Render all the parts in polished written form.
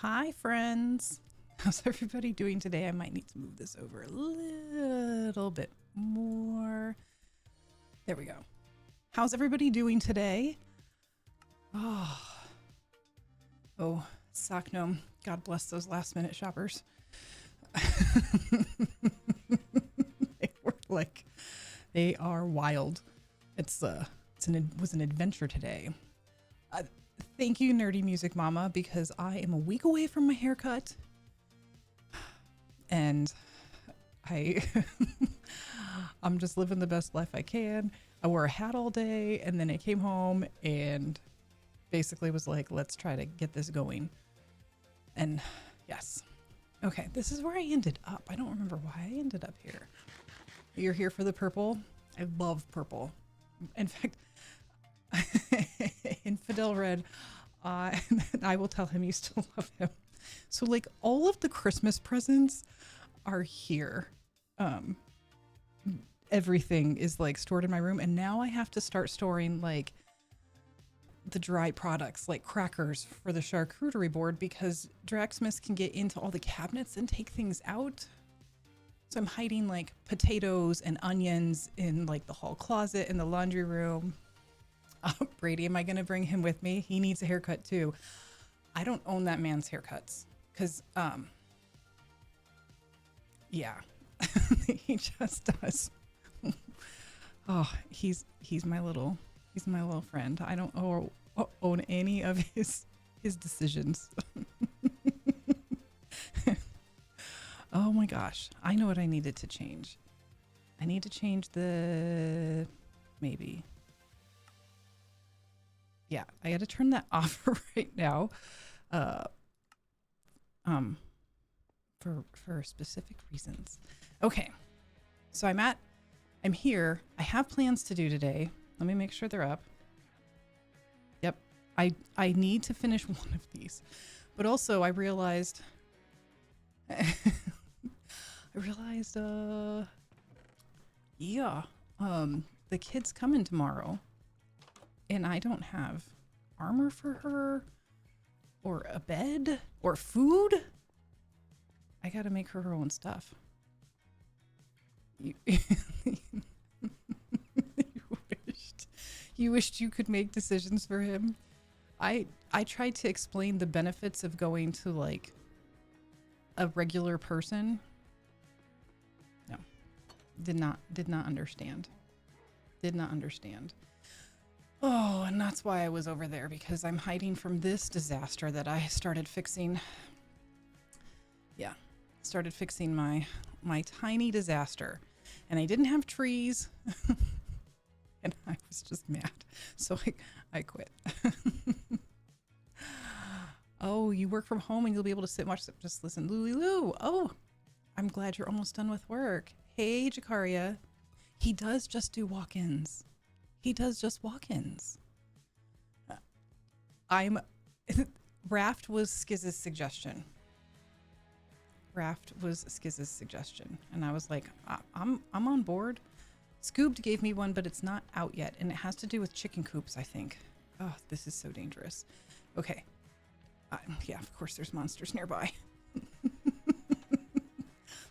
Hi, friends. How's everybody doing today? I might need to move this over a little bit more. There we go. How's everybody doing today? Oh, sock gnome. God bless those last minute shoppers. They are wild. It was an adventure today. Thank you, Nerdy Music Mama, because I am a week away from my haircut. And I'm just living the best life I can. I wore a hat all day, and then I came home and basically was like, let's try to get this going. And yes. Okay, this is where I ended up. I don't remember why I ended up here. You're here for the purple? I love purple. In fact, Infidel Red, I will tell him you still love him. So like all of the Christmas presents are here. Everything is like stored in my room, and now I have to start storing like the dry products like crackers for the charcuterie board because Draxmas can get into all the cabinets and take things out. So I'm hiding like potatoes and onions in like the hall closet in the laundry room. Brady, am I going to bring him with me? He needs a haircut too. I don't own that man's haircuts because, yeah, he just does. Oh, he's my little friend. I don't own any of his decisions. Oh my gosh. I know what I needed to change. I need to change maybe. Yeah, I got to turn that off right now. For specific reasons. Okay. So I'm here. I have plans to do today. Let me make sure they're up. Yep. I need to finish one of these. But also I realized the kid's coming tomorrow and I don't have armor for her or a bed or food. I got to make her own stuff. You wished you could make decisions for him. I tried to explain the benefits of going to like a regular person. No. Did not understand. Did not understand. Oh, and that's why I was over there, because I'm hiding from this disaster that I started fixing. Yeah. Started fixing my tiny disaster. And I didn't have trees. And I was just mad. So I quit. Oh, you work from home and you'll be able to sit and watch. Just listen. Lulu. Oh, I'm glad you're almost done with work. Hey, Jakaria. He does just do walk-ins. He does just walk-ins. Raft was Skiz's suggestion. And I was like, I'm on board. Scoobed gave me one, but it's not out yet, and it has to do with chicken coops, I think. Oh, this is so dangerous. Okay. Yeah, of course there's monsters nearby.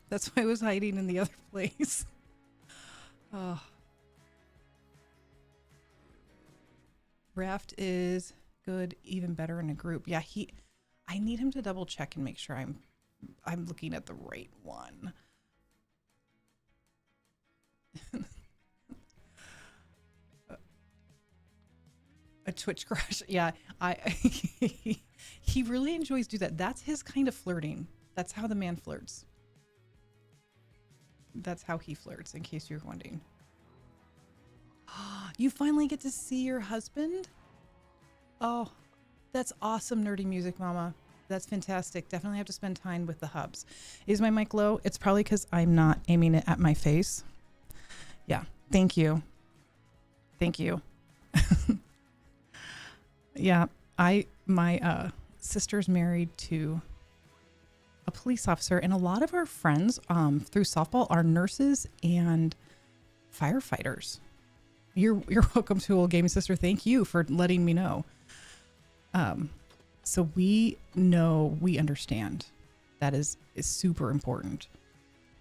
That's why I was hiding in the other place. Oh. Raft is good, even better in a group. Yeah, I need him to double check and make sure I'm looking at the right one. A Twitch crush. Yeah, he really enjoys do that. That's his kind of flirting. That's how the man flirts. That's how he flirts, in case you're wondering. You finally get to see your husband? Oh, that's awesome, Nerdy Music Mama. That's fantastic. Definitely have to spend time with the hubs. Is my mic low? It's probably because I'm not aiming it at my face. Yeah. Thank you. Thank you. Yeah. My sister's married to a police officer, and a lot of our friends through softball are nurses and firefighters. You're welcome to Old Gaming Sister. Thank you for letting me know. So we understand. That is super important.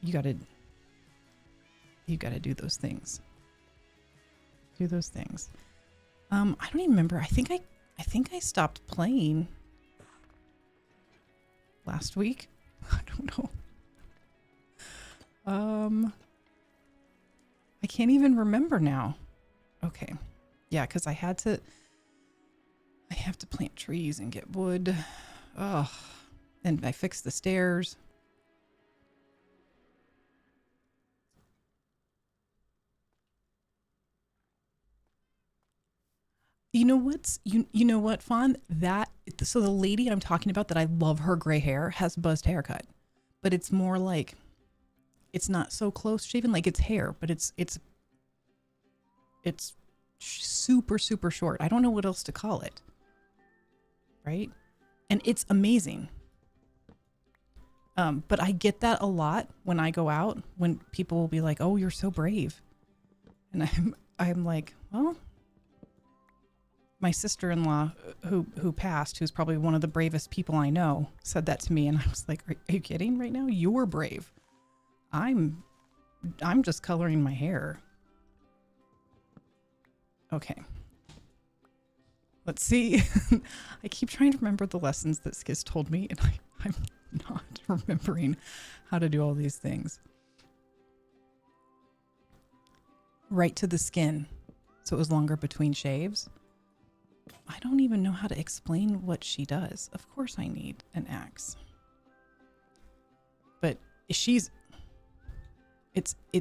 You gotta do those things. Do those things. I don't even remember. I think I stopped playing last week. I don't know. I can't even remember now. Okay. Yeah, because I have to plant trees and get wood. Oh, and I fixed the stairs. You know you know what, Fawn? So the lady I'm talking about that I love her gray hair has buzzed haircut. But it's more like it's not so close shaven, like it's hair, but it's super, super short. I don't know what else to call it. Right? And it's amazing. But I get that a lot when I go out, when people will be like, "Oh, you're so brave." And I'm like, well, my sister-in-law who passed, who's probably one of the bravest people I know, said that to me, and I was like, are you kidding right now? You're brave. I'm just coloring my hair. Okay. Let's see. I keep trying to remember the lessons that Skiz told me, and I'm not remembering how to do all these things. Right to the skin, so it was longer between shaves. I don't even know how to explain what she does. Of course I need an axe. But it's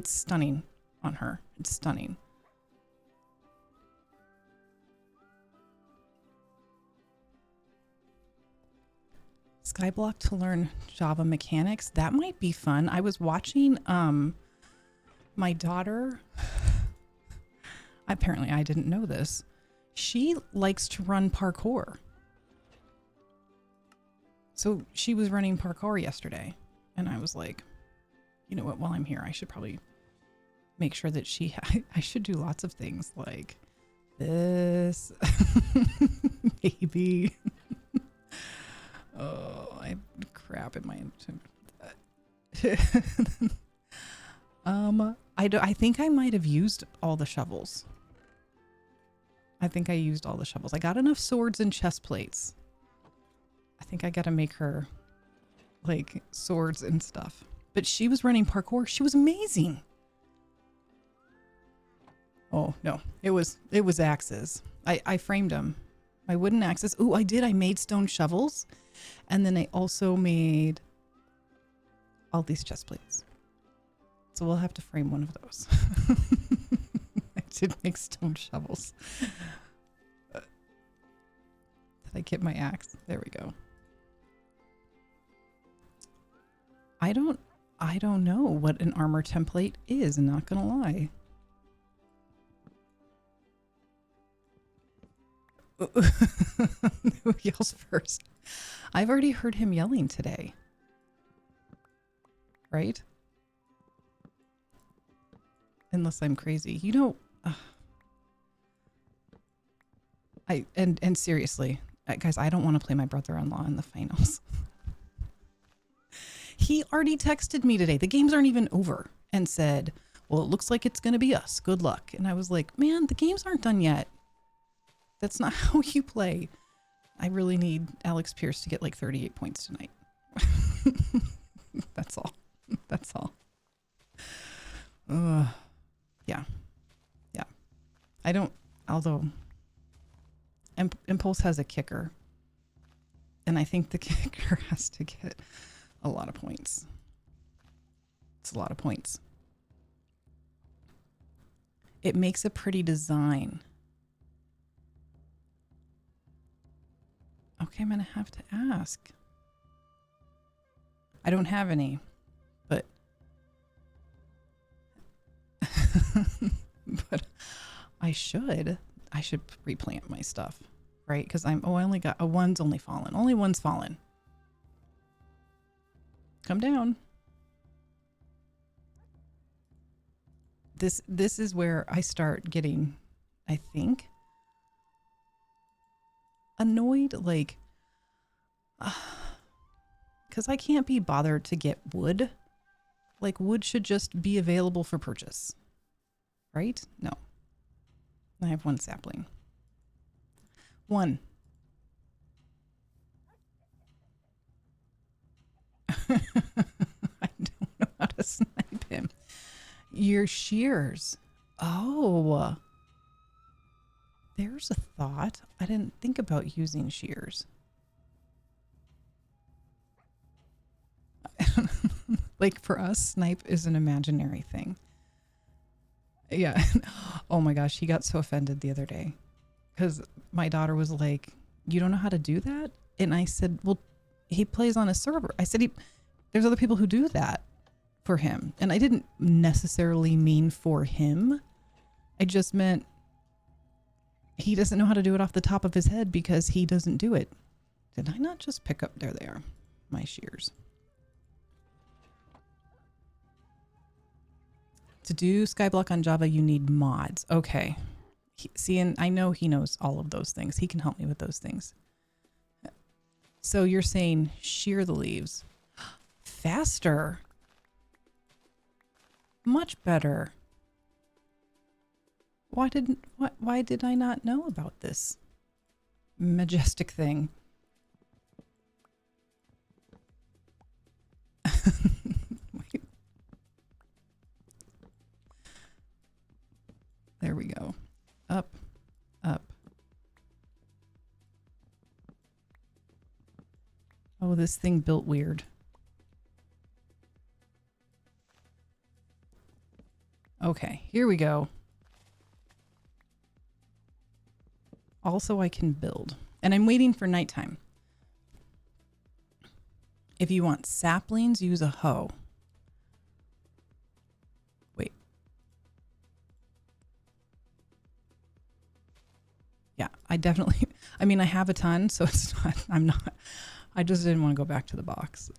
stunning on her. It's stunning. Skyblock to learn Java mechanics. That might be fun. I was watching my daughter. Apparently I didn't know this. She likes to run parkour. So she was running parkour yesterday, and I was like, you know what, while I'm here, I should probably make sure that I should do lots of things like this. Maybe. Oh, I have crap in my I think I might have used all the shovels. I think I used all the shovels. I got enough swords and chest plates. I think I got to make her like swords and stuff. But she was running parkour. She was amazing. Oh, no. It was axes. I framed them. My wooden axes. Oh, I did. I made stone shovels. And then I also made all these chest plates. So we'll have to frame one of those. I did make stone shovels. Did I get my axe? There we go. I don't know what an armor template is, I'm not gonna lie. Who yells first? I've already heard him yelling today. Right? Unless I'm crazy. You know, and seriously, guys, I don't want to play my brother-in-law in the finals. He already texted me today. The games aren't even over, and said, well, it looks like it's going to be us. Good luck. And I was like, man, the games aren't done yet. That's not how you play. I really need Alex Pierce to get like 38 points tonight. That's all. That's all. Yeah. Yeah. I don't, although Impulse has a kicker. And I think the kicker has to get a lot of points. It's a lot of points. It makes a pretty design. Okay, I'm going to have to ask. I don't have any, but but I should replant my stuff, right? Because I only got a one's only fallen. Only one's fallen. Come down. This is where I start getting, I think, annoyed. Like, Because I can't be bothered to get wood. Like, wood should just be available for purchase. Right? No. I have one sapling. One. I don't know how to snipe him. Your shears. Oh. There's a thought. I didn't think about using shears. Like, for us, snipe is an imaginary thing. Yeah. Oh my gosh, he got so offended the other day because my daughter was like, "You don't know how to do that?" And I said, "Well, he plays on a server." I said, "There's other people who do that for him." And I didn't necessarily mean for him. I just meant he doesn't know how to do it off the top of his head because he doesn't do it. Did I not just pick up? There they are, my shears. To do Skyblock on Java, you need mods. Okay. See, and I know he knows all of those things. He can help me with those things. So you're saying shear the leaves. Faster. Much better. Why did I not know about this majestic thing? There we go. Up, up. Oh, this thing built weird. Okay, here we go. Also, I can build. And I'm waiting for nighttime. If you want saplings, use a hoe. Wait. Yeah, I definitely, I mean, I have a ton, so it's not, I just didn't want to go back to the box.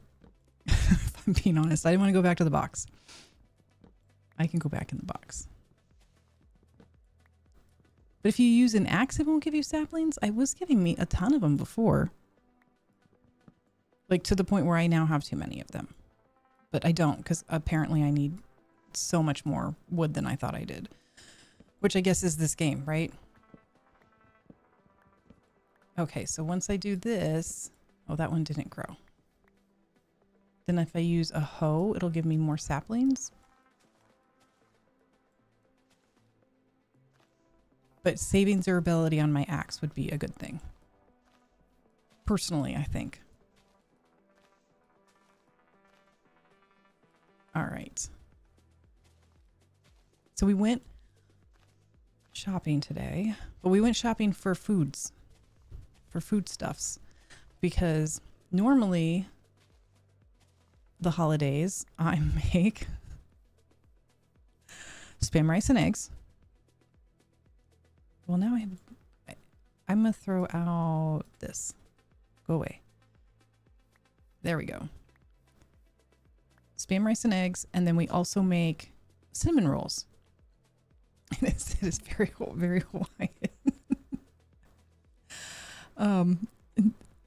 If I'm being honest, I didn't want to go back to the box. I can go back in the box. But if you use an axe, it won't give you saplings. I was giving me a ton of them before. Like, to the point where I now have too many of them. But I don't, because apparently I need so much more wood than I thought I did. Which I guess is this game, right? Okay, so once I do this... Oh, that one didn't grow. Then if I use a hoe, it'll give me more saplings. But saving durability on my axe would be a good thing. Personally, I think. All right. So we went shopping today, but we went shopping for foods, for foodstuffs, because normally the holidays I make spam rice and eggs. Well, now I'm going to throw out this. Go away. There we go. Spam rice and eggs. And then we also make cinnamon rolls. It is very, very Hawaiian.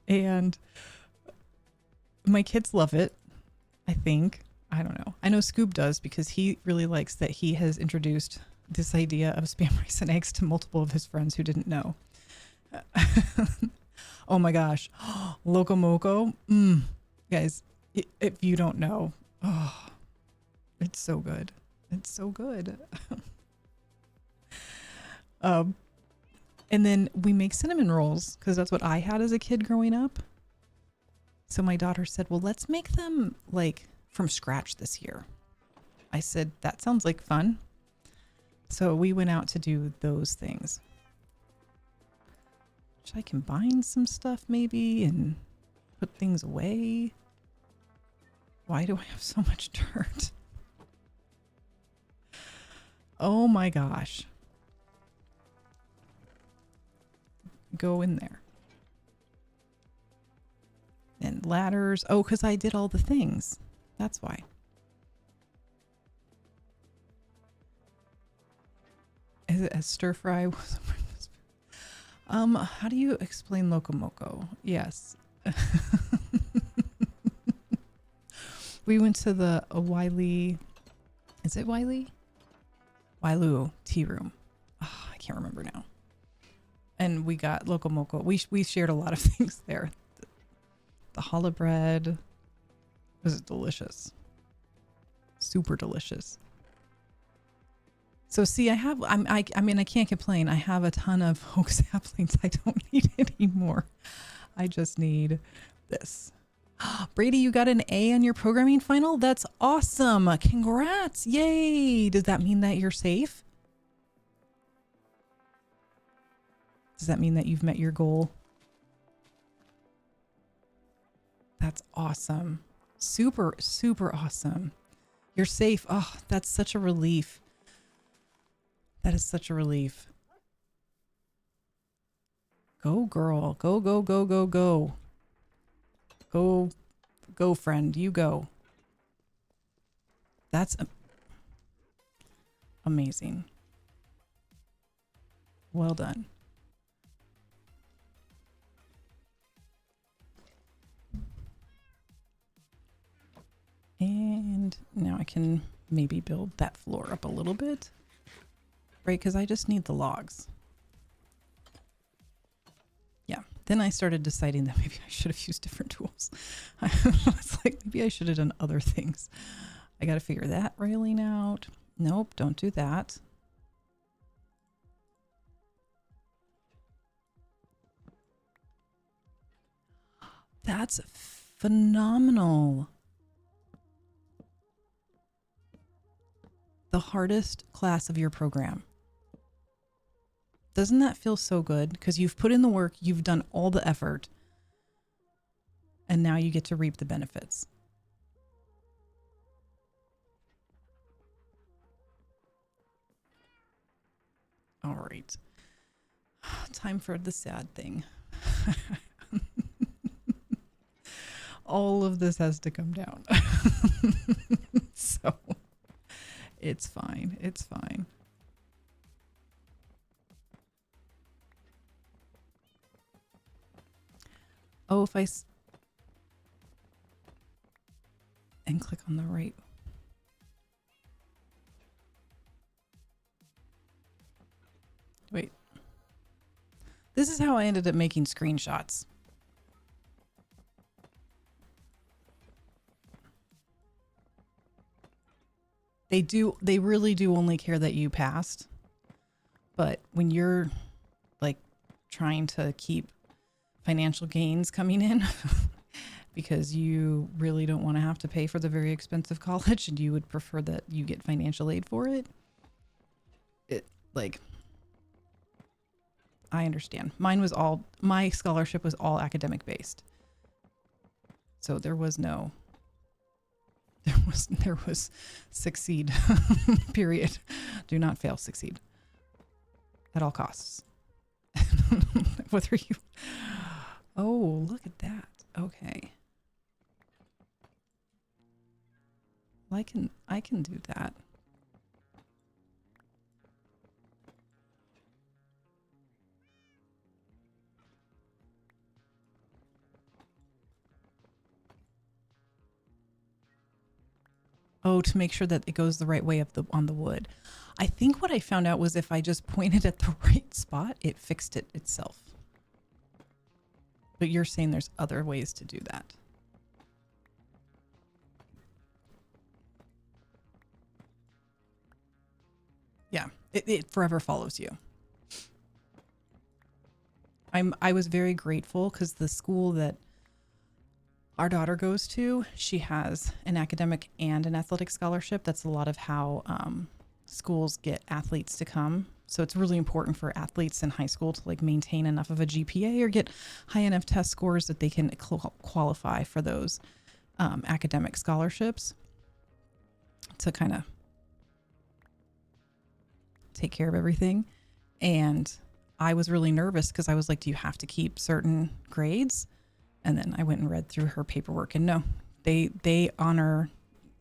And my kids love it, I think. I don't know. I know Scoob does because he really likes that he has introduced this idea of spam rice and eggs to multiple of his friends who didn't know. Oh my gosh. Loco Moco. Guys, if you don't know, oh, it's so good. It's so good. And then we make cinnamon rolls because that's what I had as a kid growing up. So my daughter said, well, let's make them like from scratch this year. I said, that sounds like fun. So we went out to do those things. Should I combine some stuff maybe and put things away? Why do I have so much dirt? Oh my gosh. Go in there. And ladders. Oh, because I did all the things. That's why. Is it a stir fry? How do you explain Loco Moco? Yes. We went to the Wiley, is it Wiley? Wailu tea room. Oh, I can't remember now. And we got Loco Moco. We shared a lot of things there. The challah bread was delicious. Super delicious. So see, I mean, I can't complain. I have a ton of oak saplings. I don't need any more. I just need this. Brady, you got an A on your programming final? That's awesome. Congrats. Yay. Does that mean that you're safe? Does that mean that you've met your goal? That's awesome. Super, super awesome. You're safe. Oh, that's such a relief. That is such a relief. Go, girl. Go, go, go, go, go. Go, friend. You go. That's amazing. Well done. And now I can maybe build that floor up a little bit. Right, because I just need the logs. Yeah, then I started deciding that maybe I should have used different tools. I was like, maybe I should have done other things. I got to figure that railing out. Nope, don't do that. That's phenomenal. The hardest class of your program. Doesn't that feel so good? Because you've put in the work, you've done all the effort, and now you get to reap the benefits. All right. Time for the sad thing. All of this has to come down. So it's fine. It's fine. Oh, if I and click on the right. Wait. This is how I ended up making screenshots. They really do only care that you passed. But when you're like trying to keep financial gains coming in because you really don't want to have to pay for the very expensive college and you would prefer that you get financial aid for it. Like, I understand. My scholarship was all academic based. So there was succeed, period. Do not fail, succeed. At all costs. Whether you, oh, look at that. Okay. Well, I can do that. Oh, to make sure that it goes the right way on the wood. I think what I found out was if I just pointed at the right spot, it fixed it itself. But you're saying there's other ways to do that. Yeah, it forever follows you. I was very grateful because the school that our daughter goes to, she has an academic and an athletic scholarship. That's a lot of how schools get athletes to come. So it's really important for athletes in high school to like maintain enough of a GPA or get high enough test scores that they can qualify for those academic scholarships to kind of take care of everything. And I was really nervous because I was like, do you have to keep certain grades? And then I went and read through her paperwork, and no, they honor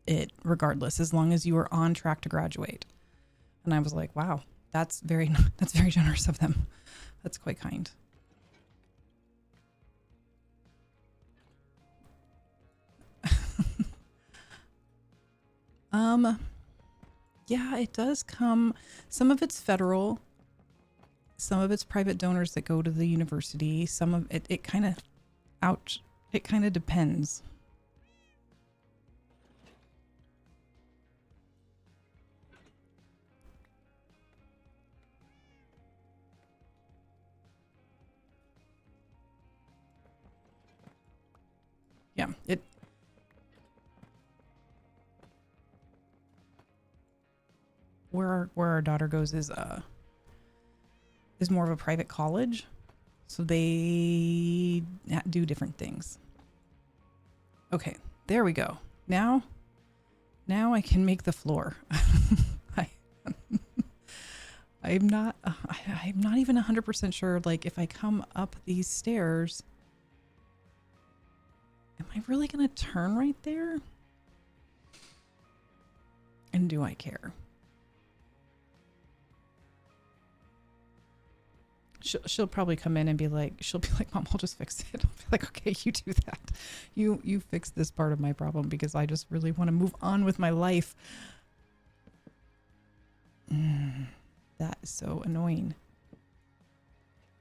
it regardless, as long as you are on track to graduate. And I was like, wow, that's very generous of them. That's quite kind. Um, yeah, it does come. Some of it's federal. Some of it's private donors that go to the university. Some of it, it kind of, ouch, it kind of depends. Yeah, it. Where our daughter goes is more of a private college, so they do different things. Okay, there we go. Now I can make the floor. I I'm not even 100% sure, like, if I come up these stairs, am I really gonna turn right there? And do I care? She'll probably come in and be like, Mom, I'll just fix it. I'll be like, okay, you do that. You fix this part of my problem because I just really want to move on with my life. That is so annoying.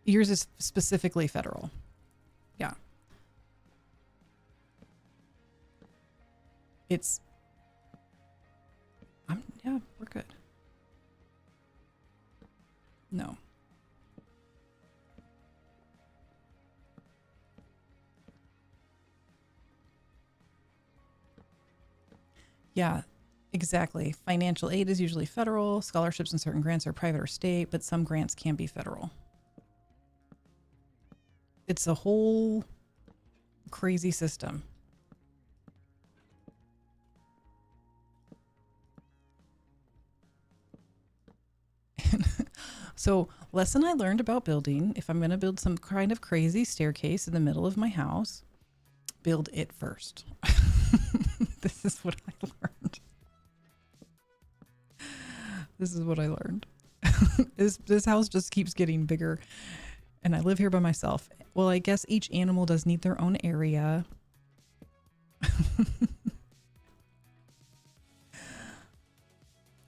Yours is specifically federal. Yeah. Yeah, we're good. No. Yeah, exactly. Financial aid is usually federal. Scholarships and certain grants are private or state, but some grants can be federal. It's a whole crazy system. So, lesson I learned about building, if I'm going to build some kind of crazy staircase in the middle of my house, build it first. This is what I learned. This is what I learned. This house just keeps getting bigger, and I live here by myself. Well, I guess each animal does need their own area.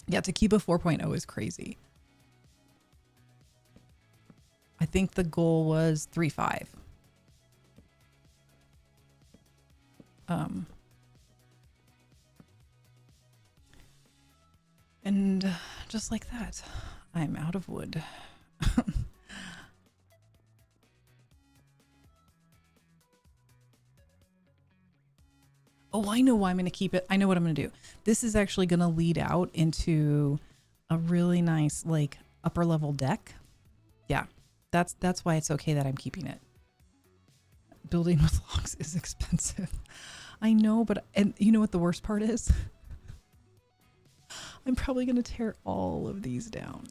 Yeah, to keep a 4.0 is crazy. I think the goal was 3.5. And just like that, I'm out of wood. Oh, I know why I'm going to keep it. I know what I'm going to do. This is actually going to lead out into a really nice, like, upper level deck. Yeah, that's why it's okay that I'm keeping it. Building with logs is expensive. I know, but and you know what the worst part is? I'm probably going to tear all of these down.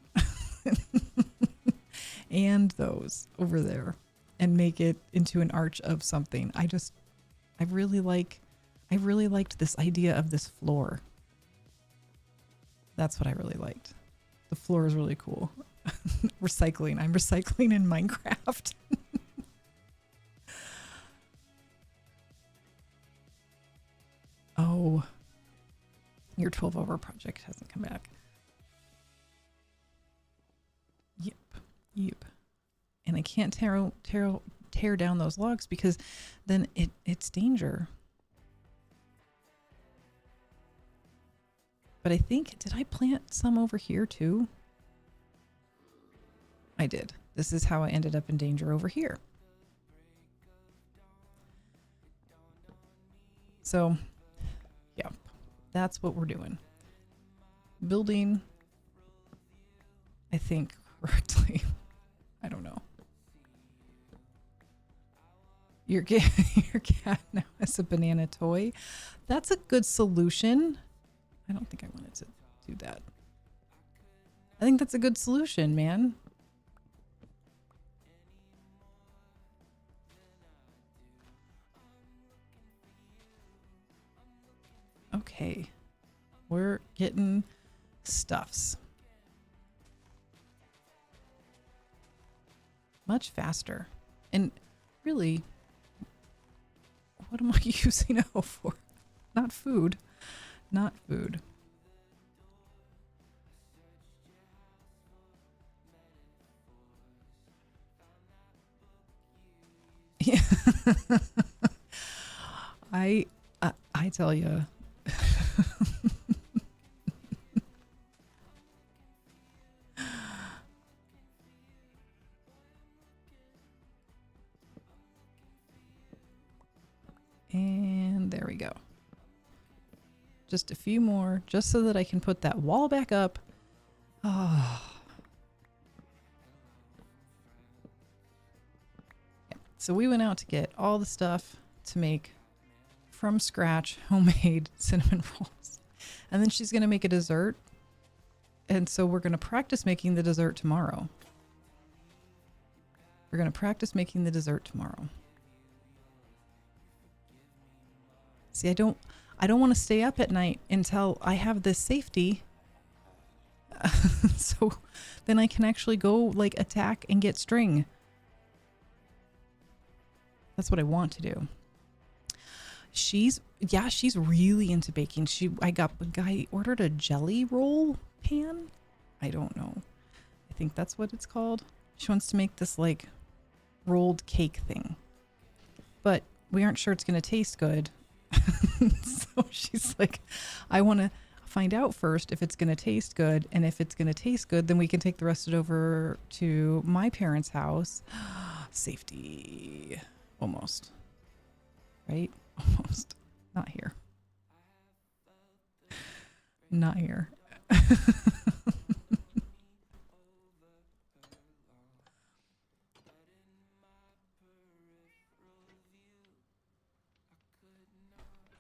And those over there and make it into an arch of something. I really liked this idea of this floor. That's what I really liked. The floor is really cool. Recycling. I'm recycling in Minecraft. Oh, your 12-hour project hasn't come back. Yep. And I can't tear down those logs because then it's danger. But I think, did I plant some over here too? I did. This is how I ended up in danger over here. So, yeah, that's what we're doing. Building, I think, correctly. I don't know. Your cat now has a banana toy. That's a good solution. I don't think I wanted to do that. I think that's a good solution, man. Okay. We're getting stuffs. Much faster. And really, what am I using O for? Not food. Not food. Yeah. I I tell you. And there we go. Just a few more, just so that I can put that wall back up. Oh. Yeah. So we went out to get all the stuff to make from scratch homemade cinnamon rolls. And then she's going to make a dessert. And so we're going to practice making the dessert tomorrow. We're going to practice making the dessert tomorrow. See, I don't want to stay up at night until I have this safety. So then I can actually go like attack and get string. That's what I want to do. She's really into baking. I ordered a jelly roll pan. I don't know. I think that's what it's called. She wants to make this like rolled cake thing, but we aren't sure it's going to taste good. So she's like, I want to find out first if it's going to taste good. And if it's going to taste good, then we can take the rest of it over to my parents' house. Safety. Almost. Right? Almost. Not here. Not here.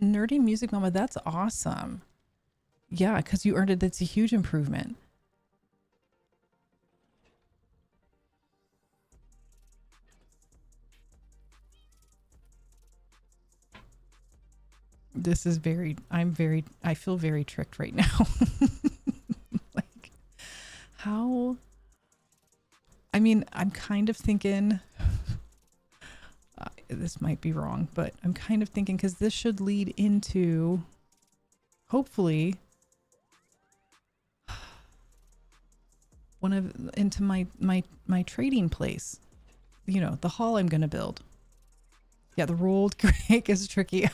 Nerdy music, mama. That's awesome. Yeah, because you earned it. That's a huge improvement. This is I feel very tricked right now. Like, how? I mean, I'm kind of thinking, this might be wrong, but I'm kind of thinking because this should lead into, hopefully, into my trading place. You know, the hall I'm going to build. Yeah, the rolled cake is tricky.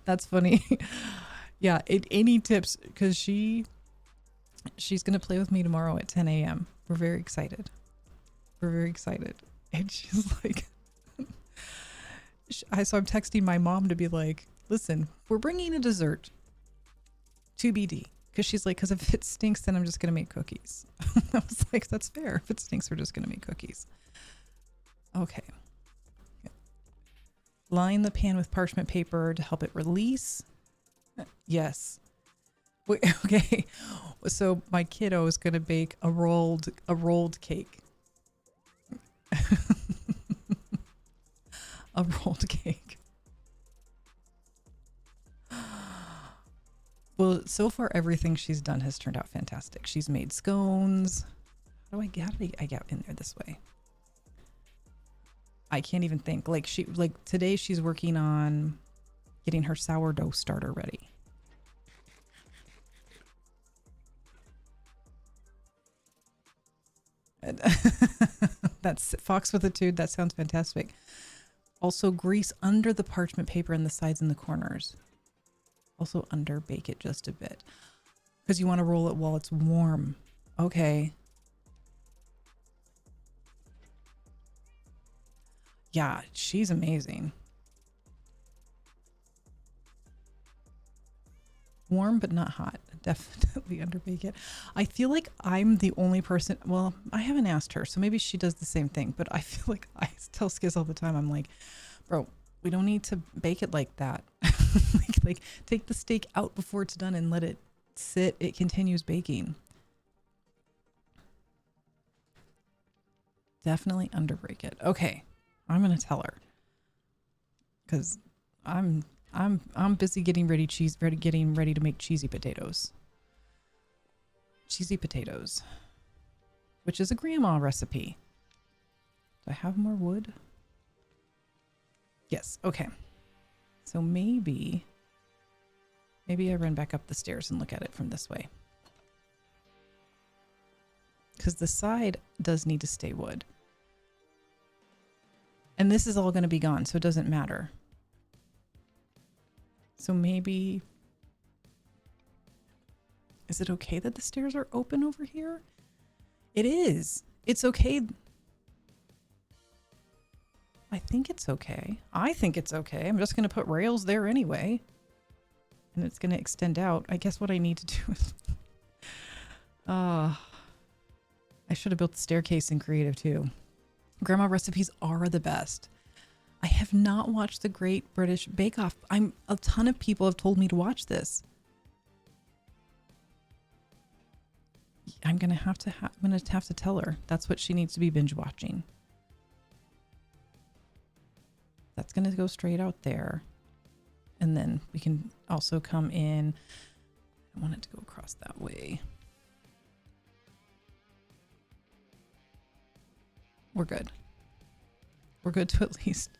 That's funny. Yeah, any tips? Because she's going to play with me tomorrow at 10 a.m. We're very excited. And she's like, so I'm texting my mom to be like, listen, we're bringing a dessert. TBD. Because she's like, because if it stinks, then I'm just going to make cookies. I was like, that's fair. If it stinks, we're just going to make cookies. Okay. Line the pan with parchment paper to help it release. Yes. Wait, okay. So my kiddo is going to bake a rolled cake. A rolled cake. Well, so far everything she's done has turned out fantastic. She's made scones. How do I get in there this way? I can't even think. Like today she's working on getting her sourdough starter ready. That's Fox with a Tude. That sounds fantastic. Also grease under the parchment paper and the sides and the corners. Also under bake it just a bit. Because you want to roll it while it's warm. Okay. Yeah, she's amazing. Warm but not hot. Definitely underbake it. I feel like I'm the only person. Well, I haven't asked her, so maybe she does the same thing. But I feel like I tell Skiz all the time. I'm like, bro, we don't need to bake it like that. like take the steak out before it's done and let it sit. It continues baking. Definitely underbake it. Okay, I'm gonna tell her because I'm busy getting ready to make cheesy potatoes. Cheesy potatoes, which is a grandma recipe. Do I have more wood? Yes. Okay. So maybe I run back up the stairs and look at it from this way. Because the side does need to stay wood. And this is all going to be gone, so it doesn't matter. So maybe... Is it okay that the stairs are open over here? It is. It's okay. I think it's okay. I think it's okay. I'm just going to put rails there anyway. And it's going to extend out. I guess what I need to do is... I should have built the staircase in creative too. Grandma recipes are the best. I have not watched the Great British Bake Off. A ton of people have told me to watch this. I'm gonna have to tell her that's what she needs to be binge watching. That's gonna go straight out there, and then we can also come in. I want it to go across that way. We're good. We're good to at least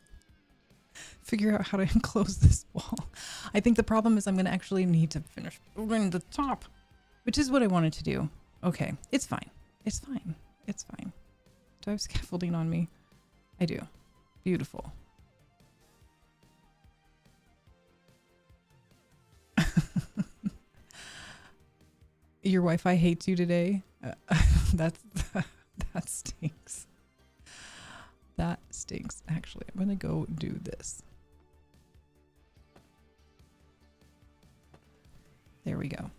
figure out how to enclose this wall. I think the problem is I'm gonna actually need to finish building the top, which is what I wanted to do. Okay, it's fine. It's fine. It's fine. Do I have scaffolding on me? I do. Beautiful. Your Wi-Fi hates you today? That stinks. That stinks. Actually, I'm going to go do this. There we go.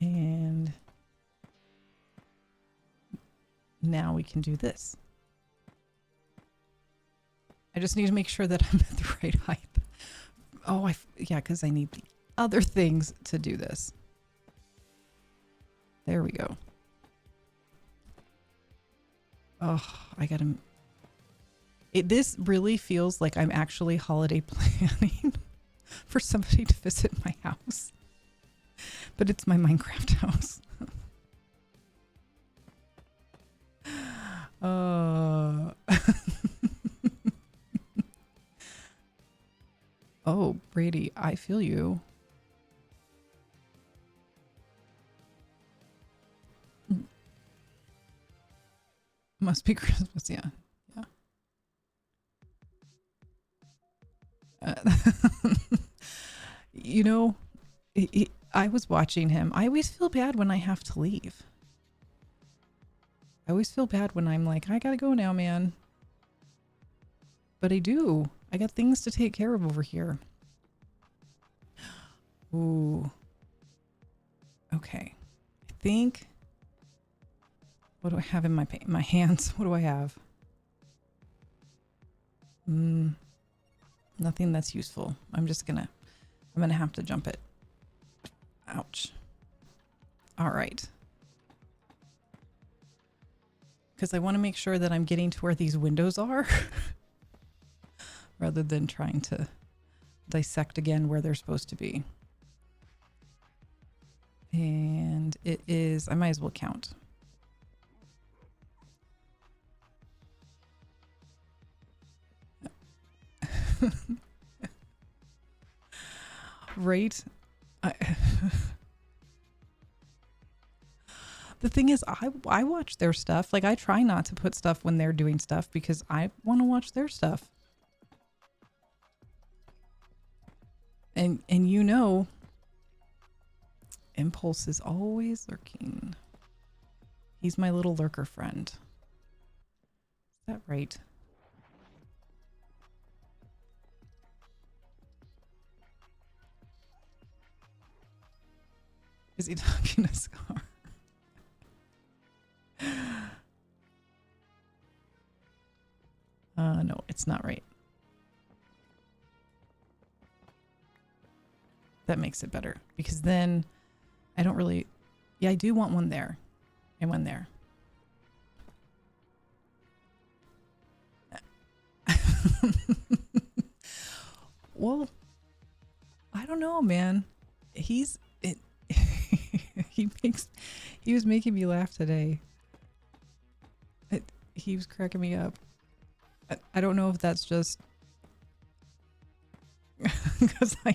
And now we can do this. I just need to make sure that I'm at the right height. Oh, yeah, because I need the other things to do this. There we go. Oh, I gotta... This really feels like I'm actually holiday planning for somebody to visit my house. But it's my Minecraft house. Oh, Brady, I feel you. Must be Christmas, yeah. You know, I was watching him. I always feel bad when I have to leave. I always feel bad when I'm like, I gotta go now, man. But I do. I got things to take care of over here. Ooh. Okay. I think... What do I have in my hands? What do I have? Nothing that's useful. I'm gonna have to jump it. Ouch. All right. Because I want to make sure that I'm getting to where these windows are rather than trying to dissect again where they're supposed to be. And it is, I might as well count. Right? The thing is, I watch their stuff. Like, I try not to put stuff when they're doing stuff because I want to watch their stuff. And you know, Impulse is always lurking. He's my little lurker friend. Is that right? Is he talking to Scar? No, it's not right. That makes it better because then I don't really... Yeah, I do want one there and one there. Well, I don't know, man. He was making me laugh today. He was cracking me up. I don't know if that's just because I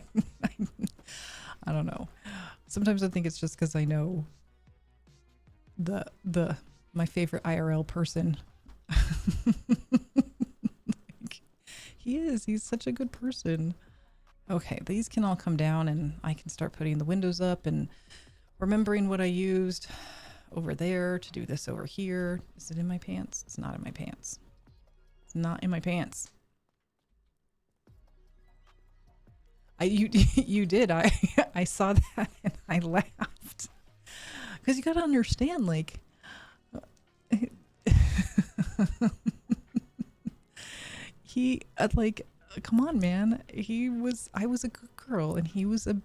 don't know. Sometimes I think it's just because I know the My favorite IRL person. Like, he is. He's such a good person. Okay, these can all come down and I can start putting the windows up and remembering what I used over there to do this over here. Is it in my pants? It's not in my pants. It's not in my pants. You did. I saw that and I laughed. Because you got to understand, like, he, like, come on, man. I was a good girl and he was a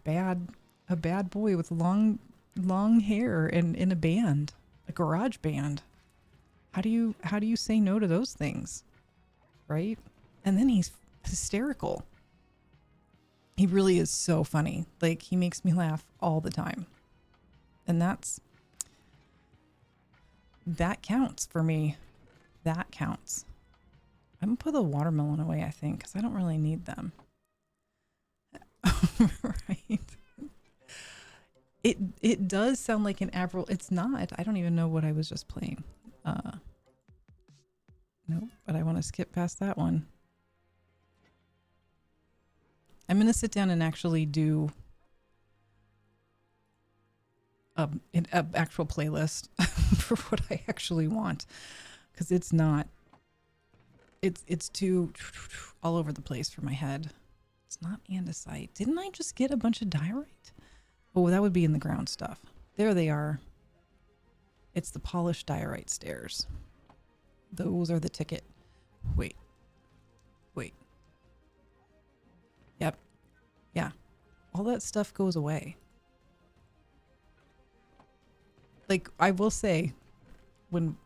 bad boy with long hair and in a band, a garage band. How do you say no to those things? Right? And then he's hysterical. He really is so funny. Like, he makes me laugh all the time. And that counts for me. That counts. I'm gonna put the watermelon away, I think, because I don't really need them. Right. It does sound like an Avril. It's not. I don't even know what I was just playing. No, but I want to skip past that one. I'm going to sit down and actually do an actual playlist for what I actually want, because it's too all over the place for my head. It's not andesite. Didn't I just get a bunch of diorite? Oh, that would be in the ground stuff. There they are. It's the polished diorite stairs. Those are the ticket. Wait. Yep. Yeah. All that stuff goes away. Like, I will say, when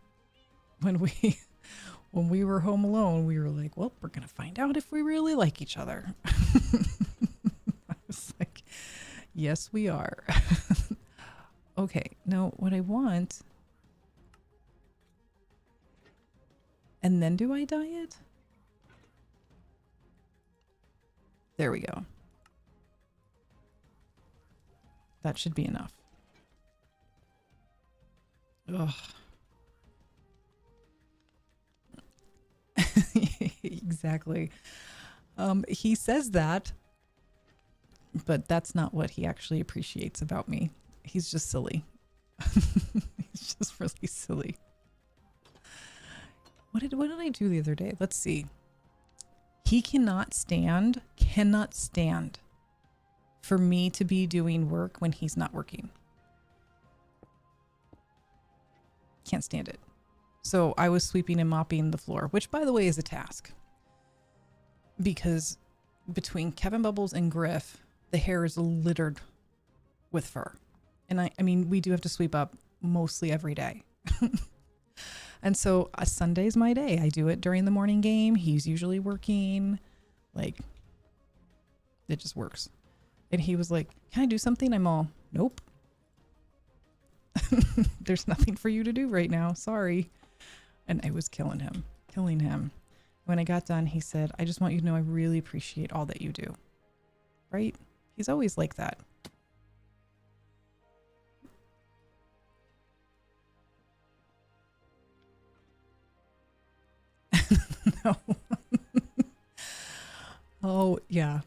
we were home alone, we were like, well, we're going to find out if we really like each other. I was like, yes, we are. Okay. Now, what I want... And then do I dye it? There we go. That should be enough. Ugh. Exactly. He says that, but that's not what he actually appreciates about me. He's just silly. He's just really silly. What did I do the other day? Let's see. He cannot stand for me to be doing work when he's not working. Can't stand it. So I was sweeping and mopping the floor, which, by the way, is a task. Because between Kevin Bubbles and Griff, the hair is littered with fur. And I mean, we do have to sweep up mostly every day. And so Sunday's my day. I do it during the morning game. He's usually working. Like, it just works. And he was like, can I do something? I'm all, nope. There's nothing for you to do right now. Sorry. And I was killing him. When I got done, he said, I just want you to know I really appreciate all that you do. Right? He's always like that. No. Oh, yeah.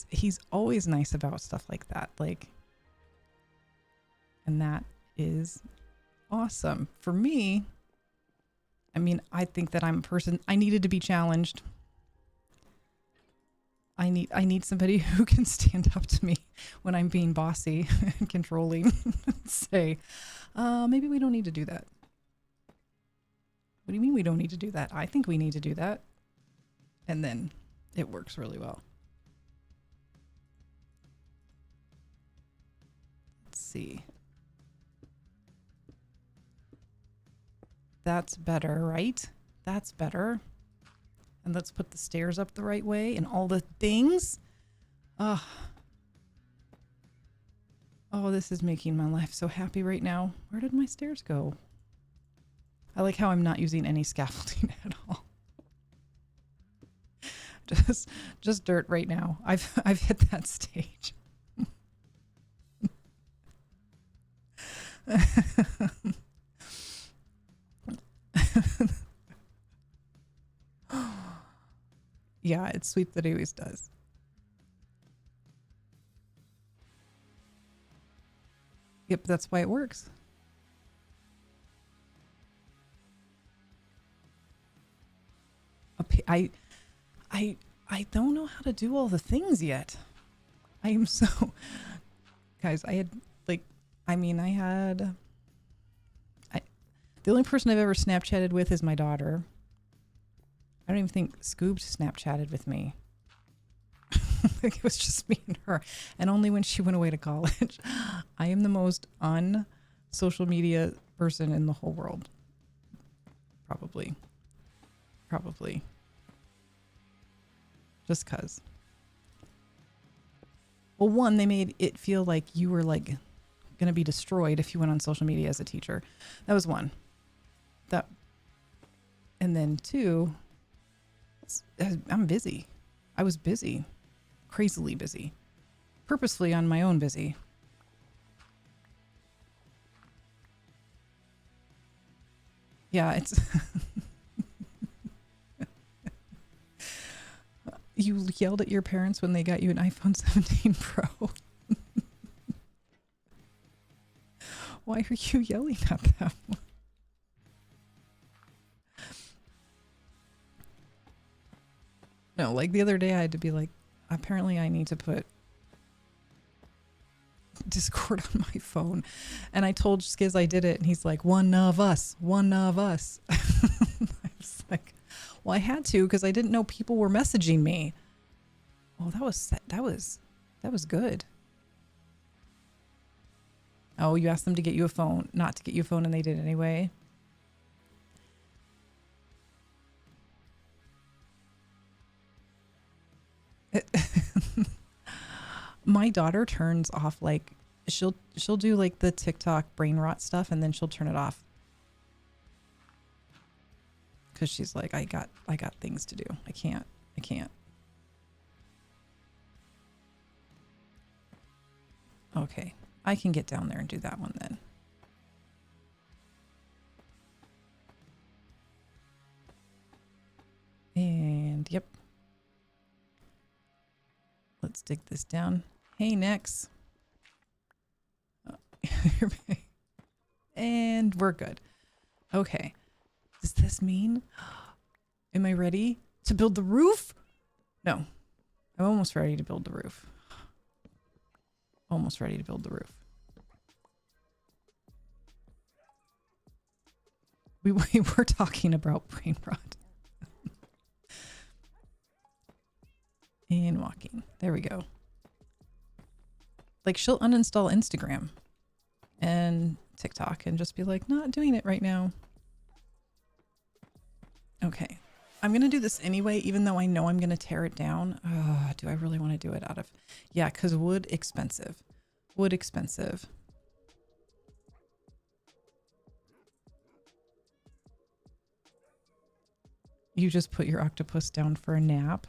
He's always nice about stuff like that. Like, and that is awesome. For me, I mean, I think that I'm a person, I needed to be challenged. I need somebody who can stand up to me when I'm being bossy and controlling and say, maybe we don't need to do that. What do you mean we don't need to do that? I think we need to do that. And then it works really well. Let's see. That's better, right? That's better. And let's put the stairs up the right way and all the things. Oh, this is making my life so happy right now. Where did my stairs go? I like how I'm not using any scaffolding at all. Just dirt right now. I've hit that stage. Yeah, it's sweet that he always does. Yep, that's why it works. I I I don't know how to do all the things yet. I am so guys, I had like I mean I had I the only person I've ever Snapchatted with is my daughter. I don't even think Scoobs Snapchatted with me. Like it was just me and her. And only when she went away to college. I am the most social media person in the whole world. Probably. Probably. Just cause. Well, one, they made it feel like you were like gonna be destroyed if you went on social media as a teacher. That was one. That and then two, I'm busy. I was busy. Crazily busy. Purposefully on my own busy. Yeah, it's you yelled at your parents when they got you an iPhone 17 Pro. Why are you yelling at them? No, like the other day I had to be like, apparently I need to put Discord on my phone. And I told Skiz I did it and he's like, one of us. I was like, well, I had to because I didn't know people were messaging me. Oh, that was good. Oh, you asked them to get you a phone, not to get you a phone, and they did anyway. My daughter turns off like she'll do like the TikTok brain rot stuff and then she'll turn it off. Cause she's like, I got things to do. I can't. Okay. I can get down there and do that one then. And yep. Let's dig this down. Hey, Nex. And we're good. Okay. Does this mean? Am I ready to build the roof? No. I'm almost ready to build the roof. Almost ready to build the roof. We were talking about brain rot. And walking. There we go. Like she'll uninstall Instagram and TikTok and just be like, not doing it right now. Okay. I'm going to do this anyway, even though I know I'm going to tear it down. Do I really want to do it out of... Yeah, because wood expensive. Wood expensive. You just put your octopus down for a nap.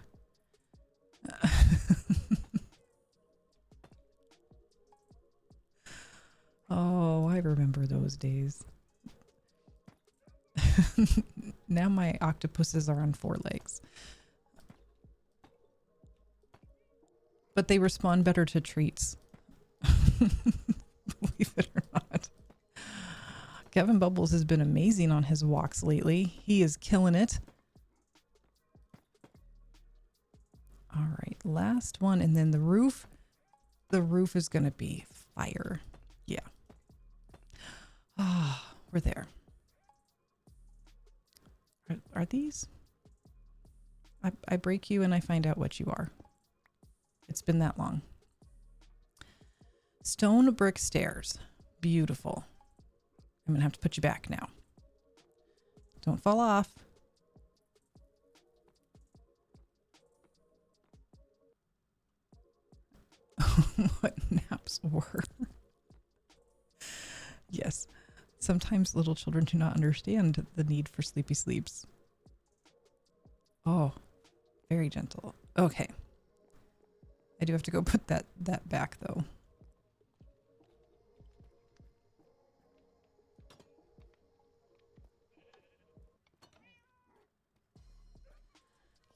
Oh, I remember those days. Now my octopuses are on 4 legs. But they respond better to treats. Believe it or not. Kevin Bubbles has been amazing on his walks lately. He is killing it. All right, last one. And then the roof. The roof is going to be fire. Yeah. Ah, we're there. Are these? I break you and I find out what you are. It's been that long. Stone brick stairs. Beautiful. I'm going to have to put you back now. Don't fall off. What naps were. Yes. Sometimes little children do not understand the need for sleepy sleeps. Oh, very gentle. Okay. I do have to go put that back though.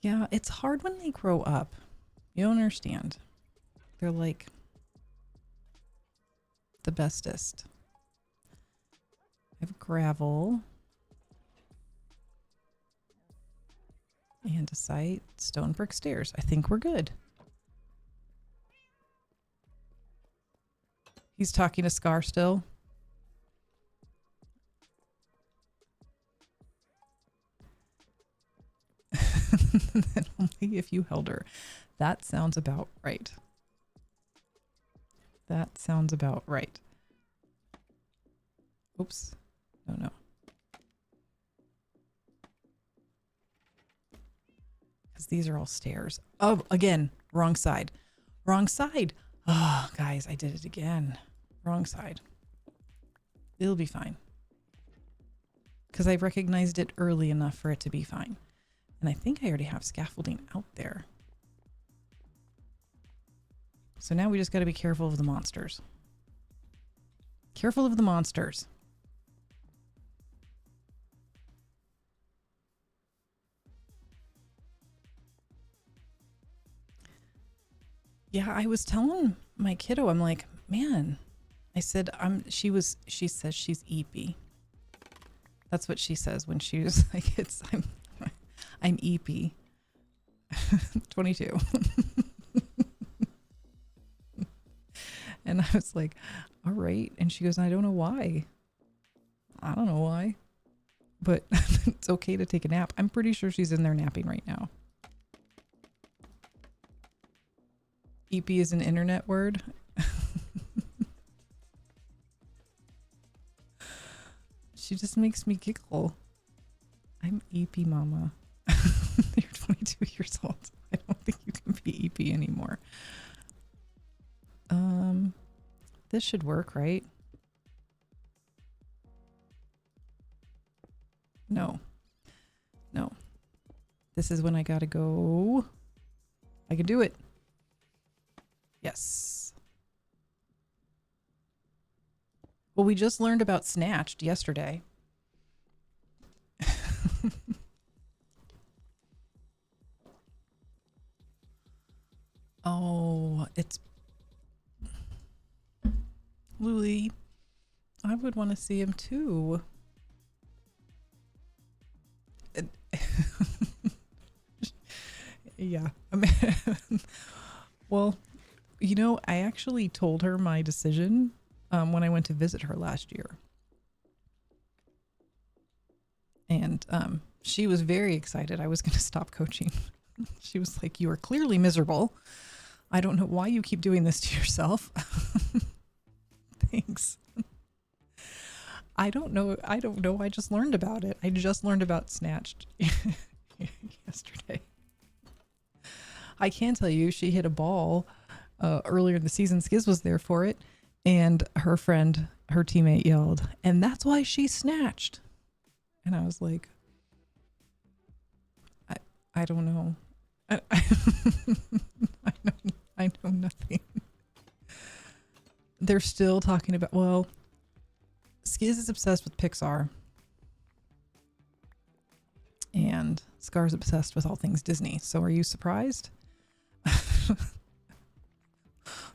Yeah, it's hard when they grow up. You don't understand. They're like the bestest. I have gravel. Andesite, stone brick stairs. I think we're good. He's talking to Scar still. And only if you held her. That sounds about right. That sounds about right. Oops. Oh no. Because these are all stairs. Oh, again, wrong side. Wrong side. Oh, guys, I did it again. Wrong side. It'll be fine. Because I recognized it early enough for it to be fine. And I think I already have scaffolding out there. So now we just got to be careful of the monsters. Careful of the monsters. Yeah, I was telling my kiddo, I'm like, man, I said, she says she's eepy. That's what she says when she was like, I'm eepy. 22. And I was like, all right. And she goes, I don't know why. I don't know why. But it's okay to take a nap. I'm pretty sure she's in there napping right now. EP is an internet word. She just makes me giggle. I'm EP mama. You're 22 years old. I don't think you can be EP anymore. This should work, right? No. No. This is when I gotta go. I can do it. Yes. Well, we just learned about Snatched yesterday. Oh, it's Louie. I would want to see him too. Yeah. Well, you know, I actually told her my decision when I went to visit her last year. And she was very excited I was going to stop coaching. She was like, you are clearly miserable. I don't know why you keep doing this to yourself. Thanks. I don't know. I just learned about it. I just learned about Snatched yesterday. I can tell you she hit a ball earlier in the season. Skiz was there for it. And her friend, her teammate yelled, and that's why she snatched. And I was like, I don't know. I know nothing. They're still talking about, well, Skiz is obsessed with Pixar. And Scar's obsessed with all things Disney. So are you surprised?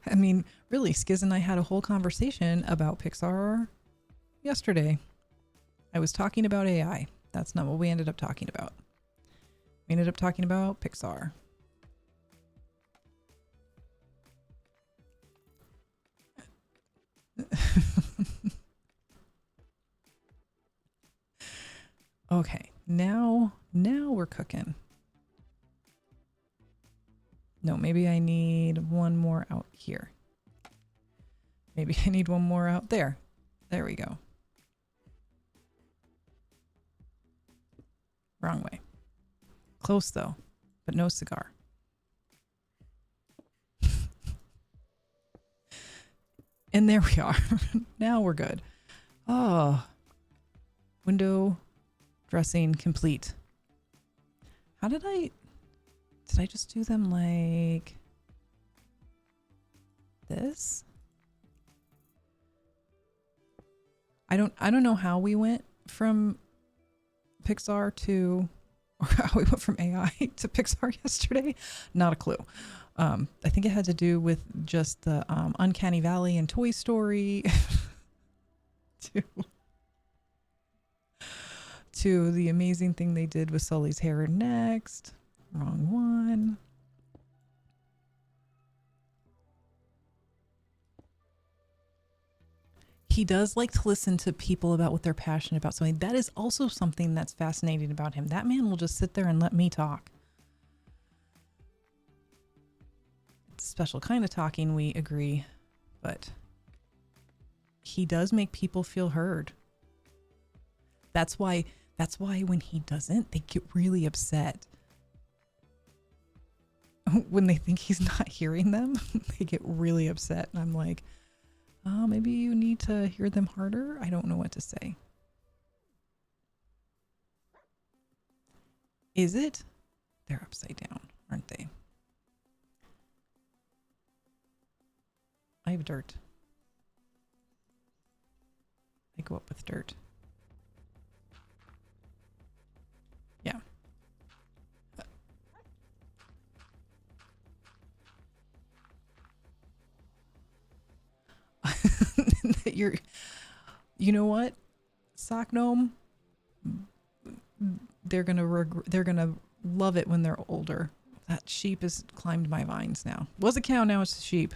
I mean, really, Skiz and I had a whole conversation about Pixar yesterday. I was talking about AI. That's not what we ended up talking about. We ended up talking about Pixar. Okay, now we're cooking. No, maybe I need one more out here. Maybe I need one more out there. There we go. Wrong way. Close though, but no cigar. And there we are. Now we're good. Oh, window dressing complete. How did I just do them like this? I don't know how we went from Pixar to or how we went from AI to Pixar yesterday. Not a clue. I think it had to do with just the Uncanny Valley and Toy Story to the amazing thing they did with Sully's hair next. Wrong one. He does like to listen to people about what they're passionate about. So that is also something that's fascinating about him. That man will just sit there and let me talk. It's a special kind of talking, we agree, but he does make people feel heard. That's why when he doesn't, they get really upset. When they think he's not hearing them, they get really upset. And I'm like, oh, maybe you need to hear them harder. I don't know what to say. Is it? They're upside down, aren't they? I have dirt. I go up with dirt. Yeah. You know what? Sock gnome, they're gonna love it when they're older. That sheep has climbed my vines now. Was a cow, now it's a sheep.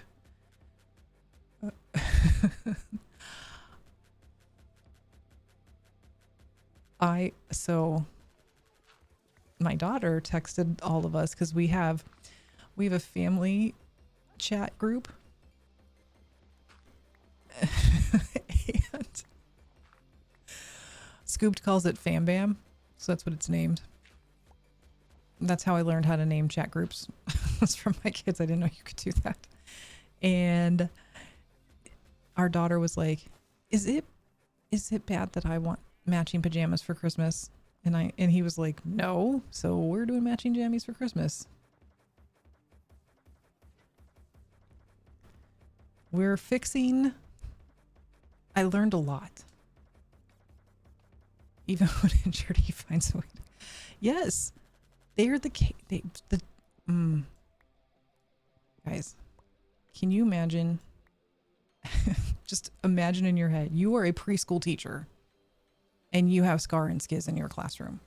So my daughter texted all of us because we have a family chat group. And Scooped calls it Fam Bam, so that's what it's named. That's how I learned how to name chat groups. That's from my kids. I didn't know you could do that. And our daughter was like, is it bad that I want matching pajamas for Christmas? And he was like, no. So we're doing matching jammies for Christmas. We're fixing. I learned a lot. Even when injured, he finds a way to. Yes, they are guys. Can you imagine? Just imagine in your head, you are a preschool teacher, and you have Scar and Skiz in your classroom.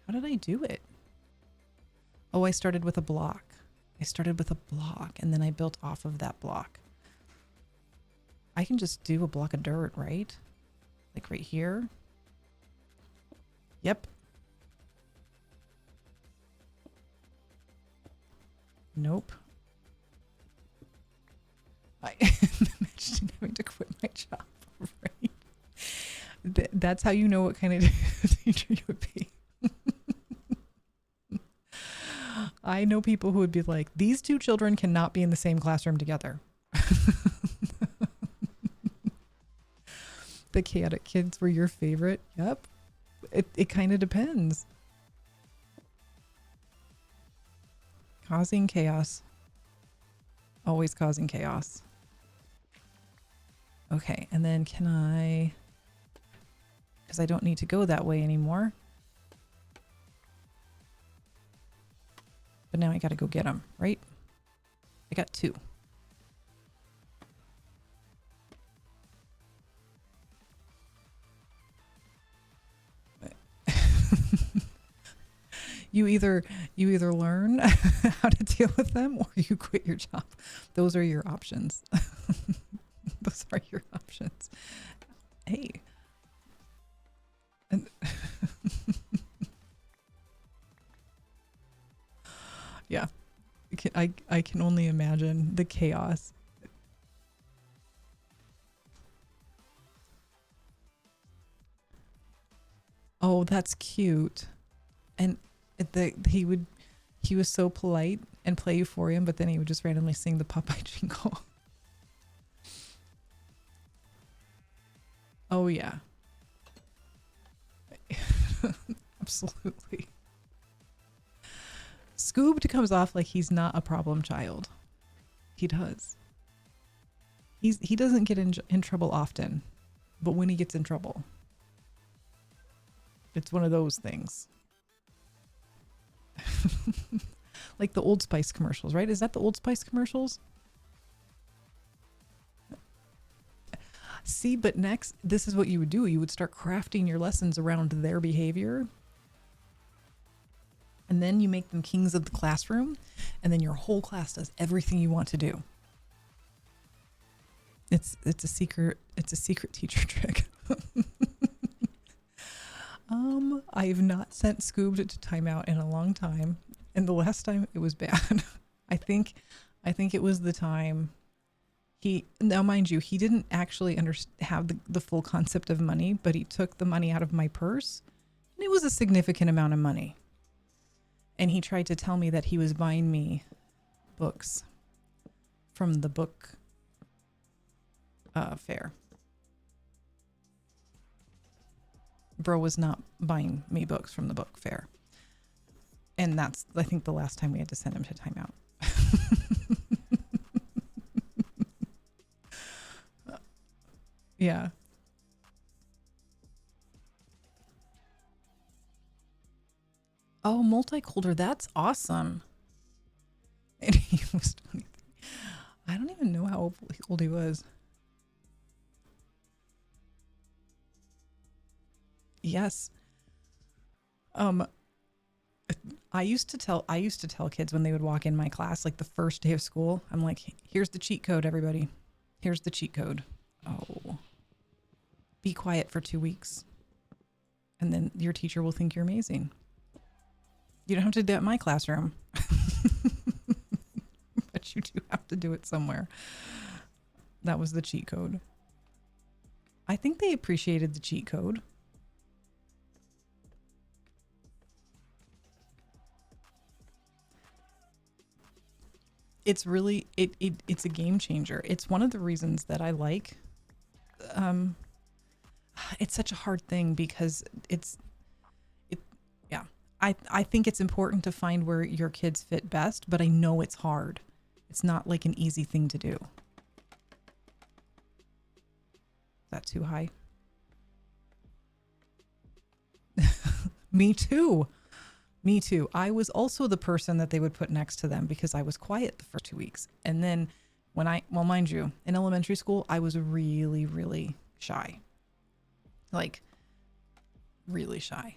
How did I do it? Oh, I started with a block. And then I built off of that block. I can just do a block of dirt, right? Like right here. Yep. Nope. I imagine having to quit my job, right? That's how you know what kind of teacher you would be. I know people who would be like, these two children cannot be in the same classroom together. The chaotic kids were your favorite? Yep. It kind of depends. Causing chaos. Always causing chaos. Okay, and then can I... Because I don't need to go that way anymore. But now I gotta go get them, right? I got 2. You either learn how to deal with them or you quit your job. Those are your options. Those are your options. Hey. And yeah. I can only imagine the chaos. Oh, that's cute. And he was so polite and play Euphorium, but then he would just randomly sing the Popeye jingle. Oh yeah. Absolutely. Scoobed comes off like he's not a problem child. He does. He doesn't get in trouble often. but when he gets in trouble, it's one of those things. Like the Old Spice commercials, right? Is that the Old Spice commercials? See, but next, this is what you would do. You would start crafting your lessons around their behavior. And then you make them kings of the classroom. And then your whole class does everything you want to do. It's a secret teacher trick. I've not sent Scoob to timeout in a long time. And the last time it was bad. I think it was the time now mind you, he didn't actually have the full concept of money, but he took the money out of my purse, and it was a significant amount of money. And he tried to tell me that he was buying me books from the book fair. Bro was not buying me books from the book fair. And that's, I think, the last time we had to send him to timeout. Yeah. Oh, multicultural. That's awesome. And he was 23. I don't even know how old he was. Yes. I used to tell kids when they would walk in my class, like the first day of school, I'm like, here's the cheat code, everybody. Here's the cheat code. Oh. Be quiet for 2 weeks. And then your teacher will think you're amazing. You don't have to do it in my classroom. But you do have to do it somewhere. That was the cheat code. I think they appreciated the cheat code. It's really, it's a game changer. It's one of the reasons that I like, it's such a hard thing because yeah. I think it's important to find where your kids fit best, but I know it's hard. It's not like an easy thing to do. Is that too high? Me too. Me too. I was also the person that they would put next to them because I was quiet the first 2 weeks. And then well, mind you, in elementary school, I was really, really shy. Like, really shy.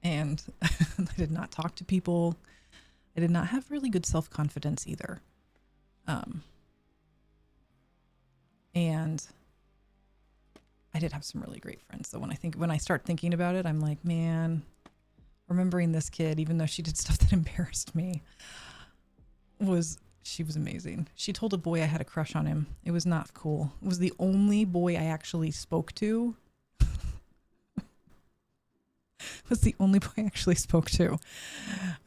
And I did not talk to people. I did not have really good self-confidence either. And I did have some really great friends. So when I start thinking about it, I'm like, man, remembering this kid, even though she did stuff that embarrassed me, she was amazing. She told a boy I had a crush on him. It was not cool. It was the only boy I actually spoke to. Was the only boy I actually spoke to.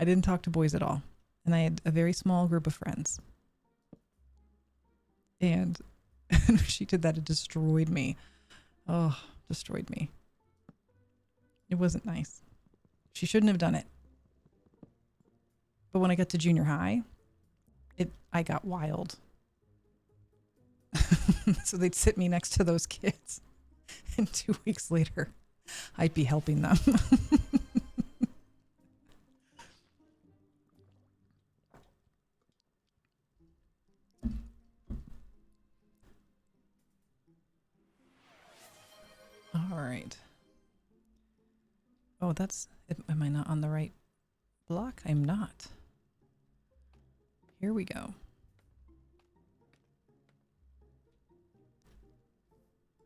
I didn't talk to boys at all. And I had a very small group of friends. And she did that. It destroyed me. Oh, destroyed me. It wasn't nice. She shouldn't have done it. But when I got to junior high, I got wild. So they'd sit me next to those kids. And 2 weeks later, I'd be helping them. All right. Oh, am I not on the right block? I'm not. Here we go.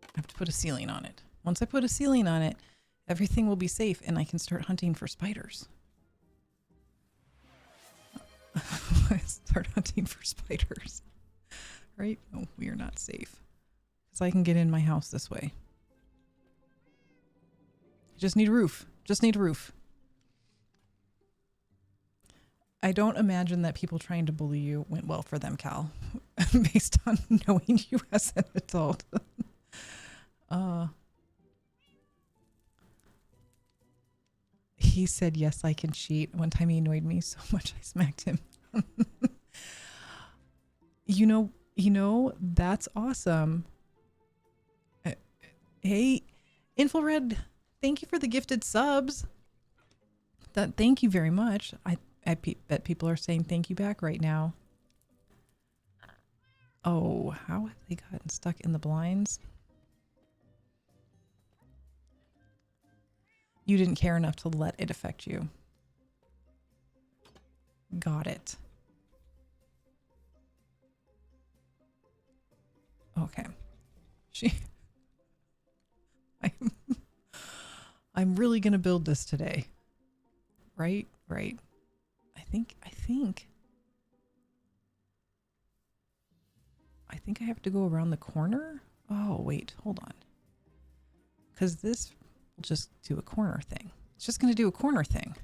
I have to put a ceiling on it. Once I put a ceiling on it, everything will be safe and I can start hunting for spiders. Start hunting for spiders. Right? No, we are not safe. Because I can get in my house this way. Just need a roof. Just need a roof. I don't imagine that people trying to bully you went well for them, Cal, based on knowing you as an adult. He said, yes, I can cheat. One time he annoyed me so much I smacked him. You know, that's awesome. Hey, Infrared, thank you for the gifted subs. Thank you very much. I bet people are saying thank you back right now. Oh, how have they gotten stuck in the blinds? You didn't care enough to let it affect you. Got it. Okay. I'm really gonna build this today. Right? Right. I think I have to go around the corner. Oh, wait, hold on. Because this will just do a corner thing. It's just gonna do a corner thing.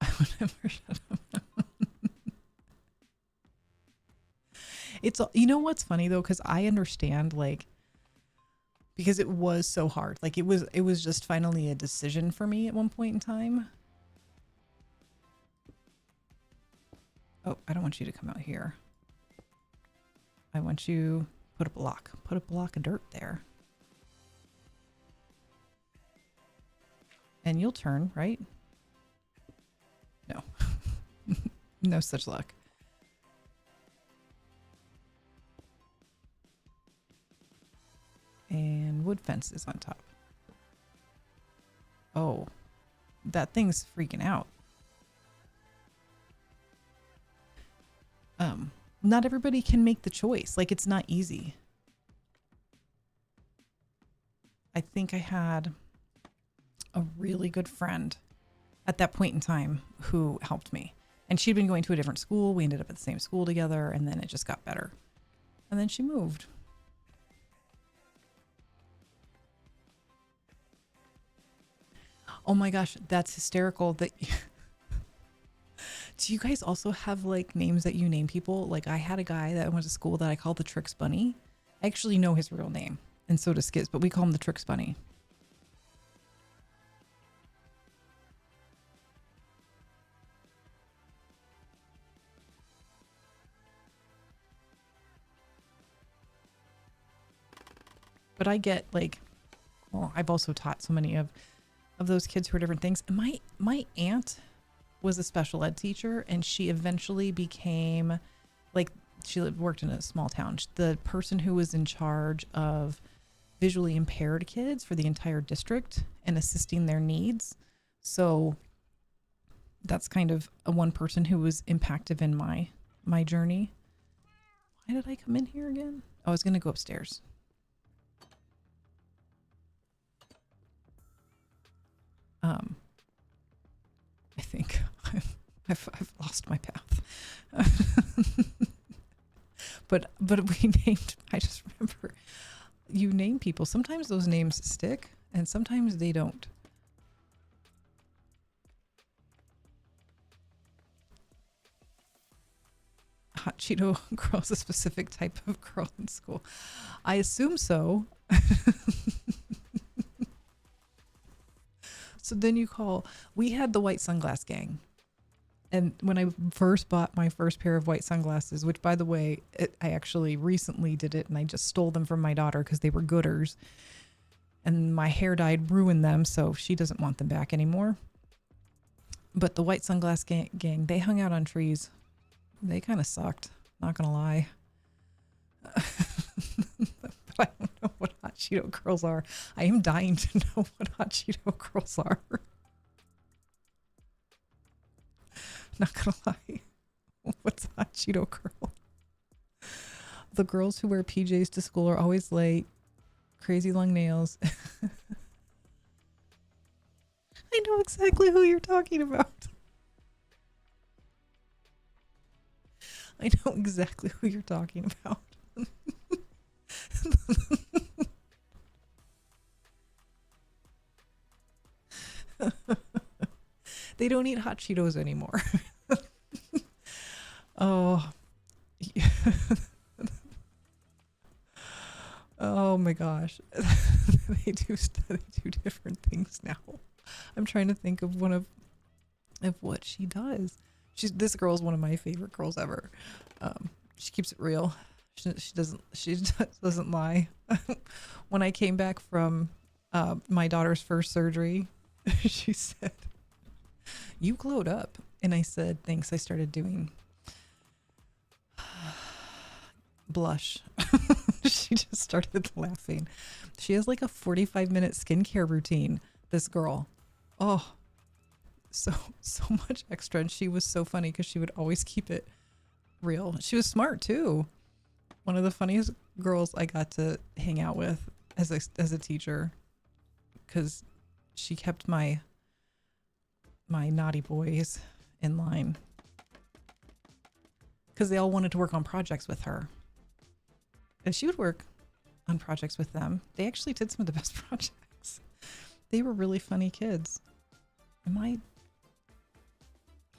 I would never shut up. It's, you know what's funny though, because I understand, like, because it was so hard. Like it was just finally a decision for me at one point in time. Oh, I don't want you to come out here. I want you put a block of dirt there. And you'll turn, right? No. No such luck. And wood fence is on top. Oh, that thing's freaking out. Not everybody can make the choice. Like, it's not easy. I think I had a really good friend at that point in time who helped me. And she'd been going to a different school. We ended up at the same school together, and then it just got better. And then she moved. Oh my gosh, that's hysterical. That do you guys also have like names that you name people? Like I had a guy that I went to school that I called the Tricks Bunny. I actually know his real name, and so does Skiz, but we call him the Tricks Bunny. But I get like, well, I've also taught so many of those kids who are different things. And my aunt was a special ed teacher, and she eventually became like, she worked in a small town. The person who was in charge of visually impaired kids for the entire district and assisting their needs. So that's kind of a one person who was impactive in my journey. Why did I come in here again? Oh, I was going to go upstairs. I think I've lost my path. but we named, I just remember, you name people. Sometimes those names stick and sometimes they don't. Hot Cheeto girl's a specific type of girl in school. I assume so. So then you call, we had the white sunglass gang. And when I first bought my first pair of white sunglasses, which by the way, I actually recently did it and I just stole them from my daughter because they were gooders. And my hair dye ruined them, so she doesn't want them back anymore. But the white sunglass gang, they hung out on trees. They kind of sucked, not gonna lie. But I don't know what Hot Cheeto curls are. I am dying to know what Hot Cheeto curls are. Not gonna lie. What's Hot Cheeto curl? The girls who wear PJs to school are always late. Crazy long nails. I know exactly who you're talking about. I know exactly who you're talking about. They don't eat hot Cheetos anymore. Oh. Oh my gosh. They do different things now. I'm trying to think of one of what she does. This girl is one of my favorite girls ever. She keeps it real. She doesn't lie. When I came back from my daughter's first surgery, she said, "You glowed up." And I said, "Thanks." I started doing blush. She just started laughing. She has like a 45-minute skincare routine, this girl. Oh, so much extra. And she was so funny because she would always keep it real. She was smart too. One of the funniest girls I got to hang out with as a teacher, because she kept my naughty boys in line because they all wanted to work on projects with her. And she would work on projects with them. They actually did some of the best projects. They were really funny kids. I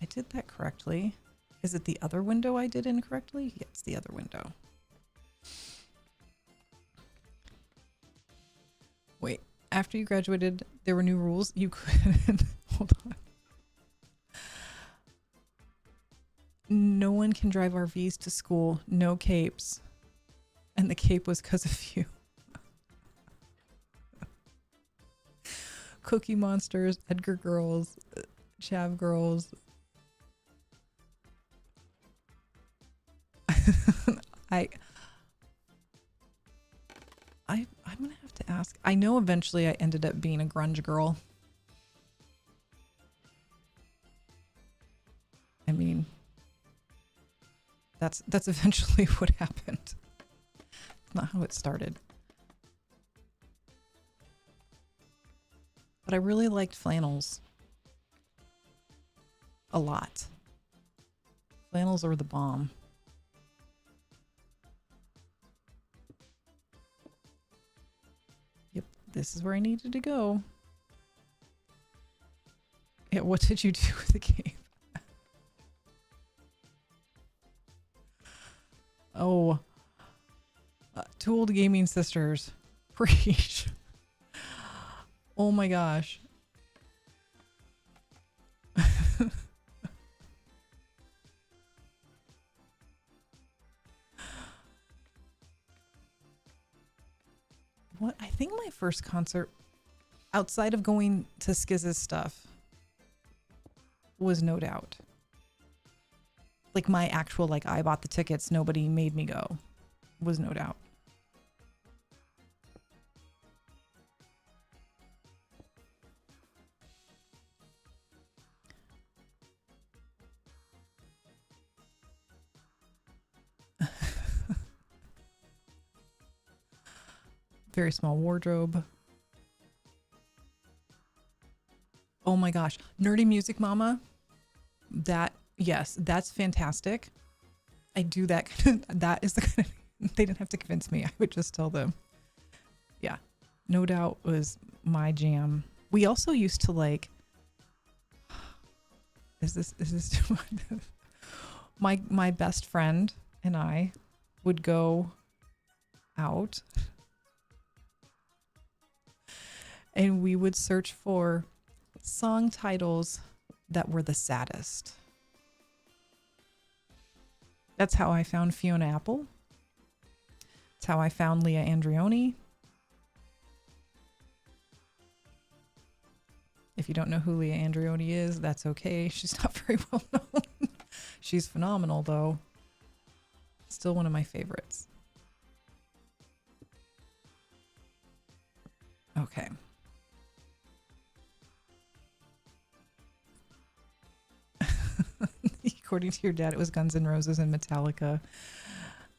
did that correctly. Is it the other window I did incorrectly? Yeah, it's the other window. Wait, after you graduated, there were new rules? You couldn't. Hold on. No one can drive RVs to school. No capes. And the cape was because of you. Cookie Monsters, Edgar Girls, Chav Girls. I'm gonna have to ask. I know eventually I ended up being a grunge girl. I mean, that's eventually what happened. It's not how it started. But I really liked flannels. A lot. Flannels are the bomb. Yep, this is where I needed to go. Yeah, what did you do with the game? Oh, two old gaming sisters. Preach. Oh my gosh. What? I think my first concert outside of going to Skiz's stuff was No Doubt. Like my actual, like I bought the tickets, nobody made me go, was No Doubt. Very small wardrobe. Oh my gosh. Nerdy Music Mama. That, yes, that's fantastic. I do that. That is the kind of, they didn't have to convince me. I would just tell them. Yeah. No Doubt was my jam. We also used to like, is this too much? My best friend and I would go out and we would search for song titles that were the saddest. That's how I found Fiona Apple. That's how I found Leah Andreoni. If you don't know who Leah Andreoni is, that's okay. She's not very well known. She's phenomenal, though. Still one of my favorites. Okay. According to your dad, it was Guns N' Roses and Metallica.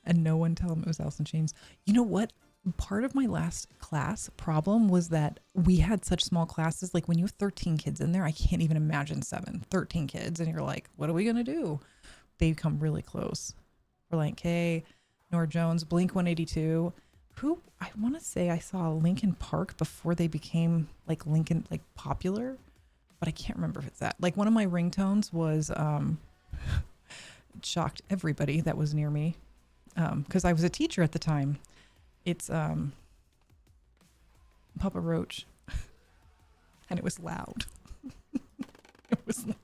And no one tell him it was Alice in Chains. You know what? Part of my last class problem was that we had such small classes. Like when you have 13 kids in there, I can't even imagine 13 kids. And you're like, what are we going to do? They come really close. We're like, okay, Nora Jones, Blink 182. Who, I want to say I saw Linkin Park before they became like Linkin, like popular. But I can't remember if it's that. Like one of my ringtones was, it shocked everybody that was near me. Because I was a teacher at the time. It's Papa Roach, and it was loud. It was loud.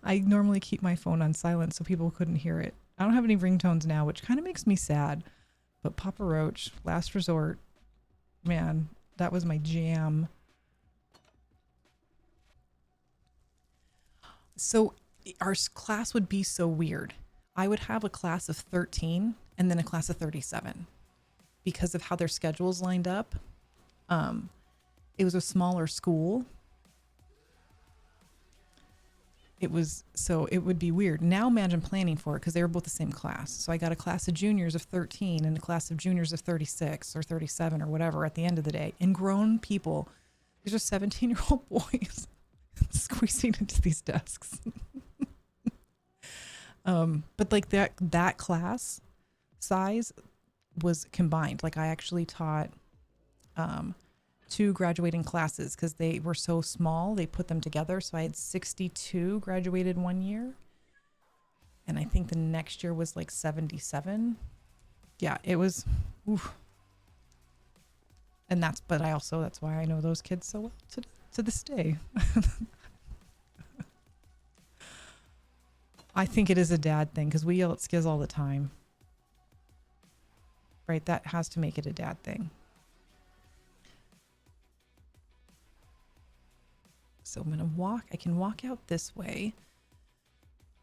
I normally keep my phone on silent so people couldn't hear it. I don't have any ringtones now, which kind of makes me sad. But Papa Roach, Last Resort, man, that was my jam. So our class would be so weird. I would have a class of 13 and then a class of 37 because of how their schedules lined up. It was a smaller school. It would be weird. Now imagine planning for it because they were both the same class. So I got a class of juniors of 13 and a class of juniors of 36 or 37 or whatever at the end of the day. And grown people, these are 17-year-old boys squeezing into these desks. But like that class size was combined. Like I actually taught 2 graduating classes because they were so small. They put them together. So I had 62 graduated one year. And I think the next year was like 77. Yeah, it was. Oof. And that's why I know those kids so well to this day. I think it is a dad thing because we yell at Skiz all the time. Right? That has to make it a dad thing. So I'm going to walk. I can walk out this way.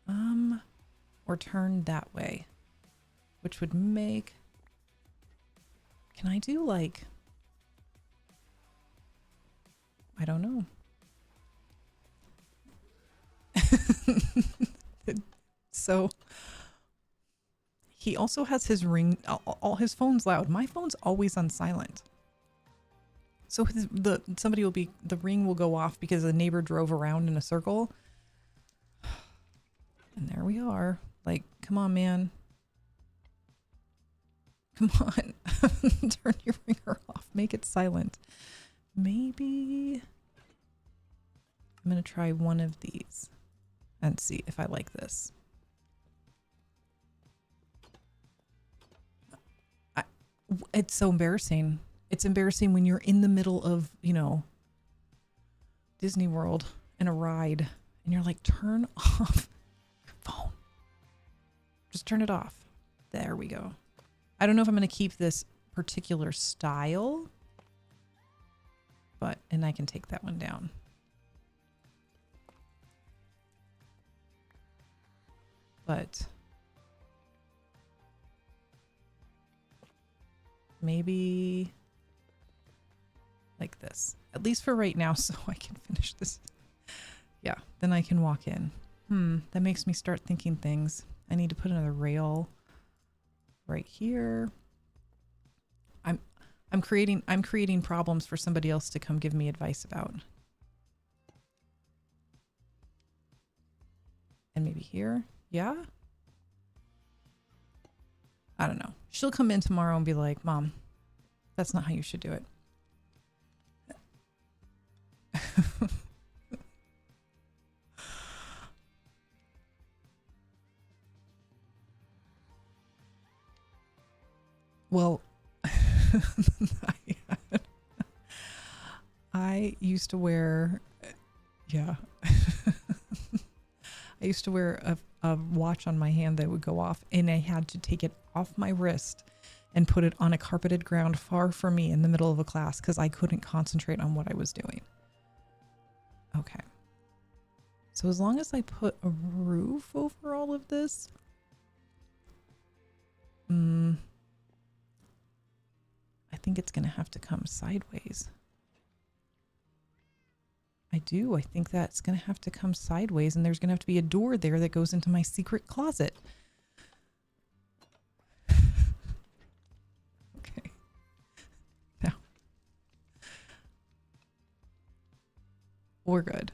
Or turn that way. Which would make... Can I do like... I don't know. So he also has his ring, all his phone's loud. My phone's always on silent. So the ring will go off because a neighbor drove around in a circle. And there we are. Like, come on, man. Come on. Turn your ringer off. Make it silent. Maybe I'm going to try one of these and see if I like this. It's so embarrassing. It's embarrassing when you're in the middle of, Disney World and a ride and you're like, turn off your phone. Just turn it off. There we go. I don't know if I'm going to keep this particular style, and I can take that one down. But maybe like this, at least for right now, so I can finish this. Yeah, then I can walk in. That makes me start thinking things. I need to put another rail right here. I'm creating problems for somebody else to come give me advice about. And maybe here. Yeah? I don't know. She'll come in tomorrow and be like, Mom, that's not how you should do it. Well, I used to wear, yeah. I used to wear a watch on my hand that would go off, and I had to take it off my wrist and put it on a carpeted ground far from me in the middle of a class because I couldn't concentrate on what I was doing. Okay. So as long as I put a roof over all of this, I think it's going to have to come sideways. I do. I think that's going to have to come sideways, and there's going to have to be a door there that goes into my secret closet. Okay. Now. We're good.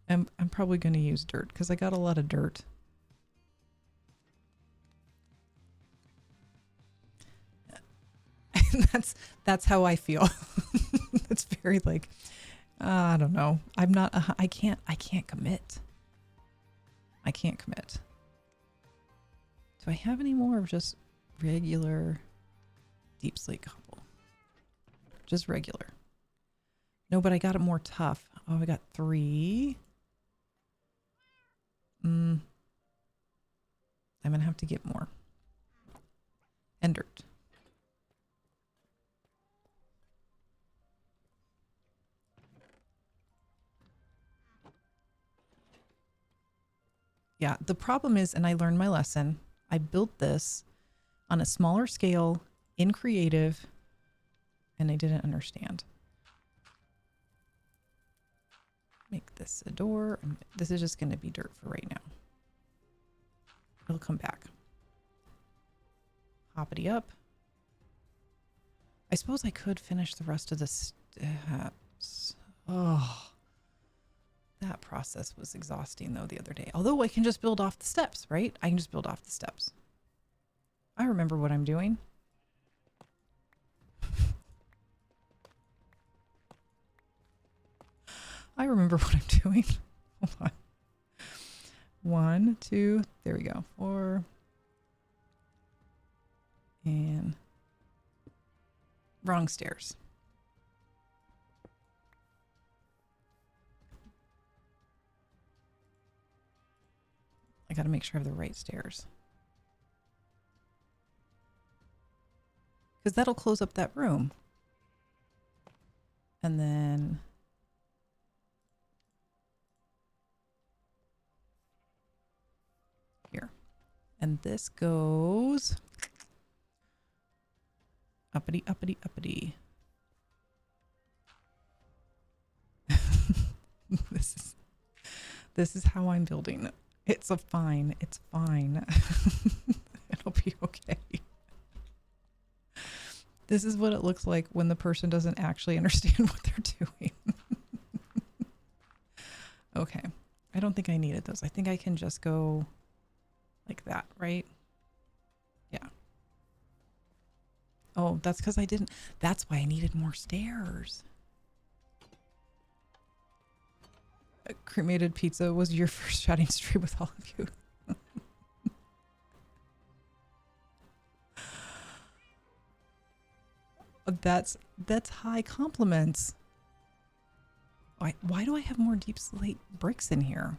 I'm probably going to use dirt because I got a lot of dirt. That's how I feel. It's very like, I don't know. I can't commit. I can't commit. Do I have any more of just regular? deep slate cobble. Just regular. No, but I got it more tough. Oh, I got 3. I'm going to have to get more. And dirt. Yeah, the problem is, and I learned my lesson, I built this on a smaller scale in creative, and I didn't understand. Make this a door. This is just going to be dirt for right now. It'll come back. Hoppity up. I suppose I could finish the rest of the steps. Oh, that process was exhausting though the other day. Although I can just build off the steps, right? I can just build off the steps. I remember what I'm doing. I remember what I'm doing. Hold on. 1, 2, there we go. 4. And wrong stairs. I got to make sure I have the right stairs. Because that'll close up that room. And then here. And this goes uppity, uppity, uppity. This is how I'm building. It's fine. It's fine. It'll be okay. This is what it looks like when the person doesn't actually understand what they're doing. Okay. I don't think I needed those. I think I can just go like that, right? Yeah. Oh, that's because I didn't. That's why I needed more stairs. A cremated pizza was your first chatting stream with all of you. That's high compliments. Why do I have more deep slate bricks in here?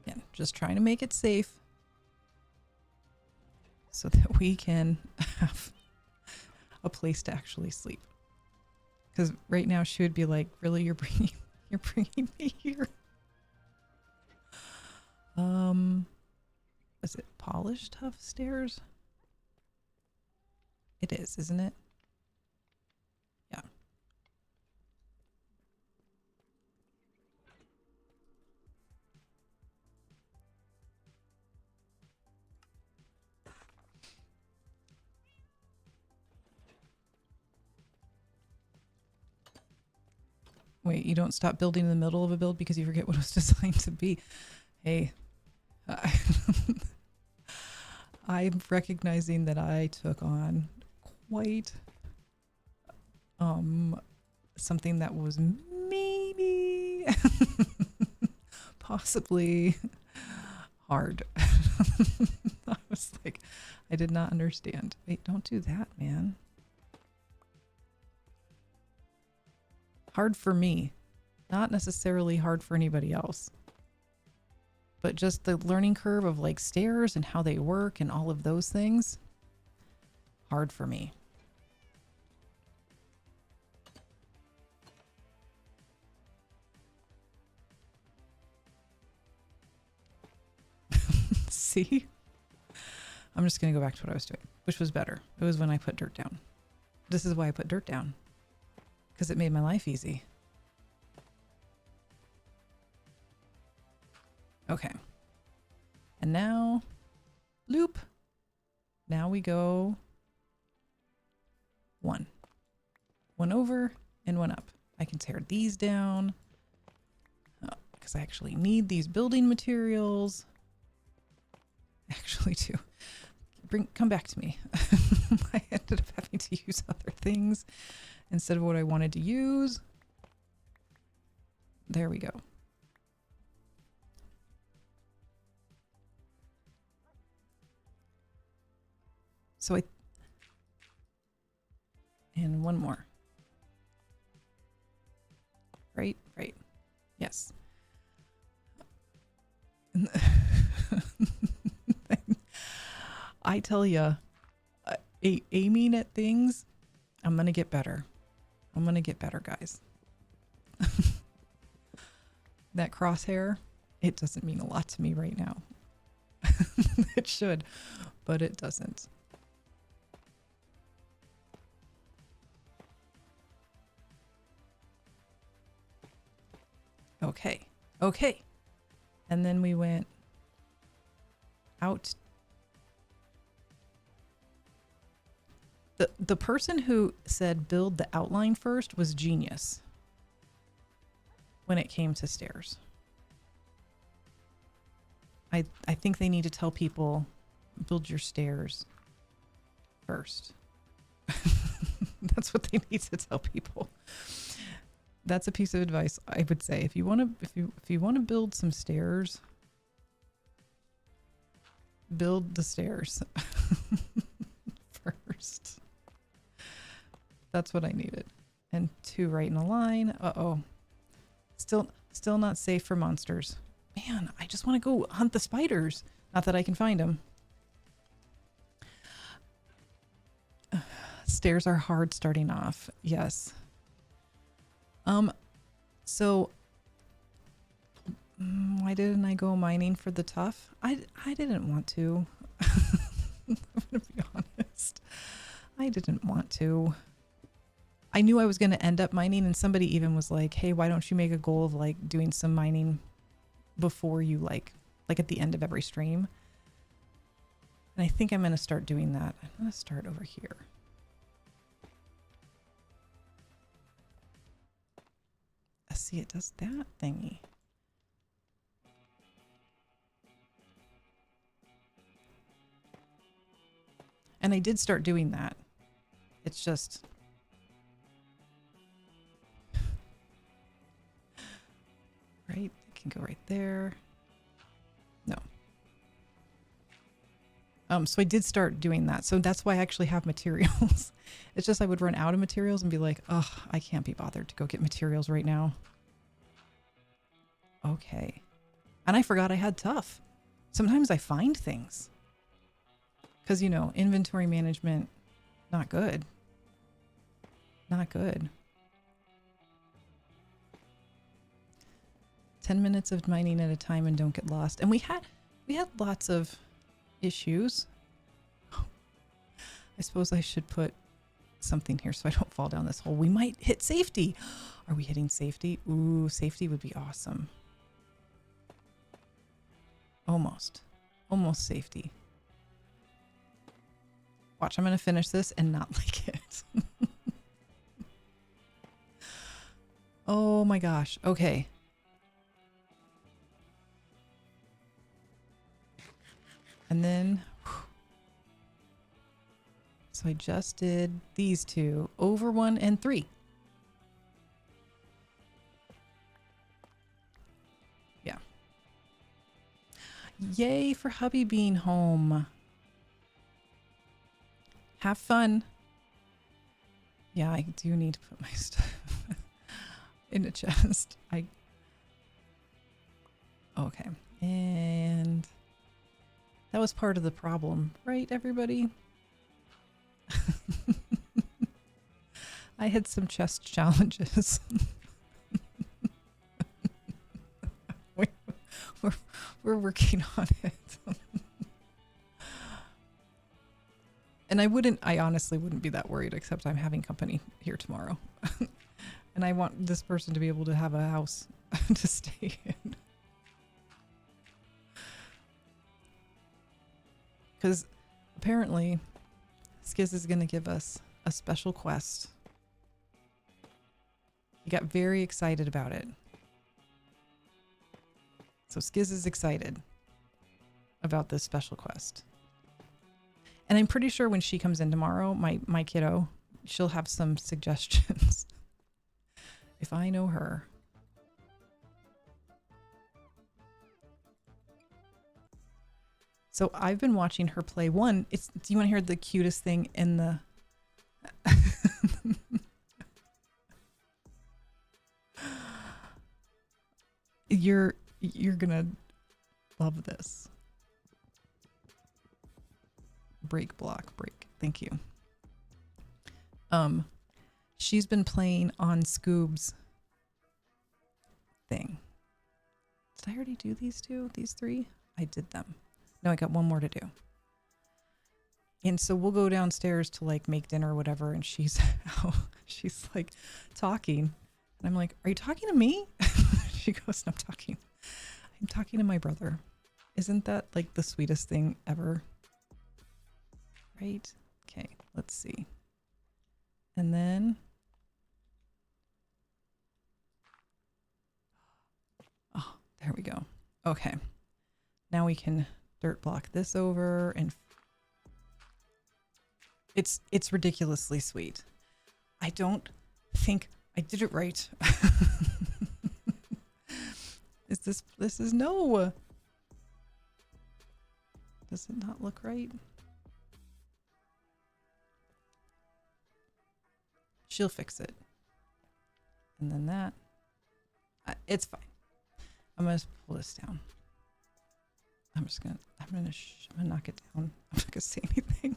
Again, just trying to make it safe so that we can have a place to actually sleep. Because right now she would be like, "Really, you're bringing me here?" Is it polished tough stairs? It is, isn't it? Yeah. Wait, you don't stop building in the middle of a build because you forget what it was designed to be. Hey, I'm recognizing that I took on quite something that was maybe possibly hard. I was like, I did not understand. Wait, don't do that, man. Hard for me, not necessarily hard for anybody else. But just the learning curve of like stairs and how they work and all of those things, hard for me. See? I'm just going to go back to what I was doing, which was better. It was when I put dirt down. This is why I put dirt down. Because it made my life easy. Okay. And now, loop. Now we go 1. 1 over and 1 up. I can tear these down because I actually need these building materials. Actually, too. Come back to me. I ended up having to use other things instead of what I wanted to use. There we go. So and one more. Right. Yes. I tell you, aiming at things, I'm going to get better. I'm going to get better, guys. That crosshair, it doesn't mean a lot to me right now. It should, but it doesn't. Okay. And then we went out. The person who said build the outline first was genius when it came to stairs. I think they need to tell people build your stairs first. That's what they need to tell people. That's a piece of advice I would say. If you want to build some stairs, build the stairs first. That's what I needed. And 2 right in a line. Uh-oh. Still not safe for monsters. Man, I just want to go hunt the spiders. Not that I can find them. Stairs are hard starting off. Yes. So why didn't I go mining for the tough? I didn't want to. I'm gonna be honest. I didn't want to. I knew I was going to end up mining, and somebody even was like, hey, why don't you make a goal of like doing some mining before you like at the end of every stream? And I think I'm going to start doing that. I'm going to start over here. See, it does that thingy. And I did start doing that. It's just... right? It can go right there. No. So I did start doing that. So that's why I actually have materials. It's just I would run out of materials and be like, oh, I can't be bothered to go get materials right now. Okay. And I forgot I had tough. Sometimes I find things. Because, you know, inventory management, not good. Not good. 10 minutes of mining at a time and don't get lost. And we had lots of issues. I suppose I should put something here so I don't fall down this hole. We might hit safety. Are we hitting safety? Ooh, safety would be awesome. Almost safety. Watch, I'm going to finish this and not like it. Oh my gosh. Okay. And then, so I just did these 2, over 1 and 3. Yeah. Yay for hubby being home. Have fun. Yeah, I do need to put my stuff in a chest. Okay. And that was part of the problem, right, everybody? I had some chest challenges. We're working on it. And I honestly wouldn't be that worried, except I'm having company here tomorrow. And I want this person to be able to have a house to stay in. Because apparently Skiz is going to give us a special quest. He got very excited about it. So Skiz is excited about this special quest. And I'm pretty sure when she comes in tomorrow, my kiddo, she'll have some suggestions. If I know her. So I've been watching her play one. Do you want to hear the cutest thing in the you're gonna love this. Break block, break. Thank you. She's been playing on Scoob's thing. Did I already do these two? These three? I did them. No, I got one more to do. And so we'll go downstairs to like make dinner or whatever, and she's she's like talking. And I'm like, "Are you talking to me?" She goes, "No, I'm talking to my brother." Isn't that like the sweetest thing ever? Right? Okay, let's see. And then oh, there we go. Okay. Now we can dirt block this over, and it's ridiculously sweet. I don't think I did it right. This is no. Does it not look right? She'll fix it. And then that. It's fine. I'm going to pull this down. I'm going to knock it down. I'm not going to say anything.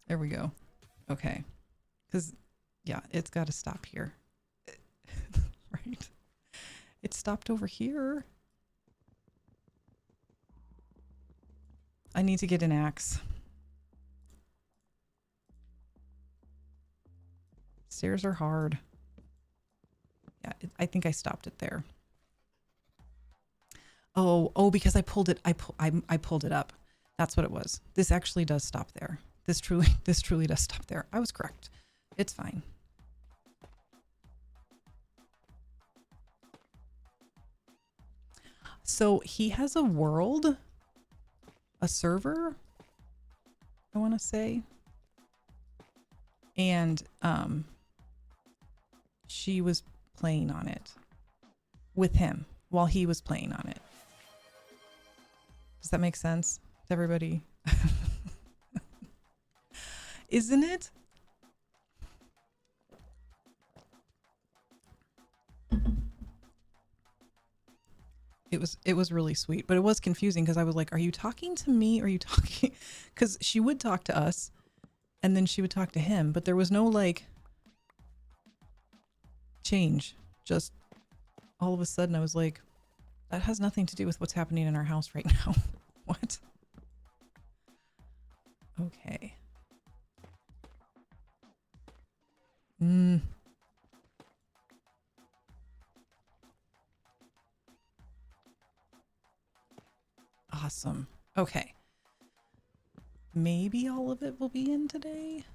There we go. Okay. Because, yeah, it's got to stop here. Right. It stopped over here. I need to get an axe. Stairs are hard. Yeah, I think I stopped it there. Oh, because I pulled it. I pulled it up. That's what it was. This actually does stop there. This truly does stop there. I was correct. It's fine. So he has a world, a server, I want to say. And she was playing on it with him while he was playing on it. Does that make sense to everybody? Isn't it? It was really sweet, but it was confusing because I was like, are you talking to me? Or are you talking? Because she would talk to us and then she would talk to him, but there was no like change. Just all of a sudden I was like, that has nothing to do with what's happening in our house right now. What? Okay. Awesome. Okay. Maybe all of it will be in today.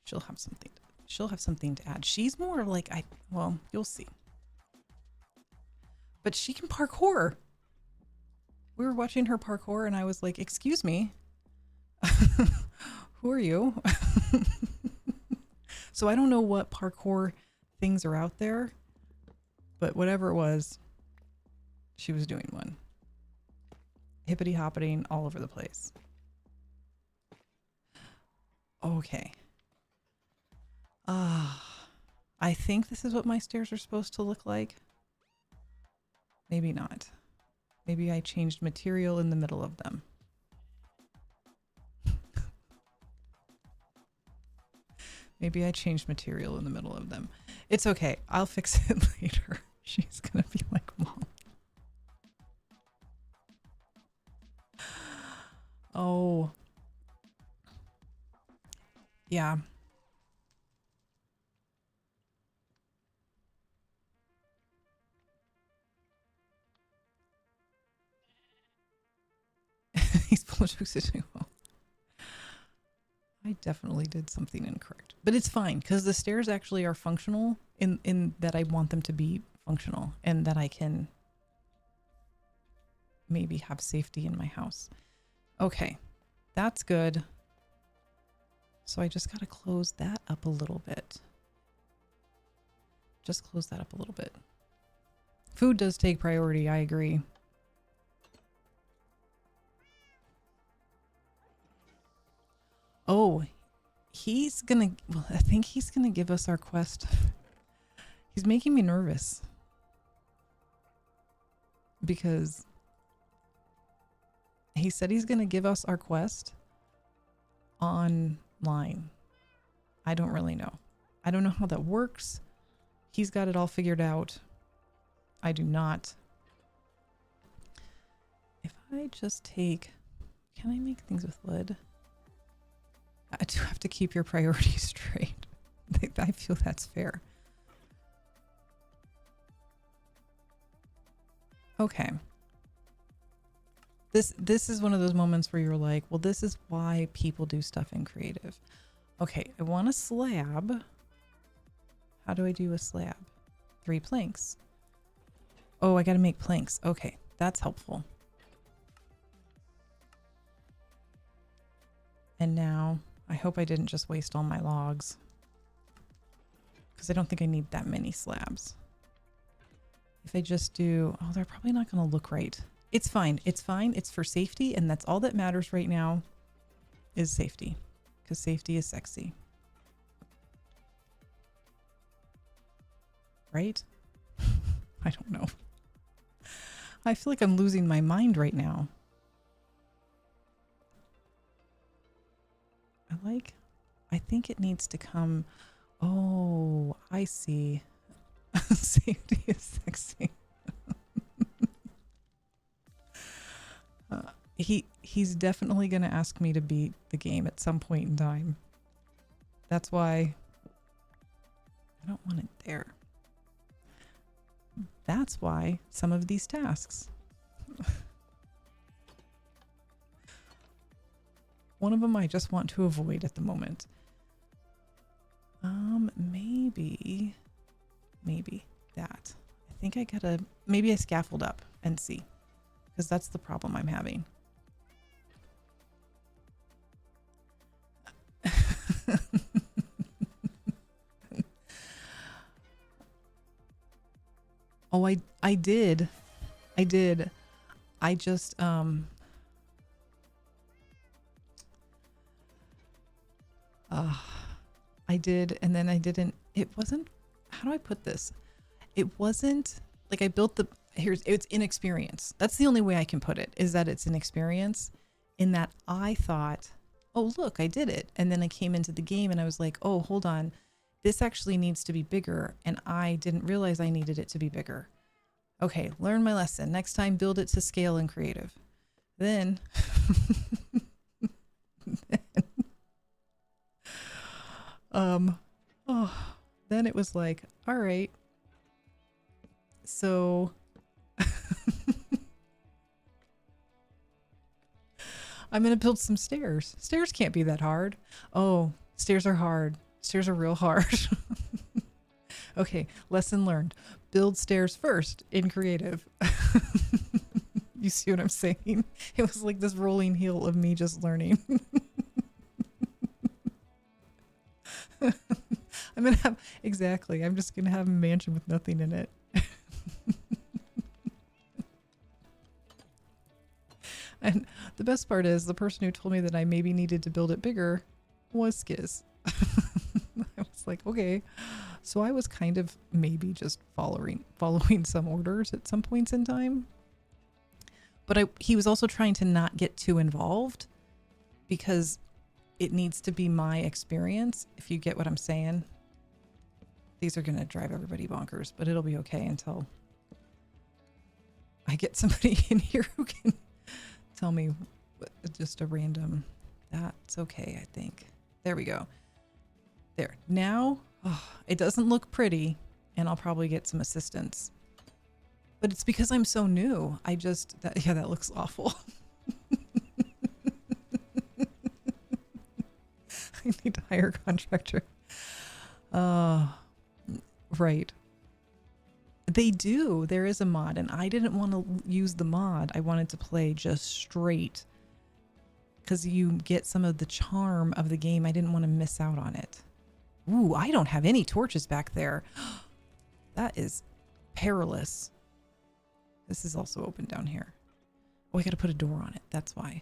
She'll have something to add. She's more like well, you'll see. But she can parkour. We were watching her parkour and I was like, "Excuse me. Who are you?" So I don't know what parkour things are out there, but whatever it was, she was doing one. Hippity hoppiting all over the place. Okay. I think this is what my stairs are supposed to look like. Maybe not. Maybe I changed material in the middle of them. Maybe I changed material in the middle of them. It's okay. I'll fix it later. She's gonna be like, "Mom." Oh. Yeah. He's full of jokes as well. I definitely did something incorrect, but it's fine because the stairs actually are functional in that I want them to be functional and that I can maybe have safety in my house. Okay, that's good. So I just got to close that up a little bit. Just close that up a little bit. Food does take priority. I agree. Oh, he's gonna, well, I think he's gonna give us our quest. He's making me nervous. Because he said he's gonna give us our quest online. I don't really know. I don't know how that works. He's got it all figured out. I do not. If I just take, can I make things with lead? I do have to keep your priorities straight. I feel that's fair. Okay. This is one of those moments where you're like, well, this is why people do stuff in creative. Okay, I want a slab. How do I do a slab? 3 planks. Oh, I got to make planks. Okay, that's helpful. And now, I hope I didn't just waste all my logs. Because I don't think I need that many slabs. If I just do... Oh, they're probably not going to look right. It's fine. It's fine. It's for safety, and that's all that matters right now is safety. Because safety is sexy. Right? I don't know. I feel like I'm losing my mind right now. I think it needs to come... Oh, I see. Safety is sexy. He's definitely going to ask me to beat the game at some point in time. That's why I don't want it there. That's why some of these tasks. One of them I just want to avoid at the moment. Maybe that. I think I gotta, maybe I scaffold up and see, because that's the problem I'm having. Oh, I did. I just, I did, and then I didn't, it wasn't, how do I put this? It wasn't, like I built the, it's inexperience. That's the only way I can put it, is that it's inexperience, in that I thought, oh, look, I did it. And then I came into the game and I was like, oh, hold on. This actually needs to be bigger. And I didn't realize I needed it to be bigger. Okay, learn my lesson. Next time, build it to scale in creative. Then, then it was like, all right. So I'm going to build some stairs. Stairs can't be that hard. Oh, stairs are hard. Stairs are real hard. Okay, lesson learned. Build stairs first in creative. You see what I'm saying? It was like this rolling heel of me just learning. I'm going to have, exactly. I'm just going to have a mansion with nothing in it. And the best part is the person who told me that I maybe needed to build it bigger was Skiz. I was like, okay. So I was kind of maybe just following some orders at some points in time. But he was also trying to not get too involved because it needs to be my experience, if you get what I'm saying. These are going to drive everybody bonkers, but it'll be okay until I get somebody in here who can tell me just a random, that's okay, I think. There we go. There. Now, it doesn't look pretty, and I'll probably get some assistance. But it's because I'm so new. That looks awful. I need to hire a contractor. Right. They do. There is a mod, and I didn't want to use the mod. I wanted to play just straight because you get some of the charm of the game. I didn't want to miss out on it. Ooh, I don't have any torches back there. That is perilous. This is also open down here. Oh, I got to put a door on it. That's why.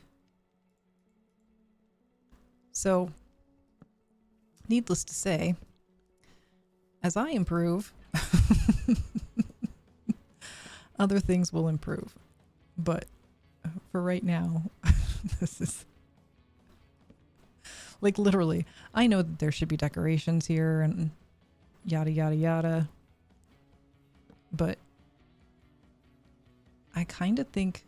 So, needless to say, as I improve, other things will improve. But for right now, this is like literally, I know that there should be decorations here and yada, yada, yada. But I kind of think,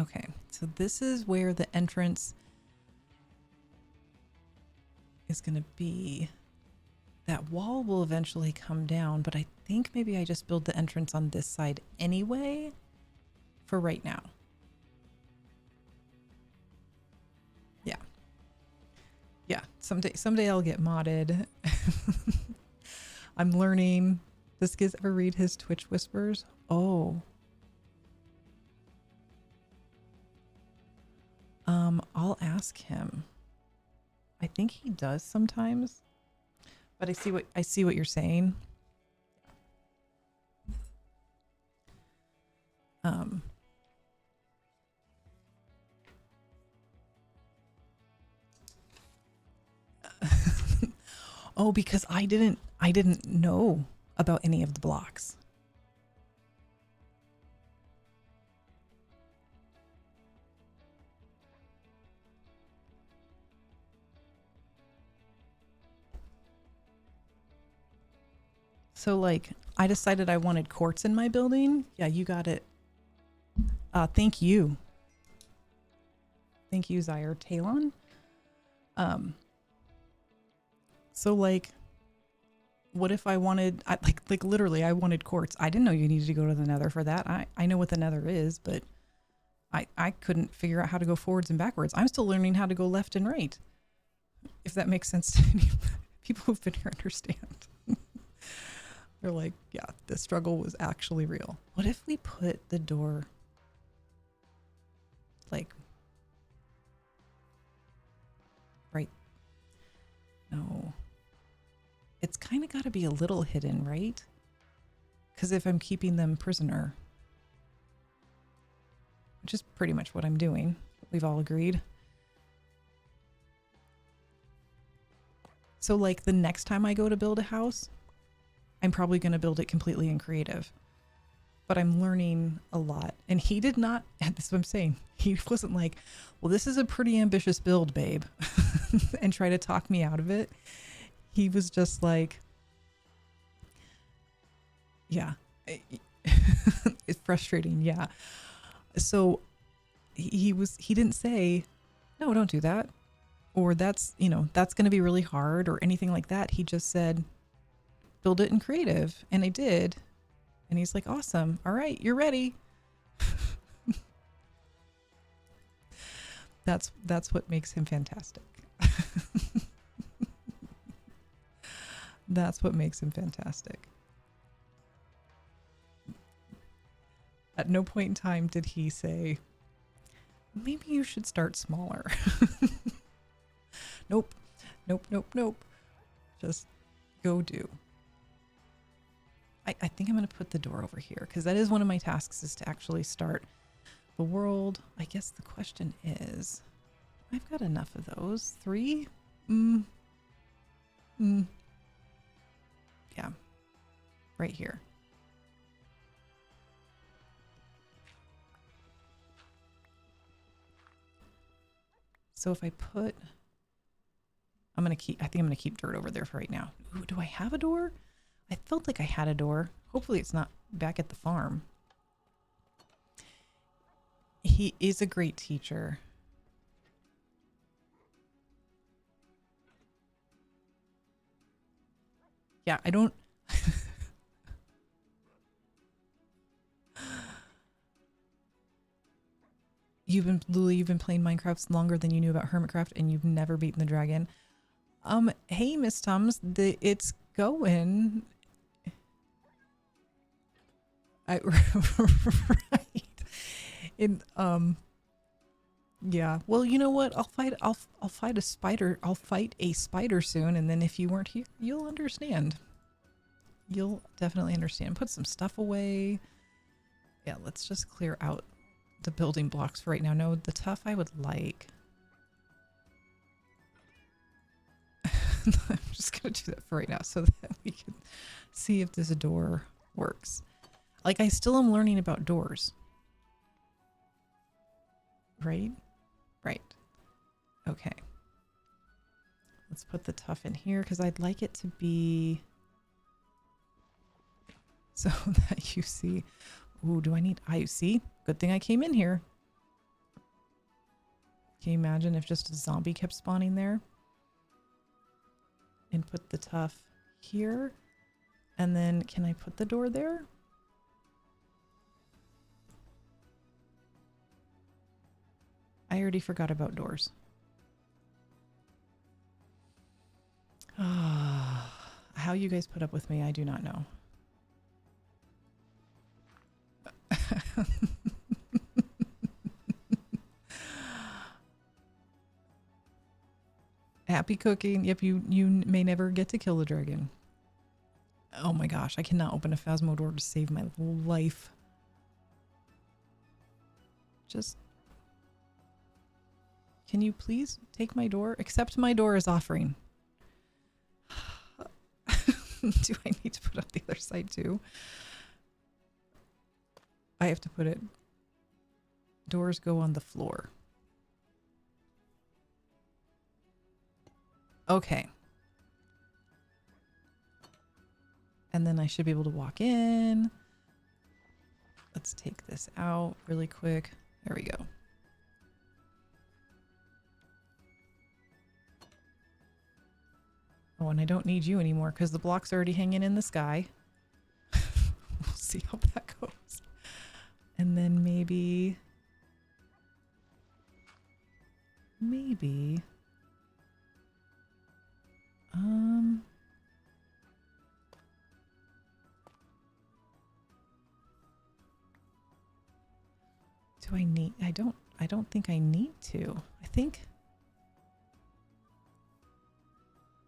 okay, so this is where the entrance is going to be. That wall will eventually come down, but I think maybe I just build the entrance on this side anyway for right now. Yeah. Yeah, someday I'll get modded. I'm learning. Does Giz ever read his Twitch whispers? Oh. I'll ask him. I think he does sometimes. But I see what you're saying. Oh, because I didn't know about any of the blocks. So like I decided I wanted quartz in my building. Yeah, you got it. Thank you. Thank you, Zyre Talon. So like what if I wanted like literally I wanted quartz. I didn't know you needed to go to the nether for that. I know what the nether is, but I couldn't figure out how to go forwards and backwards. I'm still learning how to go left and right. If that makes sense to any people who've been here understand. They're like, yeah, the struggle was actually real. What if we put the door like right? No. It's kind of got to be a little hidden, right? Because if I'm keeping them prisoner, which is pretty much what I'm doing, we've all agreed. So like the next time I go to build a house, I'm probably going to build it completely in creative. But I'm learning a lot. And he did not, and this is what I'm saying, he wasn't like, well, this is a pretty ambitious build, babe, and try to talk me out of it. He was just like, yeah, it's frustrating. Yeah. So he didn't say, no, don't do that. Or that's going to be really hard or anything like that. He just said, build it in creative. And I did. And he's like, awesome. All right, you're ready. That's what makes him fantastic. That's what makes him fantastic. At no point in time did he say, maybe you should start smaller. Nope. Just go do. I think I'm going to put the door over here because that is one of my tasks, is to actually start the world. I guess the question is, I've got enough of those. 3? Yeah. Right here. So if I put, I think I'm going to keep dirt over there for right now. Ooh, do I have a door? I felt like I had a door. Hopefully it's not back at the farm. He is a great teacher. Yeah, I don't... Lily, you've been playing Minecraft longer than you knew about Hermitcraft, and you've never beaten the dragon. Hey, Miss Tums, it's going... right. Yeah. Well, you know what? I'll fight a spider. I'll fight a spider soon, and then if you weren't here, you'll understand. You'll definitely understand. Put some stuff away. Yeah, let's just clear out the building blocks for right now. No, the tough I would like. I'm just going to do that for right now so that we can see if this door works. Like, I still am learning about doors. Right? Right. Okay. Let's put the tough in here because I'd like it to be so that you see. Ooh, do I need... I see. Good thing I came in here. Can you imagine if just a zombie kept spawning there? And put the tough here. And then can I put the door there? I already forgot about doors. How you guys put up with me, I do not know. Happy cooking. Yep, you may never get to kill a dragon. Oh my gosh, I cannot open a Phasmo door to save my life. Just... Can you please take my door? Accept my door as offering. Do I need to put up the other side too? I have to put it... Doors go on the floor. Okay. And then I should be able to walk in. Let's take this out really quick. There we go. Oh, and I don't need you anymore because the block's already hanging in the sky. We'll see how that goes. And then maybe... Do I need... I don't think I need to.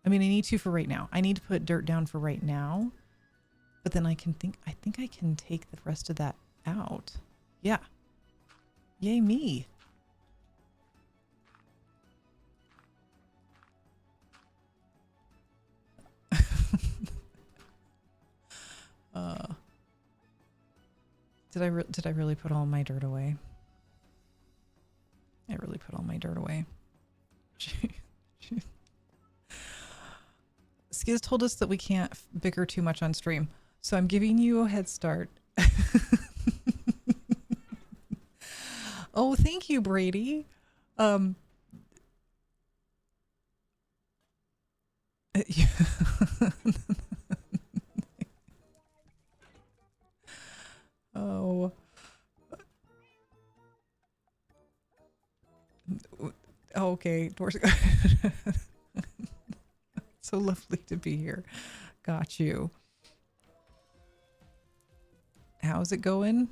I mean, I need to for right now. I need to put dirt down for right now. But then I think I can take the rest of that out. Yeah. Yay me. Did I really put all my dirt away? I really put all my dirt away. Skiz told us that we can't bicker too much on stream, so I'm giving you a head start. Oh, thank you, Brady. Oh. Okay, doors. So lovely to be here. Got you. How's it going?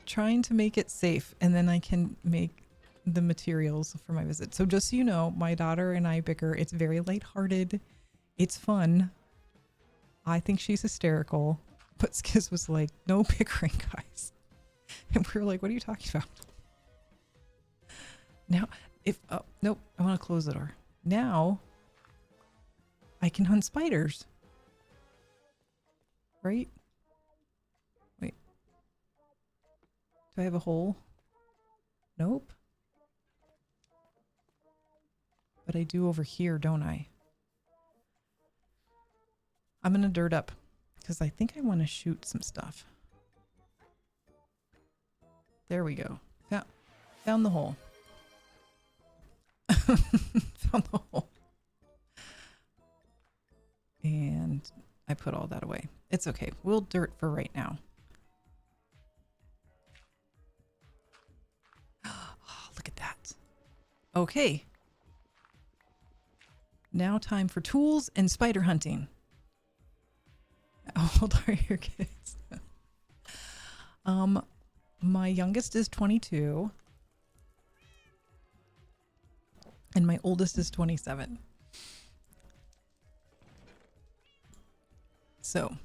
Trying to make it safe, and then I can make the materials for my visit. So just so you know, my daughter and I bicker. It's very lighthearted. It's fun. I think she's hysterical. But Skiz was like, no bickering, guys. And we were like, what are you talking about? Now, nope, I want to close the door. Now, I can hunt spiders. Right? Wait. Do I have a hole? Nope. But I do over here, don't I? I'm gonna dirt up because I think I want to shoot some stuff. There we go. Found the hole. Found the hole. And I put all that away. It's okay. We'll dirt for right now. Oh, look at that. Okay. Now time for tools and spider hunting. How old are your kids? My youngest is 22. And my oldest is 27. So,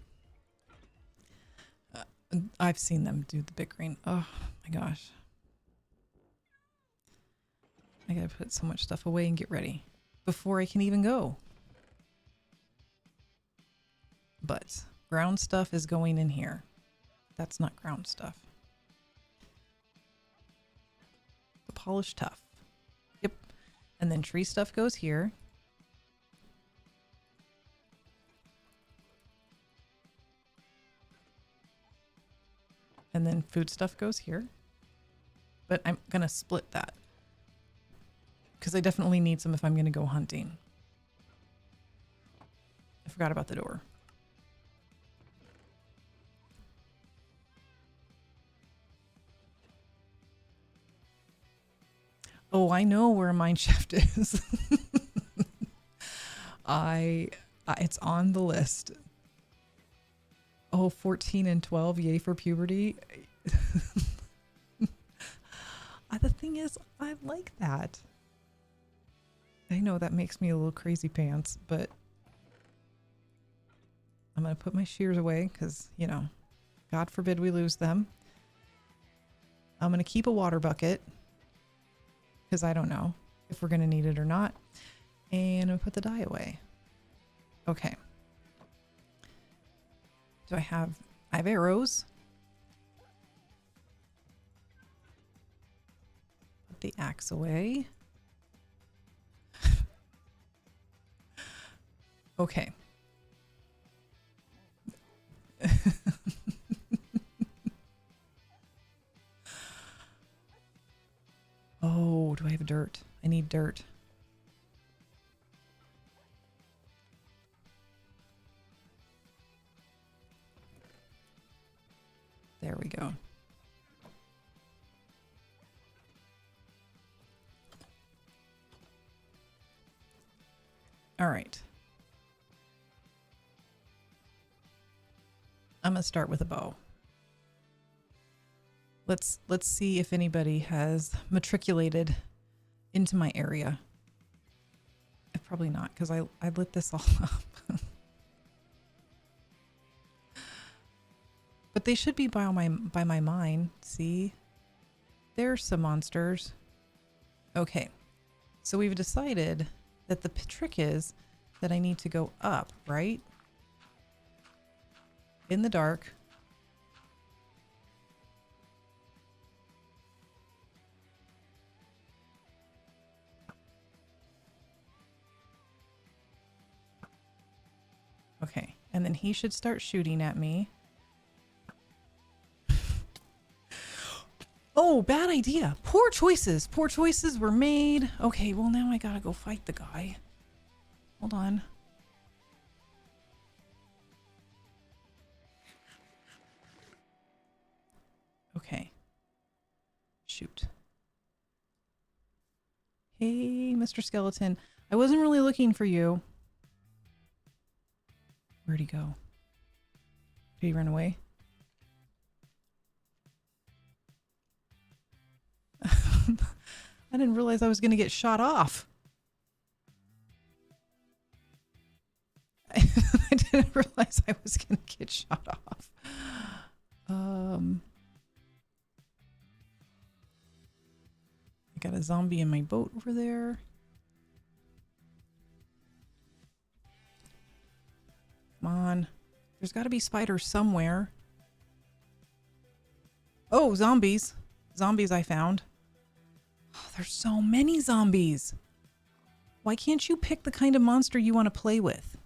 I've seen them do the bickering. Oh my gosh. I gotta put so much stuff away and get ready. before I can even go. But ground stuff is going in here. That's not ground stuff. The polished tuff. Yep. And then tree stuff goes here. And then food stuff goes here. But I'm going to split that, because I definitely need some if I'm going to go hunting. I forgot about the door. Oh, I know where a mine shaft is. It's on the list. Oh, 14 and 12, yay for puberty. The thing is, I like that. I know that makes me a little crazy pants, but I'm going to put my shears away because, you know, God forbid we lose them. I'm going to keep a water bucket because I don't know if we're going to need it or not. And I'm going to put the dye away. Okay. I have arrows. Put the axe away. Okay. Oh, do I have dirt? I need dirt. There we go. All right. I'm going to start with a bow. Let's see if anybody has matriculated into my area. Probably not, because I lit this all up. But they should be by my mine. See? There's some monsters. Okay. So we've decided that the trick is that I need to go up, right? In the dark. Okay. And then he should start shooting at me. Oh, bad idea. Poor choices. Poor choices were made. Okay, well now I gotta go fight the guy. Hold on. Okay. Shoot. Hey, Mr. Skeleton. I wasn't really looking for you. Where'd he go? Did he run away? I didn't realize I was going to get shot off. I didn't realize I was going to get shot off. I got a zombie in my boat over there. Come on. There's got to be spiders somewhere. Oh, zombies. Zombies I found. Oh, there's so many zombies. Why can't you pick the kind of monster you want to play with?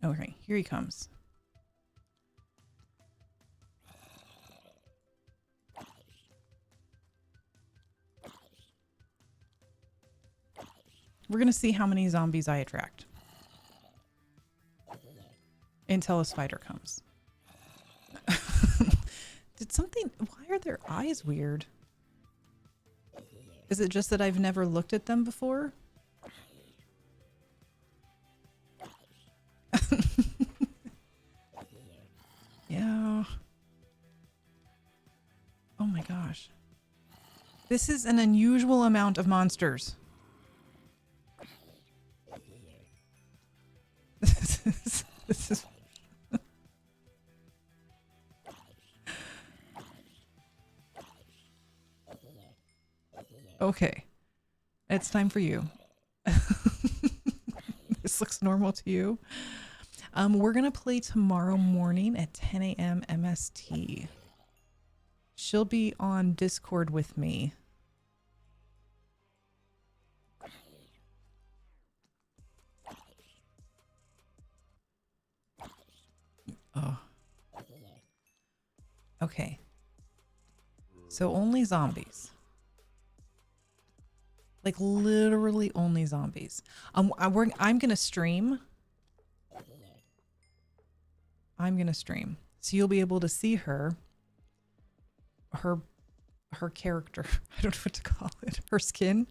Okay, here he comes. We're going to see how many zombies I attract. Until a spider comes. Did something... Why are their eyes weird? Is it just that I've never looked at them before? Yeah. Oh my gosh. This is an unusual amount of monsters. This is... This is okay. It's time for you. This looks normal to you. We're gonna play tomorrow morning at 10 a.m. MST. She'll be on Discord with me. Oh. Okay. So only zombies. Like literally only zombies. I'm gonna stream. I'm gonna stream. So you'll be able to see her character. I don't know what to call it. Her skin.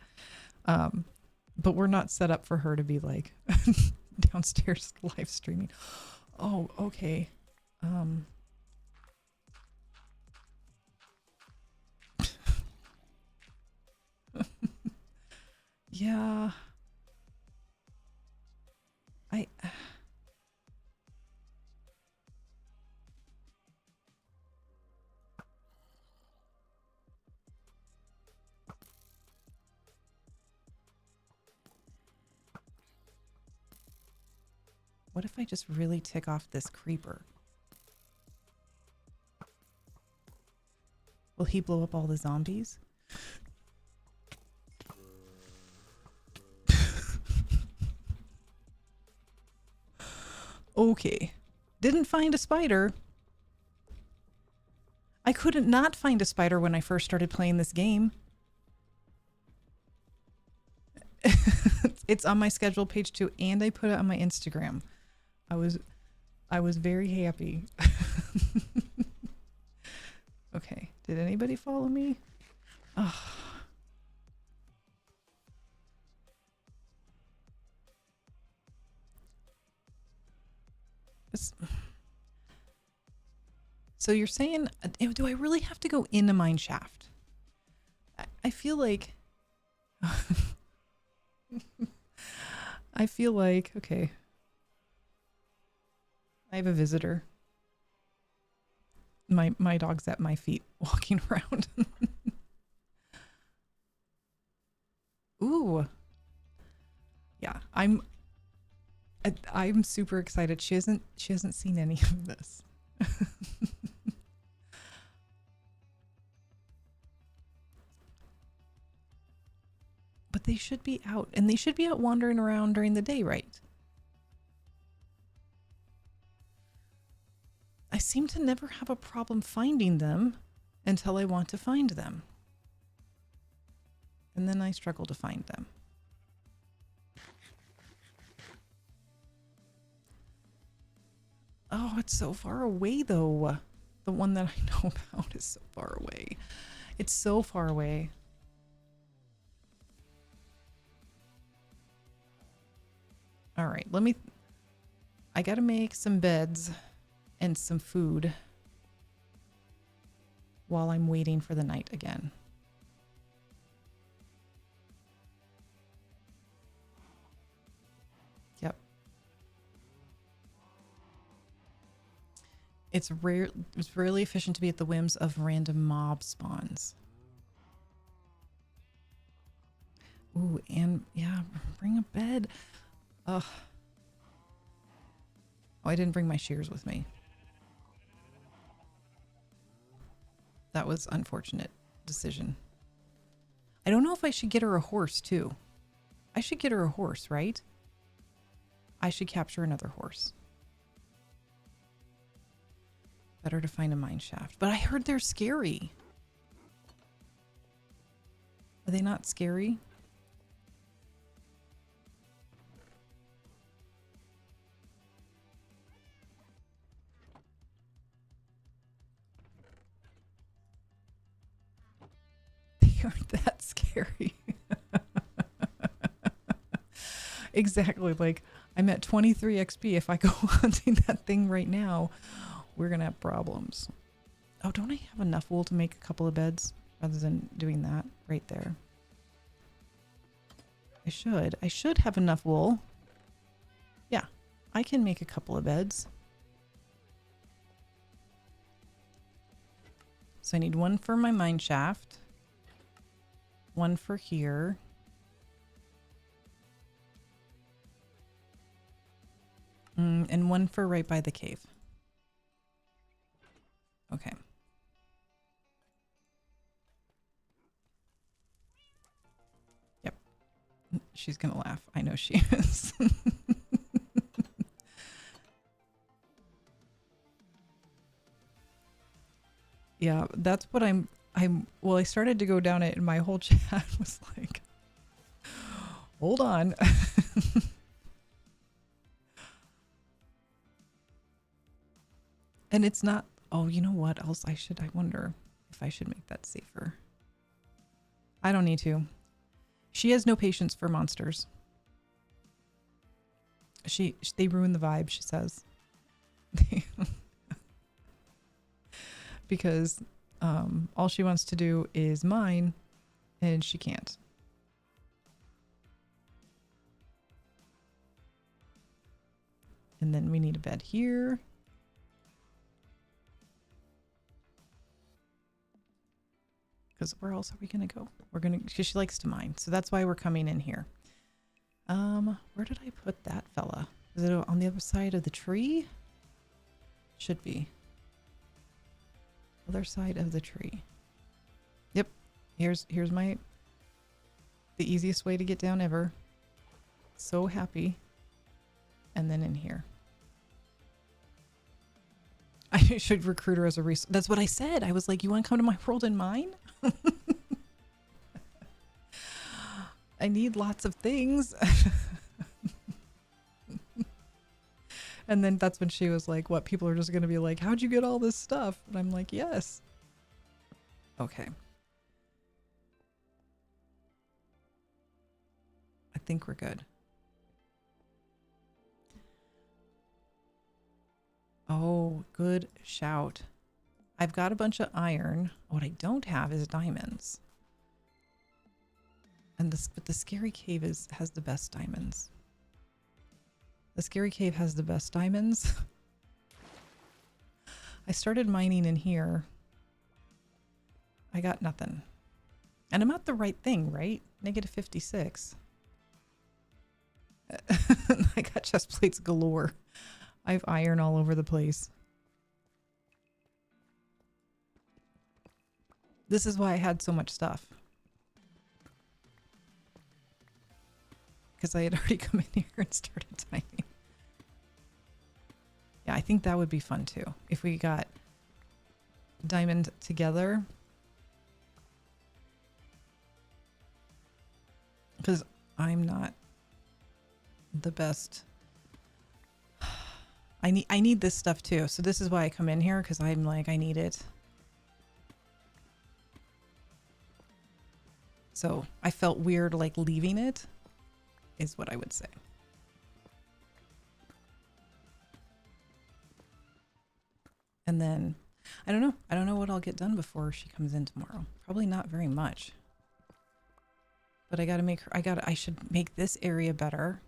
But we're not set up for her to be like downstairs live streaming. Oh, okay. Yeah. What if I just really tick off this creeper? Will he blow up all the zombies? Okay. Didn't find a spider. I couldn't not find a spider when I first started playing this game. It's on my schedule page too, and I put it on my Instagram. I was very happy. Okay. Did anybody follow me? Oh. So you're saying, do I really have to go in a mine shaft? I feel like... I feel like... Okay. I have a visitor. My dog's at my feet walking around. Ooh. Yeah, I'm super excited. She hasn't seen any of this. But they should be out, and they should be out wandering around during the day, right? I seem to never have a problem finding them until I want to find them. And then I struggle to find them. Oh, it's so far away though. The one that I know about is so far away. It's so far away. All right, I gotta make some beds and some food while I'm waiting for the night again. Yep. It's rarely efficient to be at the whims of random mob spawns. Ooh, and yeah, bring a bed. Ugh. Oh, I didn't bring my shears with me. That was unfortunate decision. I don't know if I should get her a horse too. I should get her a horse, right? I should capture another horse. Better to find a mine shaft. But I heard they're scary. Are they not scary? They aren't that scary. Exactly. Like, I'm at 23 XP. If I go hunting that thing right now, we're going to have problems. Oh, don't I have enough wool to make a couple of beds rather than doing that right there? I should have enough wool. Yeah, I can make a couple of beds. So I need one for my mine shaft, one for here. And one for right by the cave. Okay. Yep. She's gonna laugh. I know she is. Yeah, that's what well, I started to go down it and my whole chat was like, hold on. And it's not, oh, you know what else I wonder if I should make that safer. I don't need to. She has no patience for monsters. They ruin the vibe, she says. Because all she wants to do is mine, and she can't. And then we need a bed here. Because where else are we going to go? Because she likes to mine. So that's why we're coming in here. Where did I put that fella? Is it on the other side of the tree? Should be. Other side of the tree. Yep. Here's the easiest way to get down ever. So happy. And then in here. I should recruit her as a resource. That's what I said. I was like, you want to come to my world and mine? I need lots of things. And then that's when she was like, what, people are just going to be like, how'd you get all this stuff? And I'm like, yes. Okay. I think we're good. Oh, good shout. I've got a bunch of iron. What I don't have is diamonds. But the scary cave has the best diamonds. The scary cave has the best diamonds. I started mining in here. I got nothing. And I'm at the right thing, right? Negative 56. I got chest plates galore. I have iron all over the place. This is why I had so much stuff. Because I had already come in here and started mining. Yeah, I think that would be fun too. If we got diamond together. Because I'm not the best. I need this stuff too. So this is why I come in here, because I'm like, I need it. So I felt weird like leaving it, is what I would say. And then I don't know. I don't know what I'll get done before she comes in tomorrow. Probably not very much. But I should make this area better.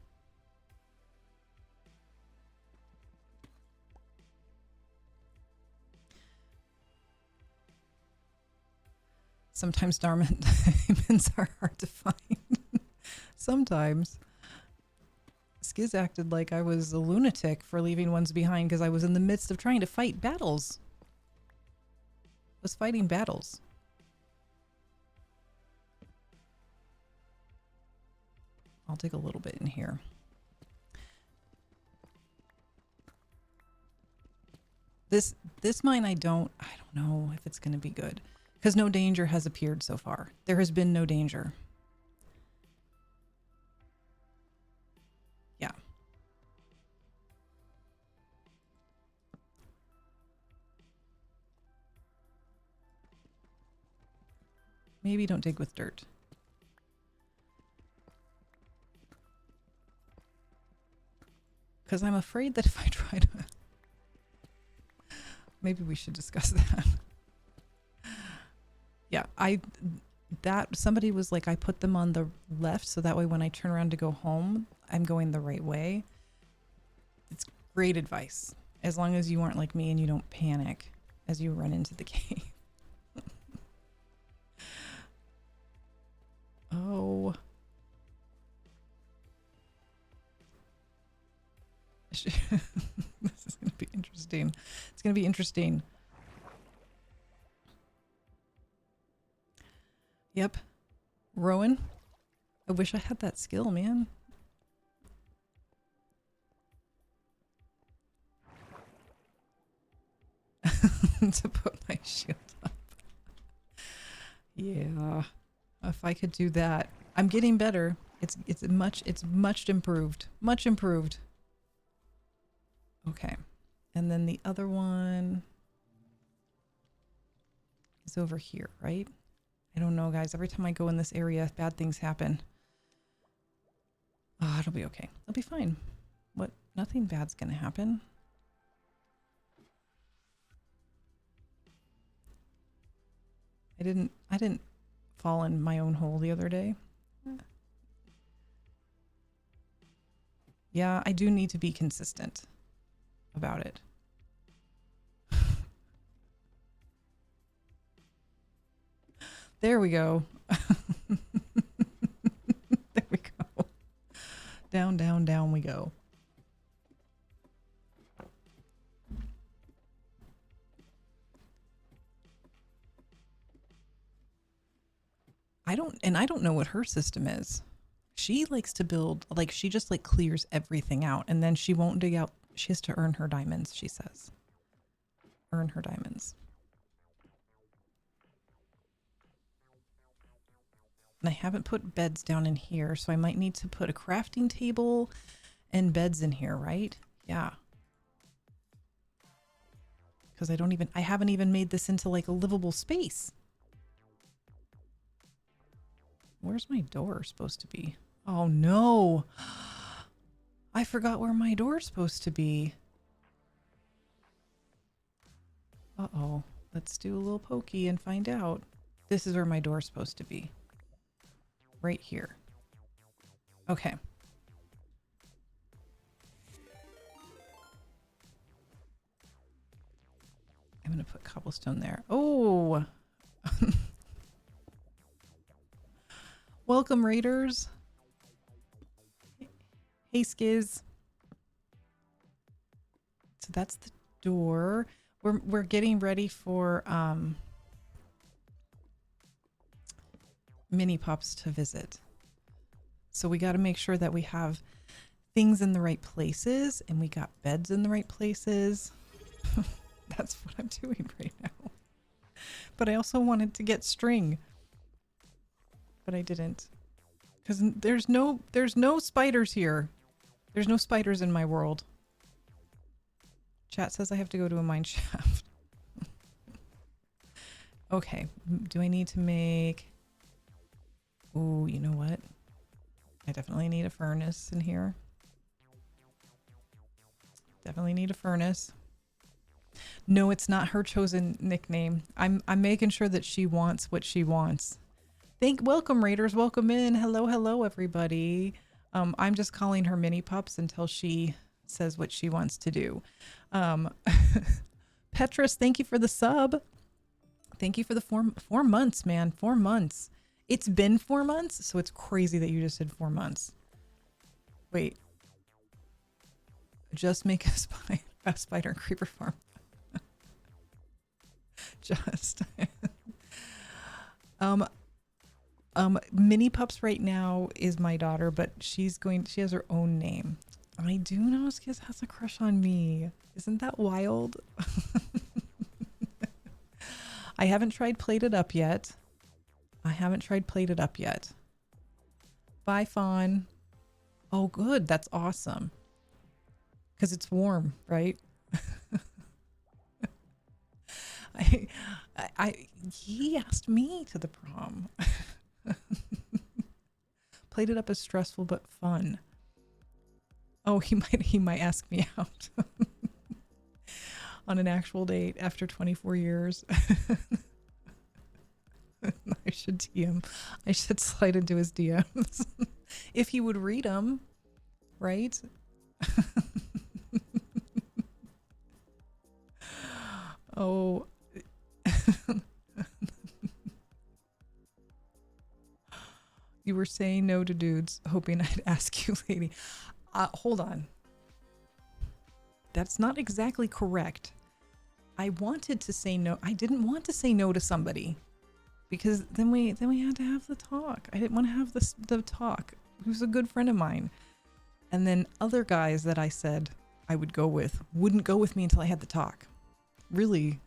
Sometimes diamonds are hard to find. Sometimes. Skiz acted like I was a lunatic for leaving ones behind because I was in the midst of trying to fight battles. I was fighting battles. I'll dig a little bit in here. This mine I don't know if it's going to be good. Because no danger has appeared so far. There has been no danger. Yeah. Maybe don't dig with dirt. Because I'm afraid that if I try to... Maybe we should discuss that. Yeah, somebody was like, I put them on the left so that way when I turn around to go home, I'm going the right way. it's great advice. As long as you aren't like me and you don't panic as you run into the cave. Oh. This is going to be interesting. It's going to be interesting. Yep. Rowan, I wish I had that skill, man. To put my shield up. Yeah. If I could do that. I'm getting better. It's much improved. Much improved. Okay. And then the other one is over here, right? I don't know, guys. Every time I go in this area, bad things happen. Oh, it'll be okay. It'll be fine. What? Nothing bad's gonna happen. I didn't fall in my own hole the other day. Yeah, I do need to be consistent about it. There we go. There we go. Down, down, down we go. I don't know what her system is. She likes to build, like, she just like clears everything out and then she won't dig out. She has to earn her diamonds, she says. Earn her diamonds. And I haven't put beds down in here, so I might need to put a crafting table and beds in here, right? Yeah. Because I haven't even made this into like a livable space. Where's my door supposed to be? Oh no. I forgot where my door's supposed to be. Uh-oh. Let's do a little pokey and find out. This is where my door's supposed to be. Right here. Okay. I'm going to put cobblestone there. Oh! Welcome, raiders. Hey, Skiz. So that's the door. We're getting ready for mini pups to visit. So we got to make sure that we have things in the right places and we got beds in the right places. That's what I'm doing right now. But I also wanted to get string. But I didn't. Because there's no spiders here. There's no spiders in my world. Chat says I have to go to a mine shaft. Okay. Do I need to make... Oh, you know what? I definitely need a furnace in here. Definitely need a furnace. No, it's not her chosen nickname. I'm making sure that she wants what she wants. Welcome, raiders. Welcome in. Hello, everybody. I'm just calling her Mini Pups until she says what she wants to do. Petrus, thank you for the sub. Thank you for the 4 months, man. 4 months. It's been 4 months, so it's crazy that you just did 4 months. Wait. Just make a spider and creeper farm. Just. Mini Pups right now is my daughter, but she has her own name. I do know Skiz has a crush on me. Isn't that wild? I haven't tried Plated Up yet. Bye, Fawn. Oh, good. That's awesome. Because it's warm, right? He asked me to the prom. Plated Up is stressful but fun. Oh, he might ask me out on an actual date after 24 years. I should DM. I should slide into his DMs if he would read them, right? Oh, you were saying no to dudes, hoping I'd ask you, lady. Hold on. That's not exactly correct. I wanted to say no. I didn't want to say no to somebody because then we had to have the talk. I didn't want to have the talk. He was a good friend of mine. And then other guys that I said I would go with wouldn't go with me until I had the talk. Really,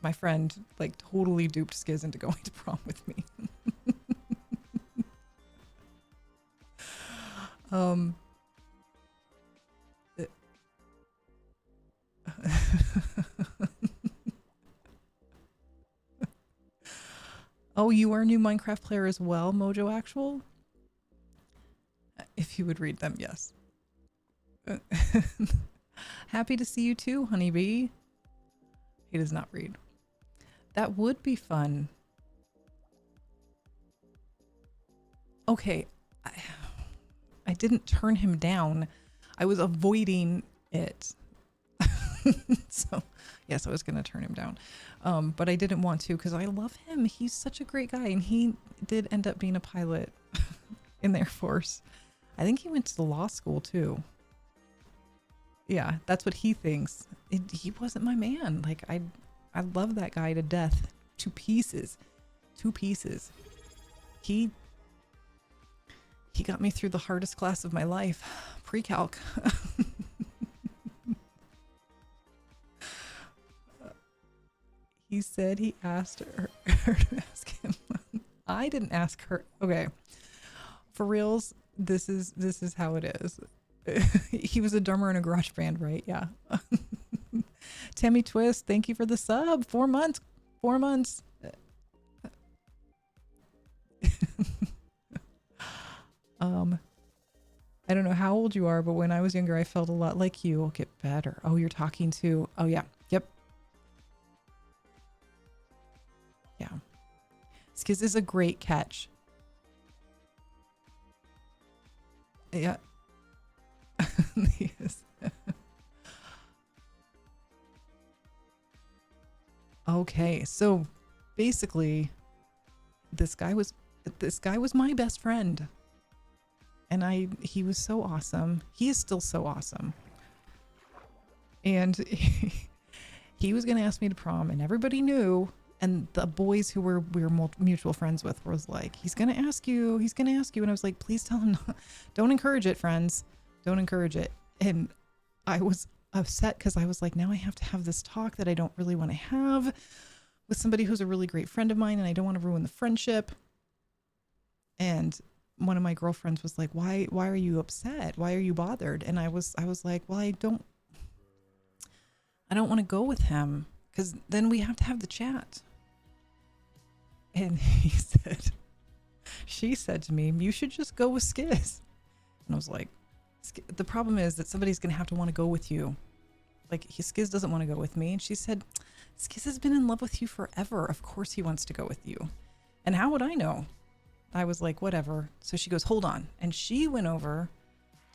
my friend like totally duped Skiz into going to prom with me. um Oh, you are a new Minecraft player as well, Mojo Actual? If you would read them, yes. Happy to see you too, Honeybee. He does not read. That would be fun. Okay, I didn't turn him down. I was avoiding it. So, yes, I was going to turn him down. But I didn't want to because I love him. He's such a great guy. And he did end up being a pilot in the Air Force. I think he went to the law school too. Yeah, that's what he thinks. He wasn't my man. Like, I love that guy to death. To pieces. He got me through the hardest class of my life. Pre-calc. He said he asked her to ask him. I didn't ask her. Okay. For reals, this is how it is. He was a drummer in a garage band, right? Yeah. Tammy Twist, thank you for the sub. 4 months. 4 months. I don't know how old you are, but when I was younger, I felt a lot like you. I'll get better. Oh, you're talking to. Oh, yeah. Yep. Yeah. Skiz is a great catch. Yeah. Yes. Okay, so basically this guy was my best friend. And he was so awesome. He is still so awesome. And he was going to ask me to prom, and everybody knew. And the boys who we were mutual friends with was like, he's going to ask you. And I was like, please tell him not. Don't encourage it, friends. Don't encourage it. And I was upset because I was like, now I have to have this talk that I don't really want to have with somebody who's a really great friend of mine, and I don't want to ruin the friendship. And one of my girlfriends was like, why are you upset? Why are you bothered? And I was like, well, I don't want to go with him because then we have to have the chat. And she said to me, you should just go with Skiz. And I was like, the problem is that somebody's going to have to want to go with you. Like, Skiz doesn't want to go with me. And she said, Skiz has been in love with you forever. Of course he wants to go with you. And how would I know? I was like, whatever. So she goes, hold on. And she went over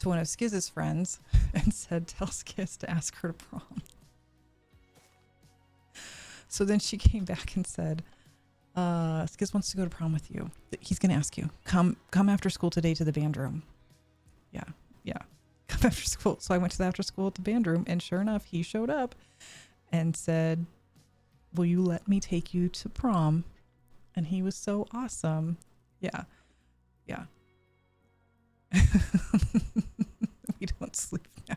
to one of Skiz's friends and said, tell Skiz to ask her to prom. So then she came back and said, Skiz wants to go to prom with you. He's going to ask you. Come after school today to the band room. Yeah. Come after school. So I went to the after school at the band room, and sure enough, he showed up and said, will you let me take you to prom? And he was so awesome. Yeah. We don't sleep now.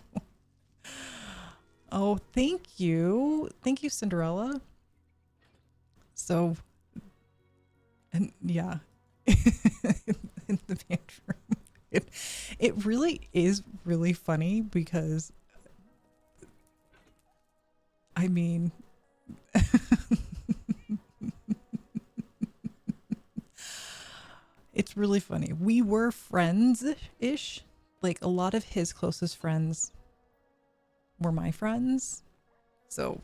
Oh, thank you, Cinderella. So, and yeah, in the band room, it really is really funny because, I mean, it's really funny. We were friends-ish. Like, a lot of his closest friends were my friends. So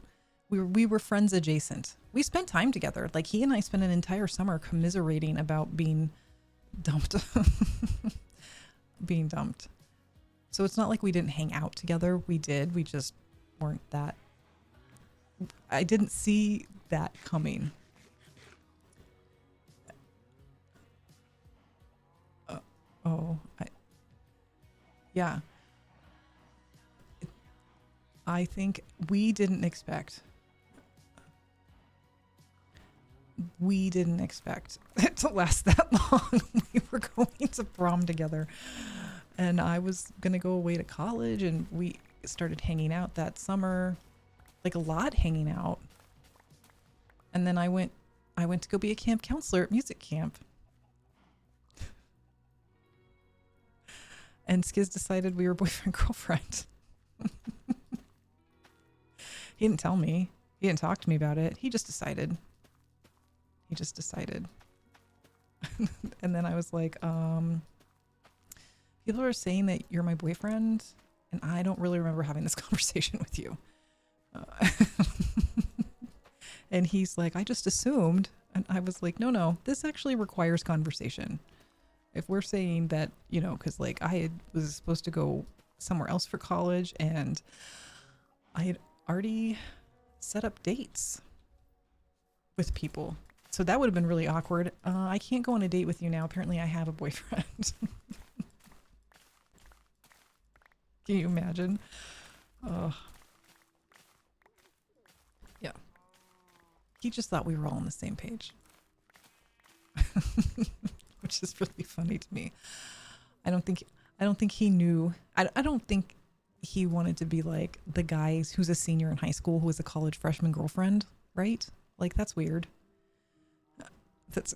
we were friends adjacent. We spent time together. Like, he and I spent an entire summer commiserating about being dumped. Being dumped. So it's not like we didn't hang out together. We did. We just weren't that I didn't see that coming. Oh, yeah. I think we didn't expect it to last that long. We were going to prom together, and I was going to go away to college, and we started hanging out that summer, like a lot hanging out. And then I went to go be a camp counselor at music camp. And Skiz decided we were boyfriend girlfriend. He didn't tell me. He didn't talk to me about it. He just decided. And then I was like, people are saying that you're my boyfriend, and I don't really remember having this conversation with you. And he's like, I just assumed. And I was like, no, this actually requires conversation. If we're saying that, because like was supposed to go somewhere else for college, and I had already set up dates with people. So that would have been really awkward. I can't go on a date with you now. Apparently I have a boyfriend. Can you imagine? Yeah. He just thought we were all on the same page. Which is really funny to me. I don't think he knew. I don't think he wanted to be like the guy who's a senior in high school who has a college freshman girlfriend, right? Like, that's weird. That's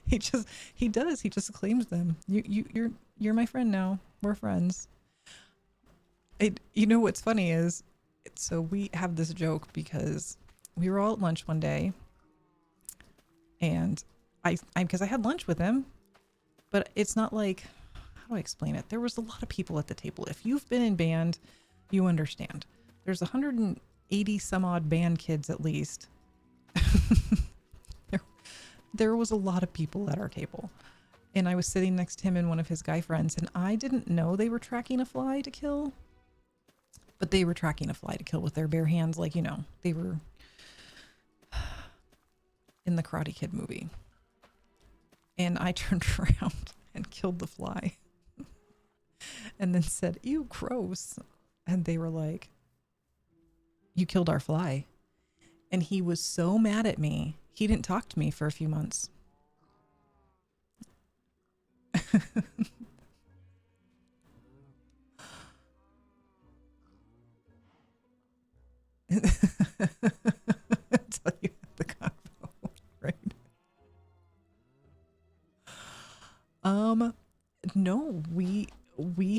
he just claims them. You're my friend now. We're friends. What's funny is, so we have this joke because we were all at lunch one day, and because I had lunch with him, but it's not like, how do I explain it? There was a lot of people at the table. If you've been in band, you understand. There's 180 some odd band kids at least. There was a lot of people at our table, and I was sitting next to him and one of his guy friends, and I didn't know they were tracking a fly to kill, but they were tracking a fly to kill with their bare hands, like, they were in the Karate Kid movie. And I turned around and killed the fly and then said, ew, gross. And they were like, you killed our fly. And he was so mad at me. He didn't talk to me for a few months. Tell you the convo, right? No, we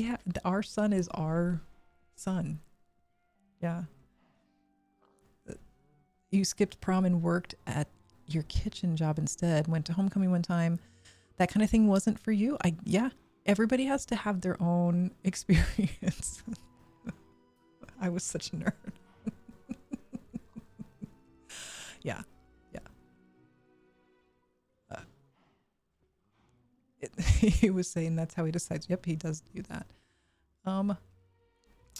have, our son is our son. Yeah. You skipped prom and worked at your kitchen job instead, went to homecoming one time. That kind of thing wasn't for you. Yeah, everybody has to have their own experience. I was such a nerd. Yeah. He was saying that's how he decides. Yep, he does do that.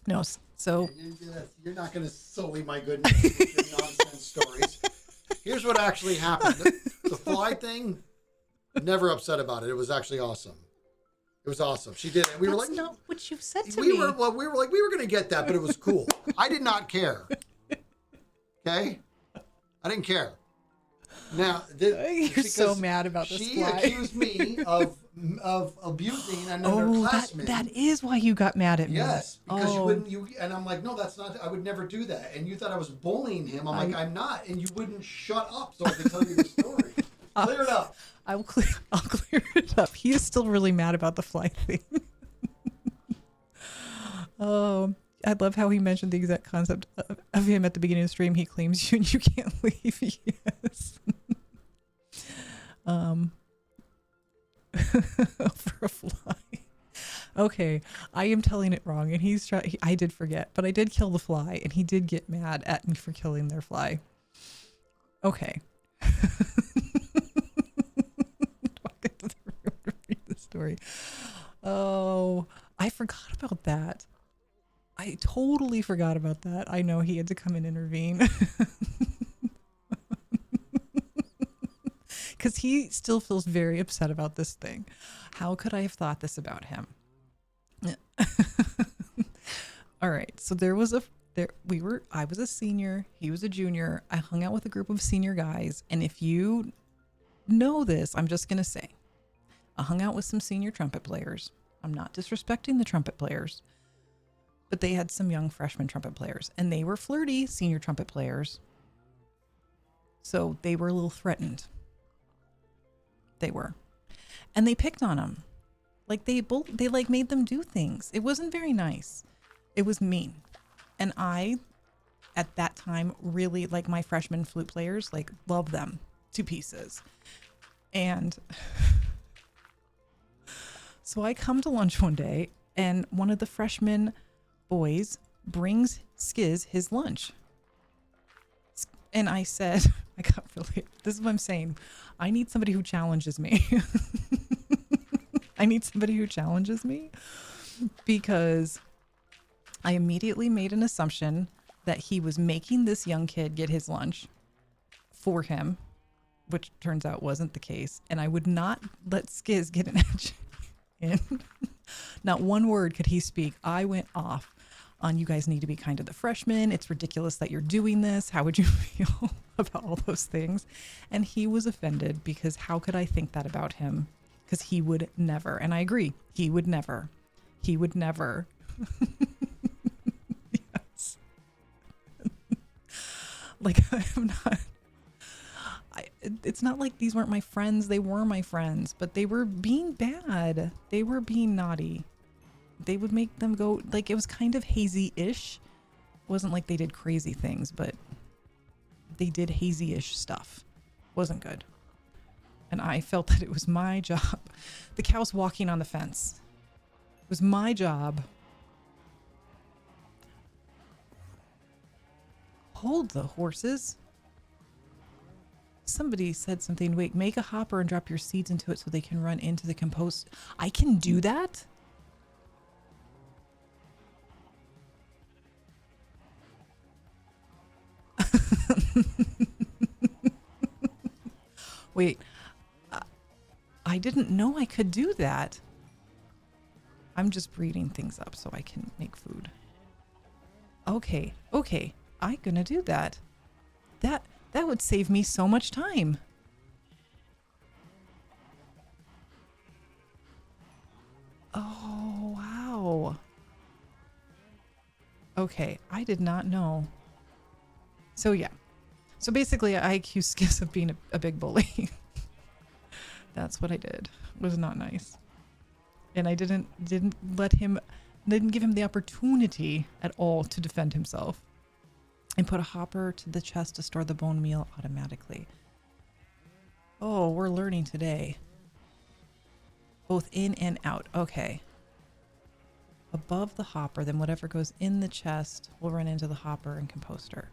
No, so you're not going to sully my goodness with your nonsense stories. Here's what actually happened. The fly thing, never upset about it. It was actually awesome. It was awesome. She did it. We were like, not what you said to me. We were going to get that, but it was cool. I did not care. Okay, I didn't care. Now, you're so mad about this she fly. accused me of abusing another classmate. That is why you got mad at me. Yes, because you wouldn't. And I'm like, no, that's not. I would never do that. And you thought I was bullying him. I'm like, I'm not. And you wouldn't shut up so I could tell you the story. Clear it up. I'll clear it up. He is still really mad about the fly thing. Oh, I love how he mentioned the exact concept of him at the beginning of the stream. He claims you and you can't leave. Yes. For a fly. Okay, I am telling it wrong, and I did forget, but I did kill the fly, and he did get mad at me for killing their fly. Okay. Walk into the room to read the story. Oh, I forgot about that. I totally forgot about that. I know he had to come and intervene. Because he still feels very upset about this thing. How could I have thought this about him? All right. So I was a senior, he was a junior. I hung out with a group of senior guys. And if you know this, I'm just going to say, I hung out with some senior trumpet players. I'm not disrespecting the trumpet players, but they had some young freshman trumpet players and they were flirty senior trumpet players. So they were a little threatened. They were. And they picked on them. Like they like made them do things. It wasn't very nice. It was mean. And I, at that time, really like my freshman flute players, like love them to pieces. And so I come to lunch one day and one of the freshman boys brings Skiz his lunch. And I said, I got really, this is what I'm saying. I need somebody who challenges me. I need somebody who challenges me because I immediately made an assumption that he was making this young kid get his lunch for him, which turns out wasn't the case. And I would not let Skiz get an edge in. Not one word could he speak. I went off on, you guys need to be kind to the freshmen. It's ridiculous that you're doing this. How would you feel about all those things? And he was offended because how could I think that about him? Because he would never. And I agree. He would never. He would never. Yes. Like, I'm not. It's not like these weren't my friends. They were my friends, but they were being bad. They were being naughty. They would make them go, like, it was kind of hazy-ish. It wasn't like they did crazy things, but they did hazy-ish stuff. Wasn't good. And I felt that it was my job. The cow's walking on the fence. It was my job. Hold the horses. Somebody said something. Wait, make a hopper and drop your seeds into it so they can run into the compost. I can do that? Wait, I didn't know I could do that. I'm just breeding things up so I can make food. Okay, I'm gonna do that. That would save me so much time. Oh, wow. Okay, I did not know. So yeah. So basically I accused Skiz of being a big bully. That's what I did. It was not nice. And I didn't give him the opportunity at all to defend himself. And put a hopper to the chest to store the bone meal automatically. Oh, we're learning today. Both in and out. Okay. Above the hopper, then whatever goes in the chest will run into the hopper and composter.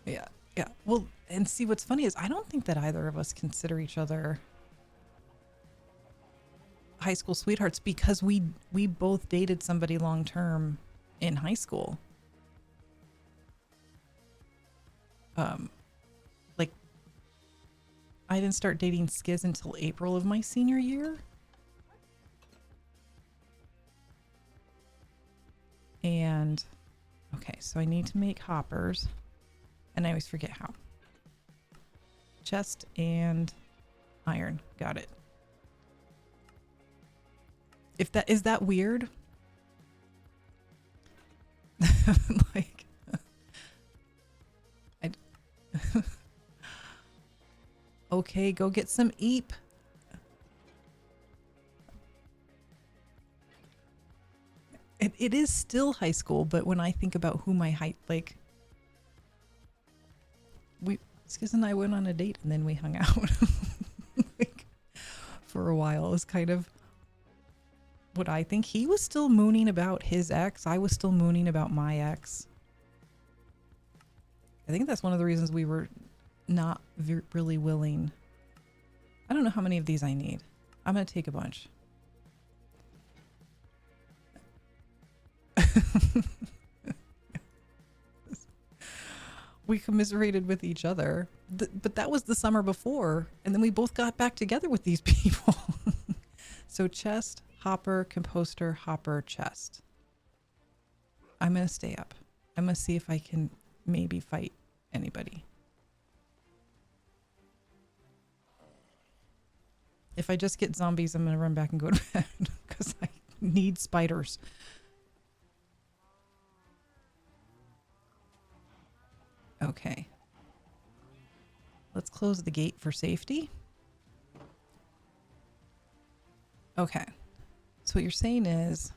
Yeah. Well, and see what's funny is I don't think that either of us consider each other high school sweethearts because we both dated somebody long term in high school. Like I didn't start dating Skiz until April of my senior year. And okay, so I need to make hoppers. And I always forget how. Chest and iron. Got it. Is that weird? Like okay, go get some eep. It is still high school, but when I think about who my height, like Skiz and I went on a date and then we hung out like, for a while. It was kind of what I think. He was still mooning about his ex. I was still mooning about my ex. I think that's one of the reasons we were not really willing. I don't know how many of these I need. I'm going to take a bunch. We commiserated with each other. But that was the summer before. And then we both got back together with these people. So chest, hopper, composter, hopper, chest. I'm going to stay up. I'm going to see if I can maybe fight anybody. If I just get zombies, I'm going to run back and go to bed because I need spiders. Okay. Let's close the gate for safety. Okay. So what you're saying is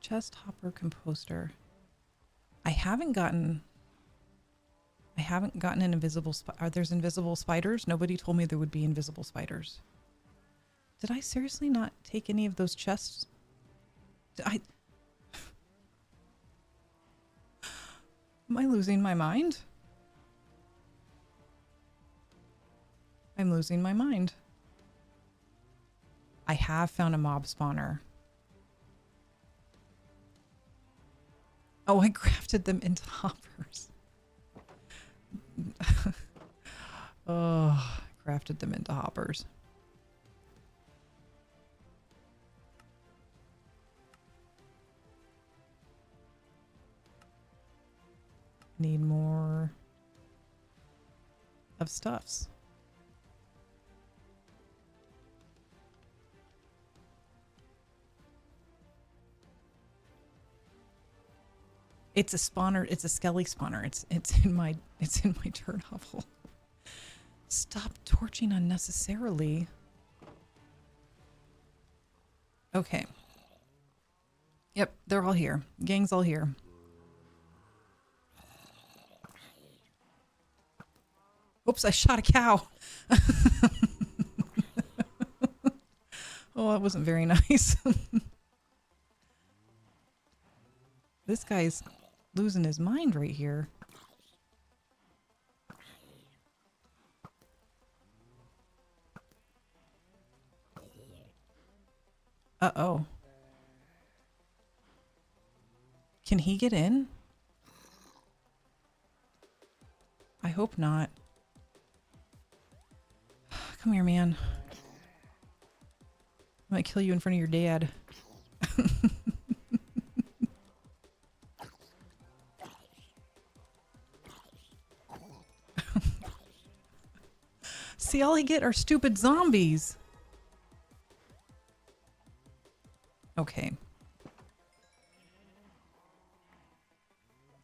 chest, hopper, composter. I haven't gotten an invisible are there's invisible spiders? Nobody told me there would be invisible spiders. Did I seriously not take any of those chests? Am I losing my mind? I'm losing my mind. I have found a mob spawner. Oh, I crafted them into hoppers. Oh, crafted them into hoppers. Need more of stuffs. It's a spawner. It's a skelly spawner. It's in my turn hovel. Stop torching unnecessarily. Okay. Yep, they're all here. Gang's all here. Oops, I shot a cow. Oh, that wasn't very nice. This guy's losing his mind right here. Uh-oh. Can he get in? I hope not. Come here, man. I might kill you in front of your dad. See, all I get are stupid zombies. Okay.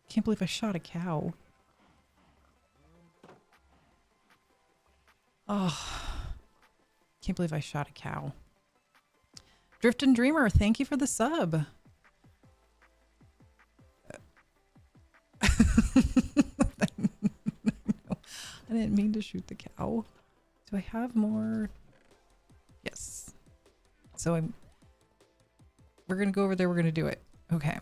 Can't believe I shot a cow. Oh. Can't believe I shot a cow. Drift and Dreamer, thank you for the sub. I didn't mean to shoot the cow. Do I have more? Yes. So we're going to go over there. We're going to do it. Okay.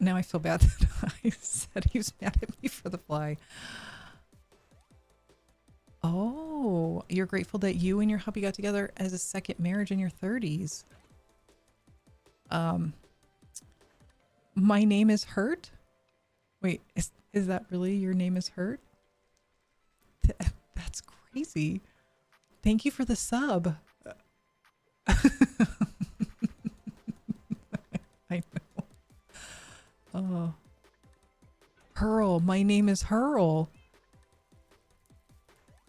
Now I feel bad that I said he was mad at me for the fly. Oh, you're grateful that you and your hubby got together as a second marriage in your 30s. My name is Hurt? Wait, is that really your name is Hurt? That's crazy. Thank you for the sub. I know. Oh. Hurl, my name is Hurl.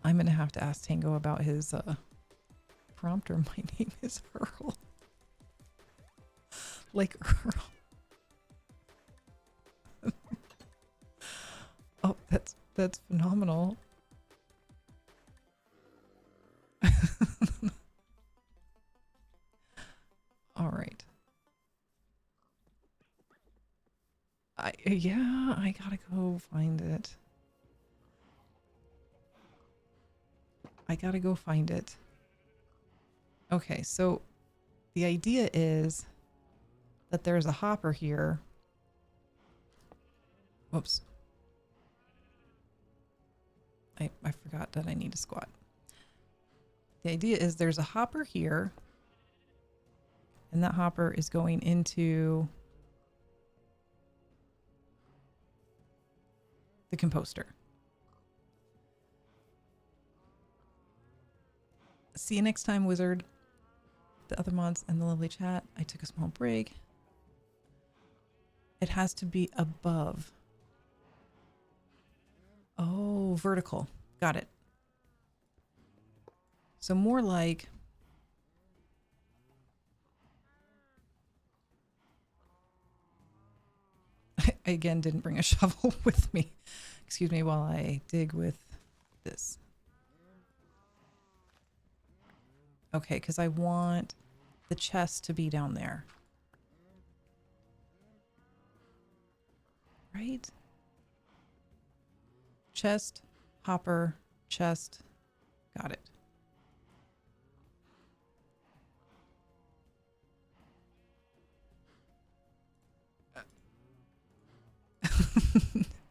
I'm going to have to ask Tango about his prompter. My name is Hurl. Like Earl. Oh, that's phenomenal. All right. I gotta go find it. I gotta go find it. Okay, so the idea is that there's a hopper here. Whoops. I forgot that I need to squat. The idea is there's a hopper here, and that hopper is going into the composter. See you next time, Wizard. The other mods and the lovely chat. I took a small break. It has to be above. Oh, vertical. Got it. So more like... I again didn't bring a shovel with me. Excuse me while I dig with this. Okay, because I want the chest to be down there. Right? Chest, hopper, chest. Got it.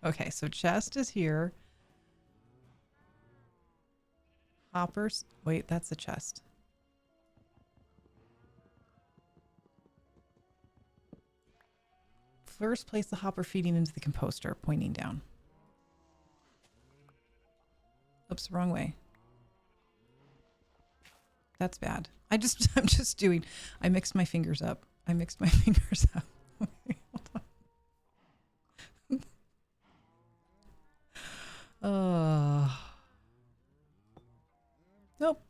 Okay, so chest is here. Hoppers. Wait, that's the chest. First, place the hopper feeding into the composter, pointing down. Oops, wrong way. That's bad. I'm just doing, I mixed my fingers up. Okay, hold on. Nope.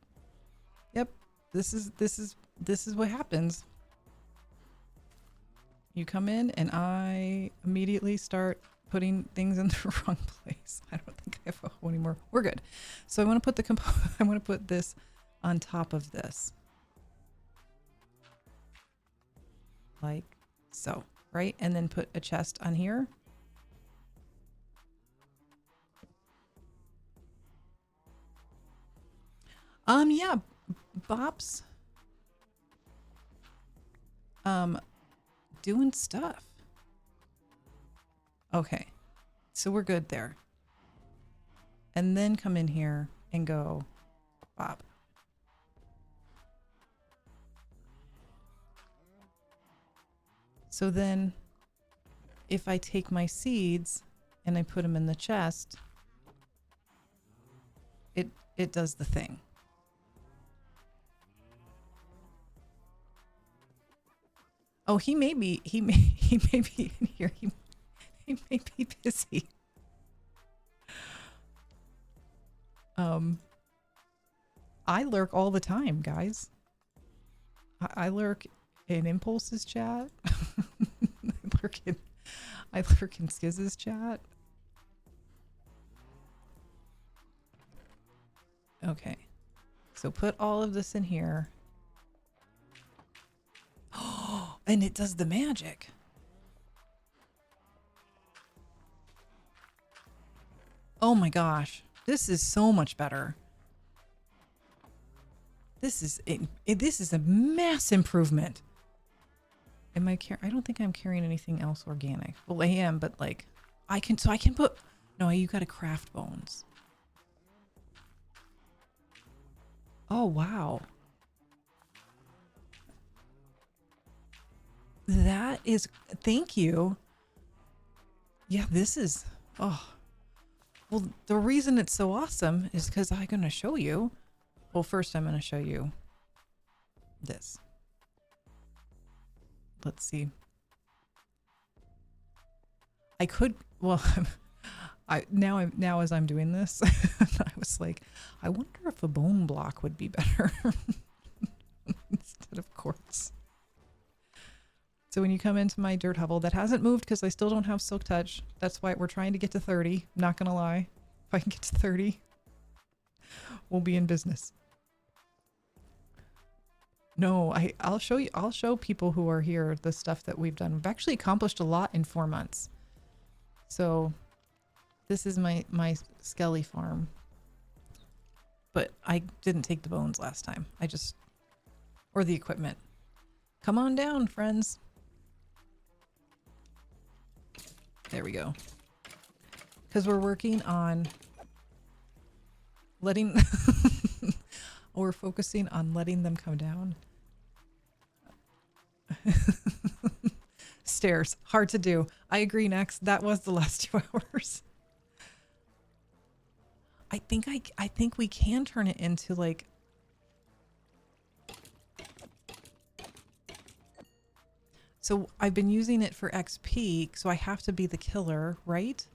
Yep. This is what happens. You come in and I immediately start putting things in the wrong place. I don't think I have a hole anymore. We're good. So I want to put I want to put this on top of this. Like so, right? And then put a chest on here. Yeah, Bops. Doing stuff. Okay, so we're good there. And then come in here and go, Bob. So then if I take my seeds and I put them in the chest, it does the thing. Oh, he may be in here. He may be busy. I lurk all the time, guys. I lurk in Impulse's chat. I lurk in Skiz's chat. Okay. So put all of this in here. Oh, and it does the magic. Oh my gosh. This is so much better. This is a mass improvement. Am I I don't think I'm carrying anything else organic. Well, I am, but like I can put, no, you got to craft bones. Oh, wow. That is, thank you. Yeah, this is, oh. Well, the reason it's so awesome is because I'm going to show you. Well, first I'm going to show you this. Let's see. I could, well, now as I'm doing this, I was like, I wonder if a bone block would be better instead of quartz. So when you come into my dirt hovel, that hasn't moved because I still don't have silk touch. That's why we're trying to get to 30. Not gonna lie, if I can get to 30, we'll be in business. No, I'll show you. I'll show people who are here the stuff that we've done. We've actually accomplished a lot in 4 months. So this is my Skelly farm. But I didn't take the bones last time. Or the equipment. Come on down, friends. There we go. Because we're working on letting or focusing on letting them come down. Stairs, hard to do. I agree, next. That was the last 2 hours. I think we can turn it into like so I've been using it for XP, so I have to be the killer, right?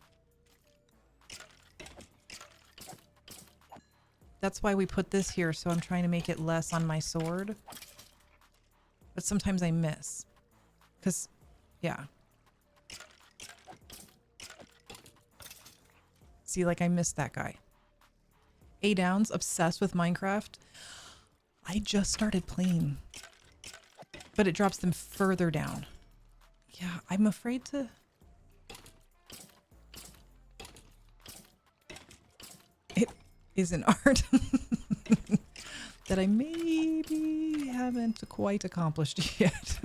That's why we put this here, so I'm trying to make it less on my sword. But sometimes I miss. Because, yeah. See, like I missed that guy. A Downs, obsessed with Minecraft. I just started playing. But it drops them further down. Yeah, I'm afraid to... It is an art that I maybe haven't quite accomplished yet.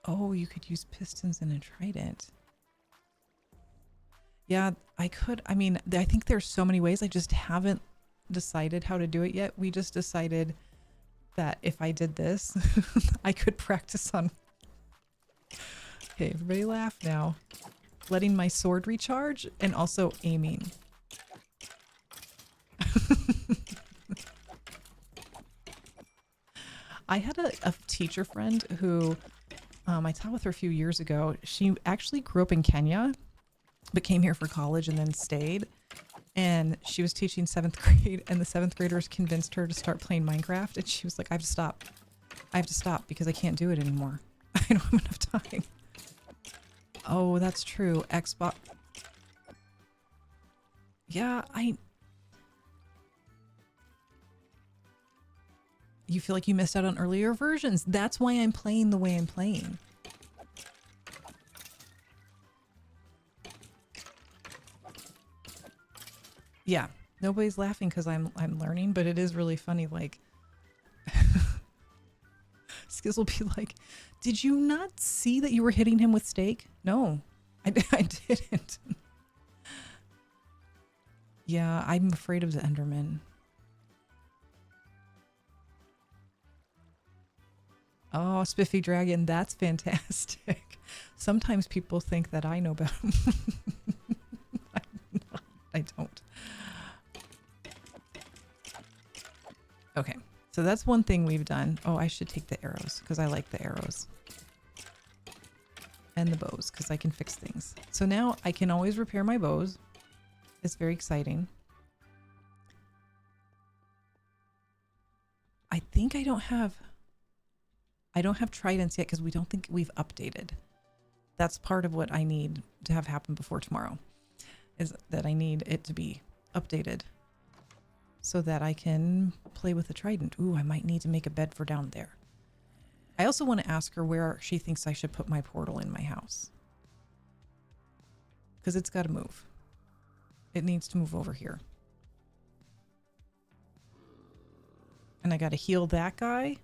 Oh, you could use pistons in a trident. Yeah, I could. I mean, I think there's so many ways. I just haven't decided how to do it yet. We just decided that if I did this, I could practice on... Okay, everybody laugh now. Letting my sword recharge and also aiming. I had a teacher friend who I taught with her a few years ago. She actually grew up in Kenya, but came here for college and then stayed. And she was teaching 7th grade, and the 7th graders convinced her to start playing Minecraft. And she was like, I have to stop. I have to stop because I can't do it anymore. I don't have enough time. Oh, that's true. Xbox. Yeah, You feel like you missed out on earlier versions. That's why I'm playing the way I'm playing. Yeah, nobody's laughing because I'm learning, but it is really funny. Like, Skills will be like, "Did you not see that you were hitting him with steak?" No, I didn't. Yeah, I'm afraid of the Enderman. Oh, Spiffy Dragon, that's fantastic. Sometimes people think that I know about him. I don't. Okay, so that's one thing we've done. Oh, I should take the arrows because I like the arrows. And the bows because I can fix things. So now I can always repair my bows. It's very exciting. I think I don't have tridents yet because we don't think we've updated. That's part of what I need to have happen before tomorrow, is that I need it to be updated so that I can play with the trident. Ooh, I might need to make a bed for down there. I also want to ask her where she thinks I should put my portal in my house. Because it's got to move. It needs to move over here. And I got to heal that guy.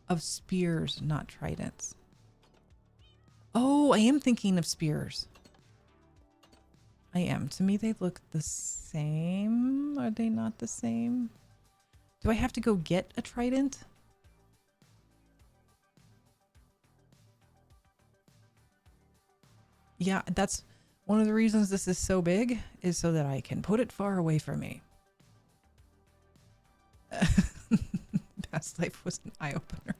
Of spears, not tridents. Oh, I am thinking of spears. I am. To me, they look the same. Are they not the same? Do I have to go get a trident? Yeah, that's one of the reasons this is so big, is so that I can put it far away from me. Past life was an eye-opener.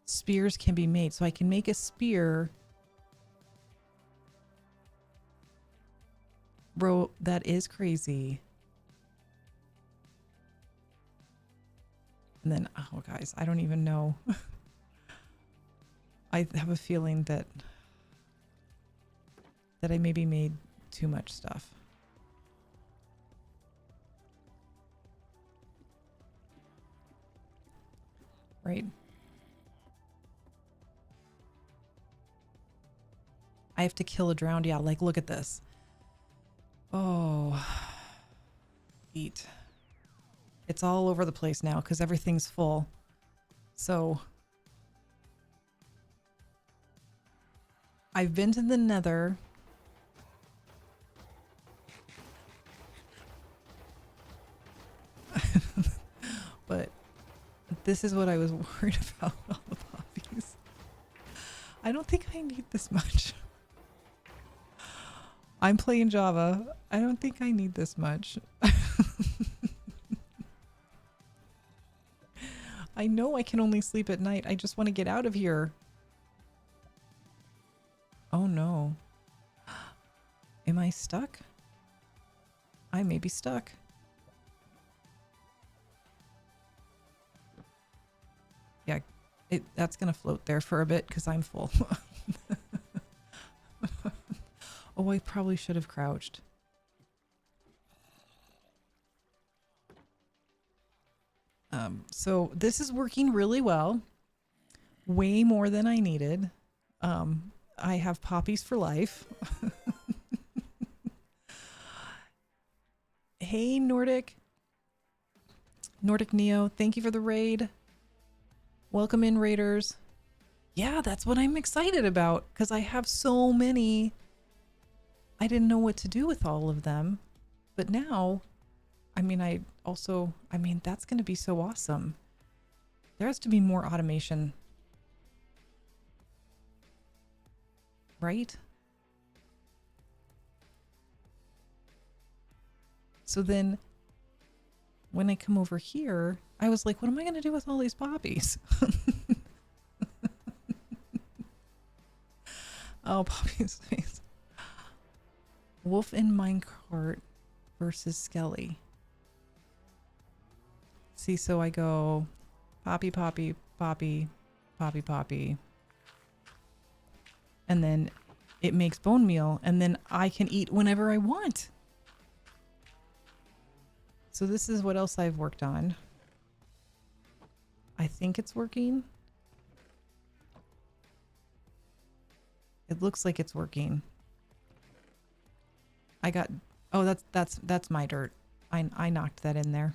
Spears can be made, so I can make a spear. Bro, that is crazy. And then, oh guys, I don't even know. I have a feeling that I maybe made too much stuff. Right? I have to kill a drowned. Yeah, like, look at this. Oh. Eat. It's all over the place now because everything's full. So I've been to the Nether. But this is what I was worried about, all the poppies. I don't think I need this much. I'm playing Java. I don't think I need this much. I know I can only sleep at night. I just want to get out of here. Oh no. Am I stuck? I may be stuck. Yeah, that's gonna float there for a bit because I'm full. Oh, I probably should have crouched. So this is working really well. Way more than I needed. I have poppies for life. Hey, Nordic Neo, thank you for the raid. Welcome in, raiders. Yeah, that's what I'm excited about because I have so many. I didn't know what to do with all of them, but now, I mean, that's going to be so awesome. There has to be more automation, right? So then when I come over here, I was like, what am I going to do with all these poppies? Oh, poppies. Wolf in minecart versus Skelly. See, so I go poppy, poppy, poppy, poppy, poppy. And then it makes bone meal, and then I can eat whenever I want. So this is what else I've worked on. I think it's working. It looks like it's working. I got, oh, that's my dirt. I knocked that in there.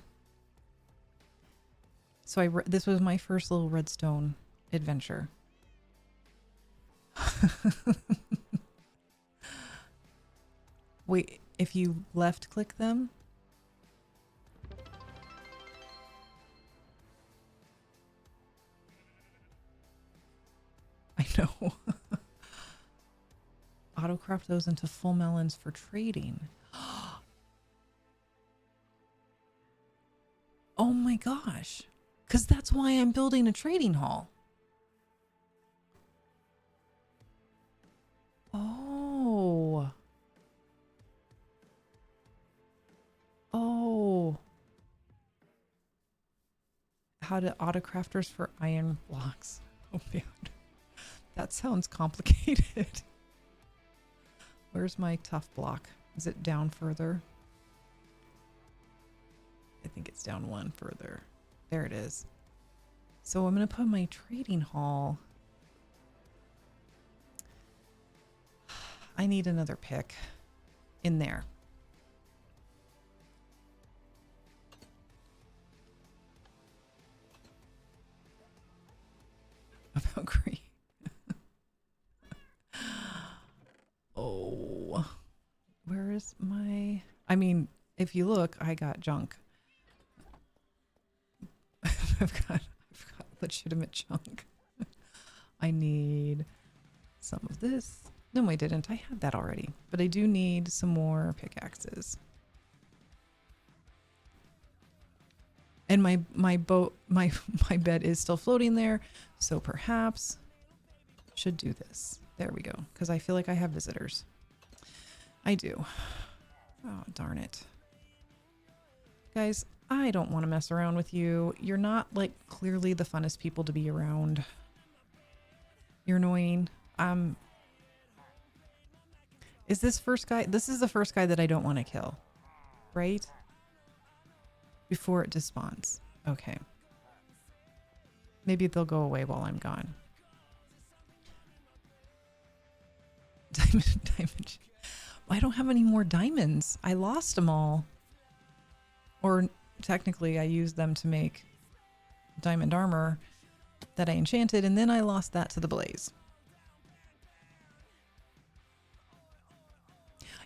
So this was my first little redstone adventure. Wait, if you left click them? I know. Autocrop those into full melons for trading. Oh my gosh. Because that's why I'm building a trading hall. Oh. Oh. How to autocrafters for iron blocks. Oh man. That sounds complicated. Where's my tough block? Is it down further? I think it's down one further. There it is. So I'm going to put my trading hall. I need another pick in there. About green. Oh, where is my... I mean, if you look, I got junk. I've got legitimate junk. I need some of this. No, I didn't. I had that already. But I do need some more pickaxes. And my bed is still floating there, so perhaps should do this. There we go. Because I feel like I have visitors. I do. Oh, darn it. Guys, I don't want to mess around with you. You're not, like, clearly the funnest people to be around. You're annoying. Is this first guy? This is the first guy that I don't want to kill. Right? Before it despawns. Okay. Maybe they'll go away while I'm gone. Diamond. I don't have any more diamonds. I lost them all. Or technically I used them to make diamond armor that I enchanted, and then I lost that to the blaze.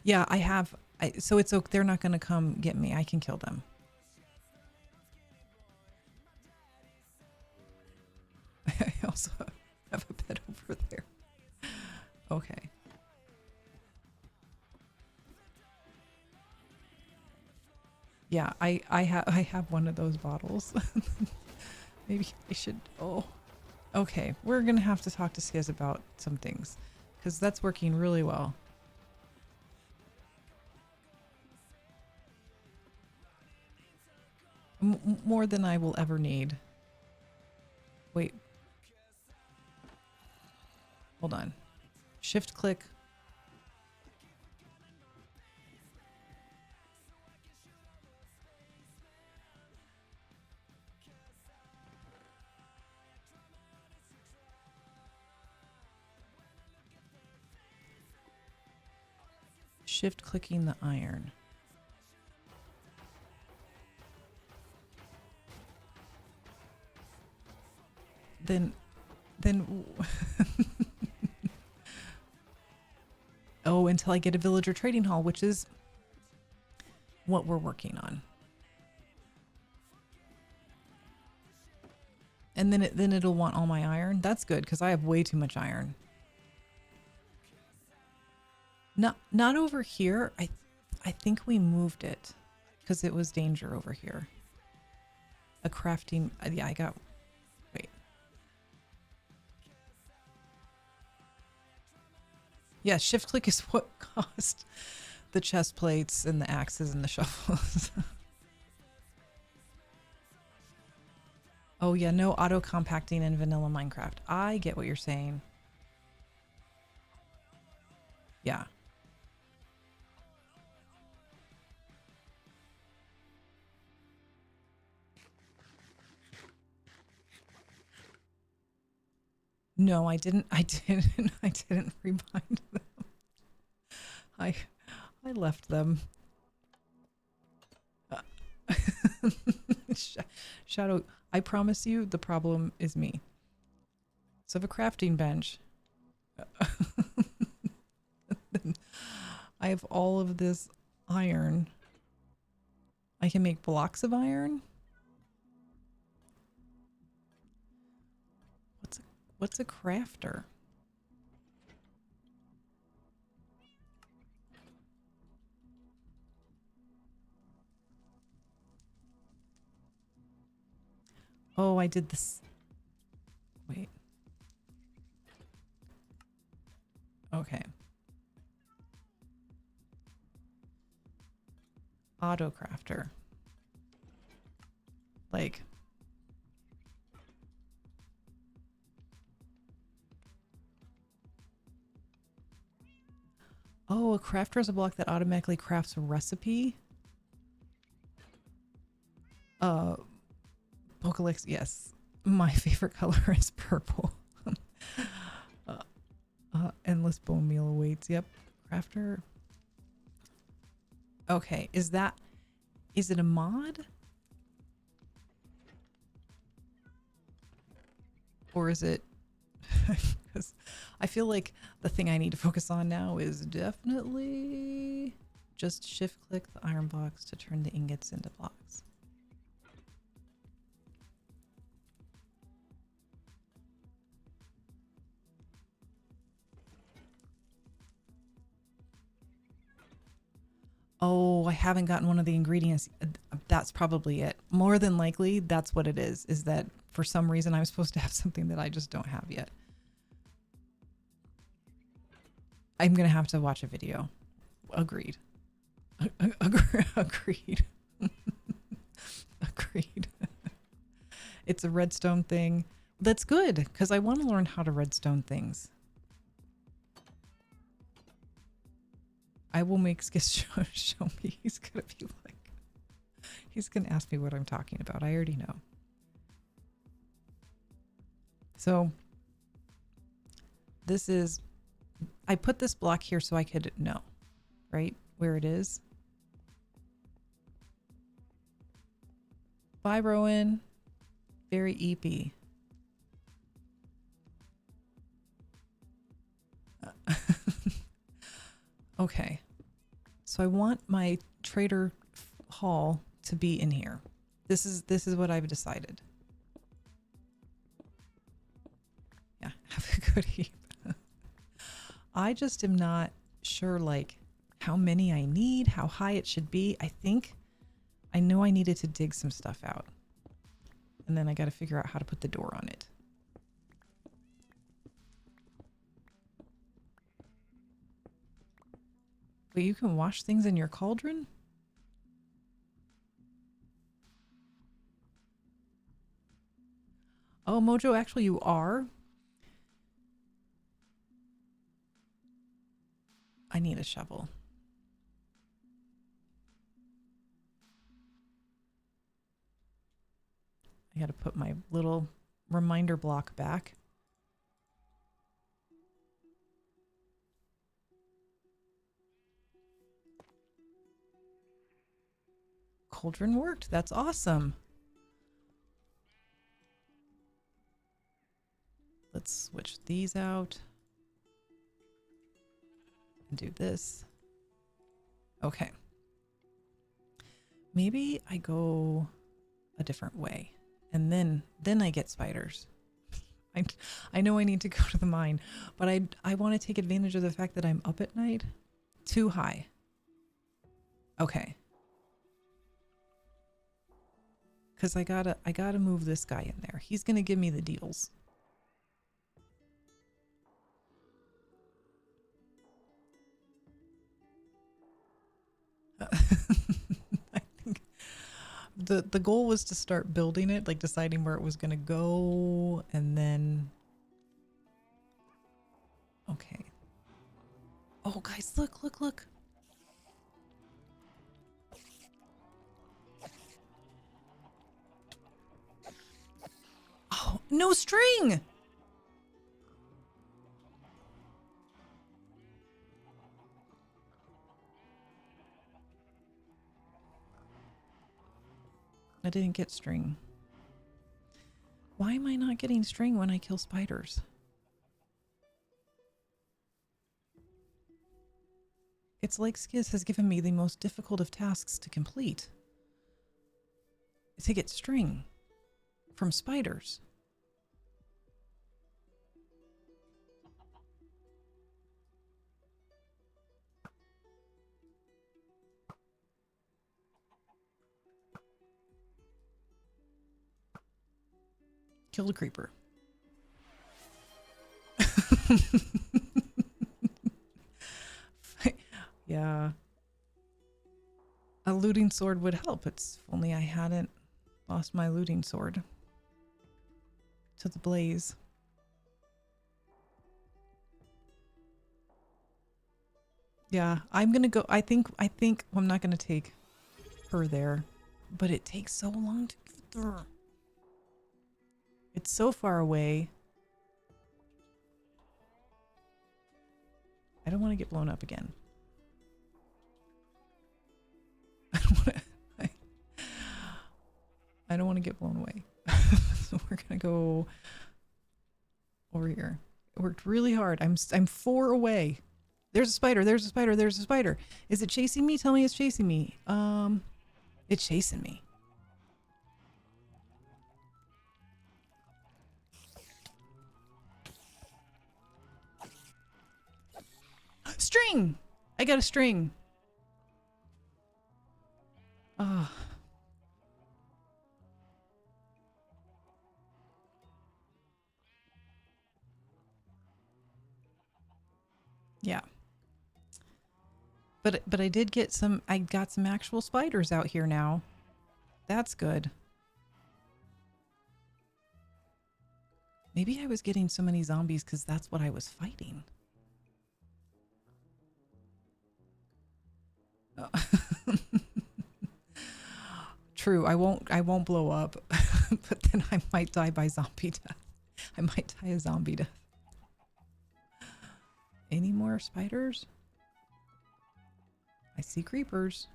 Yeah, I have. So it's okay. They're not going to come get me. I can kill them. I also have a bed over there. Okay. Yeah, I have one of those bottles. Maybe I should. Oh, okay. We're gonna have to talk to Skiz about some things, because that's working really well. More than I will ever need. Wait. Hold on. Shift click. Shift clicking the iron. Then oh, until I get a villager trading hall, which is what we're working on. And then it'll want all my iron. That's good, because I have way too much iron. Not over here. I think we moved it because it was danger over here. A crafting. Yeah, I got. Wait. Yeah, shift click is what caused the chest plates and the axes and the shovels. Oh yeah, no auto compacting in vanilla Minecraft. I get what you're saying. Yeah. No, I didn't. I didn't rebind them. I left them. Shadow, I promise you the problem is me. So I have a crafting bench. I have all of this iron. I can make blocks of iron. What's a crafter? Oh, I did this. Wait. Okay. Auto crafter. Like. Oh, a crafter is a block that automatically crafts a recipe. Pokelix, yes. My favorite color is purple. Endless bone meal awaits. Yep. Crafter. Okay, is it a mod? Or is it, because I feel like the thing I need to focus on now is definitely just shift click the iron blocks to turn the ingots into blocks. Oh, I haven't gotten one of the ingredients. That's probably it. More than likely, that's what it is that for some reason I'm supposed to have something that I just don't have yet. I'm going to have to watch a video. Agreed. Agreed. Agreed. It's a redstone thing. That's good, because I want to learn how to redstone things. I will make Skis show me. He's going to be like, he's going to ask me what I'm talking about. I already know. So this is, I put this block here so I could know, right, where it is. Bye, Rowan. Very eepy. Okay. So I want my trader hall to be in here. This is what I've decided. Yeah, have a good heap. I just am not sure like how many I need, how high it should be. I know I needed to dig some stuff out. And then I got to figure out how to put the door on it. But you can wash things in your cauldron? Oh, Mojo, actually you are. I need a shovel. I got to put my little reminder block back. Cauldron worked. That's awesome. Let's switch these out and do this. Okay. Maybe I go a different way and then I get spiders. I know I need to go to the mine, but I want to take advantage of the fact that I'm up at night. Too high. Okay. Cause I gotta move this guy in there. He's gonna give me the deals. I think the goal was to start building it, like deciding where it was gonna go, and then okay. Oh guys, look. Oh, no string! I didn't get string. Why am I not getting string when I kill spiders? It's like Skiz has given me the most difficult of tasks to complete. To get string from spiders. Kill a creeper. Yeah. A looting sword would help. It's if only I hadn't lost my looting sword to the blaze. Yeah, I'm gonna go. I think I'm not gonna take her there, but it takes so long to get there. It's so far away. I don't want to get blown up again. I don't want to get blown away. So we're gonna go over here. It worked really hard. I'm 4 away. There's a spider. There's a spider. There's a spider. Is it chasing me? Tell me it's chasing me. It's chasing me. String! I got a string. Ah. Yeah. But I did get some, I got some actual spiders out here now. That's good. Maybe I was getting so many zombies because that's what I was fighting. Oh. True, I won't blow up, but then I might die by zombie death. I might die a zombie death. Any more spiders? I see creepers.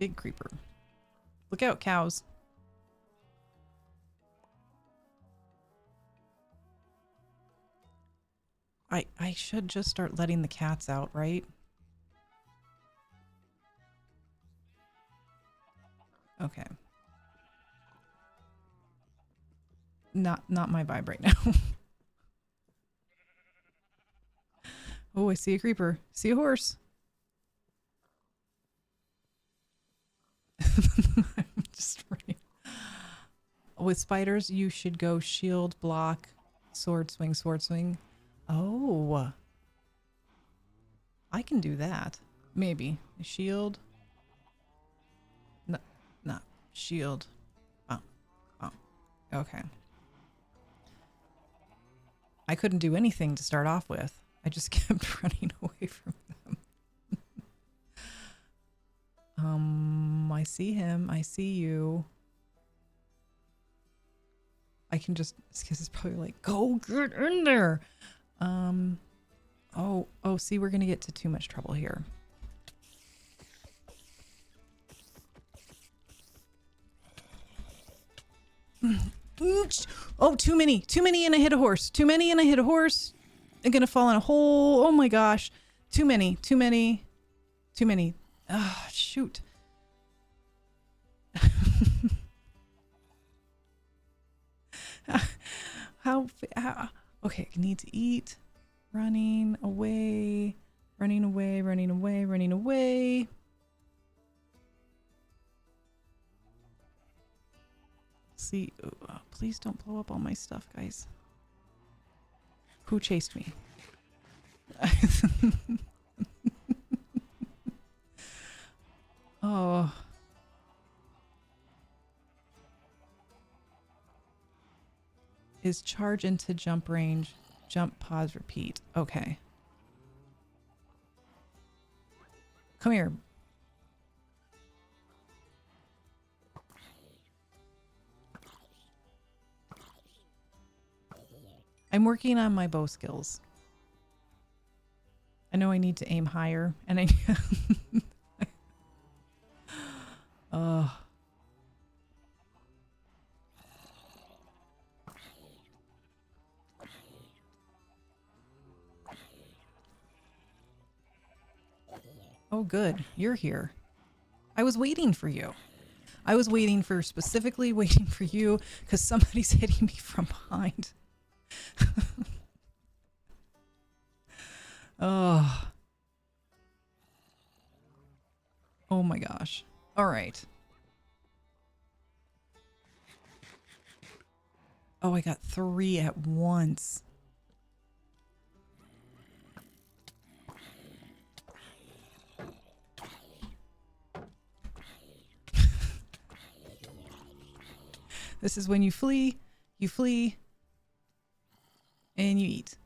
Big creeper. Look out, cows. I should just start letting the cats out, right? Okay. Not my vibe right now. Oh, I see a creeper. See a horse. I'm just running. With spiders, you should go shield, block, sword swing, sword swing. Oh. I can do that. Maybe. Shield. No, not shield. Oh. Oh. Okay. I couldn't do anything to start off with. I just kept running away from them. I see him. I see you. I can just, because it's probably like, go get in there. Oh, see, we're going to get to too much trouble here. Oops. Oh, too many and I hit a horse. Too many and I hit a horse. I'm going to fall in a hole. Oh my gosh. Too many. Ah, shoot. How? Okay, I need to eat. Running away. See, please don't blow up all my stuff, guys. Who chased me? Oh. Is charge into jump range. Jump, pause, repeat. Okay. Come here. I'm working on my bow skills. I know I need to aim higher, and I... Oh, good. You're here. I was waiting for you. I was specifically waiting for you because somebody's hitting me from behind. Oh. Oh my gosh. All right. Oh, I got 3 at once. This is when you flee, and you eat.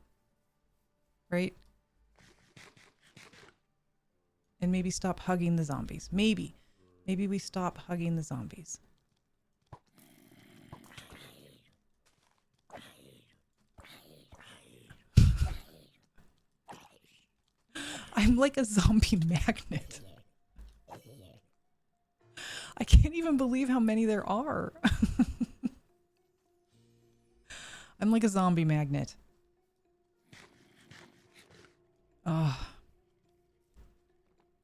Right? And maybe stop hugging the zombies. Maybe we stop hugging the zombies. I'm like a zombie magnet. I can't even believe how many there are. I'm like a zombie magnet. Oh.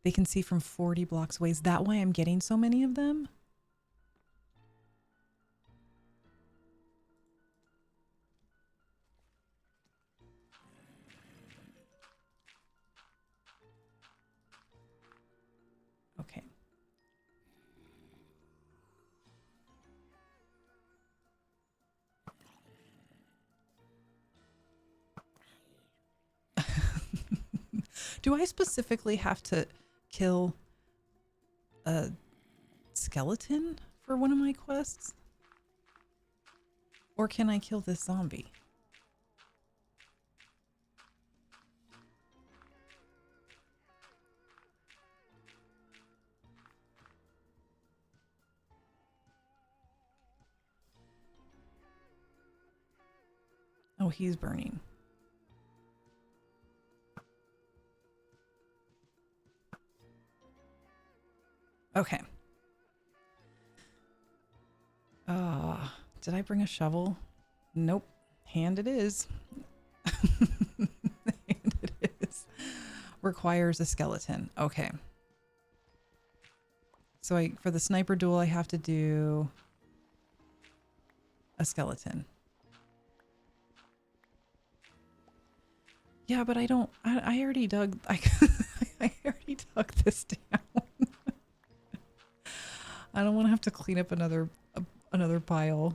They can see from 40 blocks away. Is that why I'm getting so many of them? Okay. Do I specifically have to kill a skeleton for one of my quests? Or can I kill this zombie? Oh, he's burning. Okay. Did I bring a shovel? Nope. Hand it is. Hand it is. Requires a skeleton. Okay. So for the sniper duel, I have to do a skeleton. Yeah, but I already dug, I already dug this down. I don't want to have to clean up another pile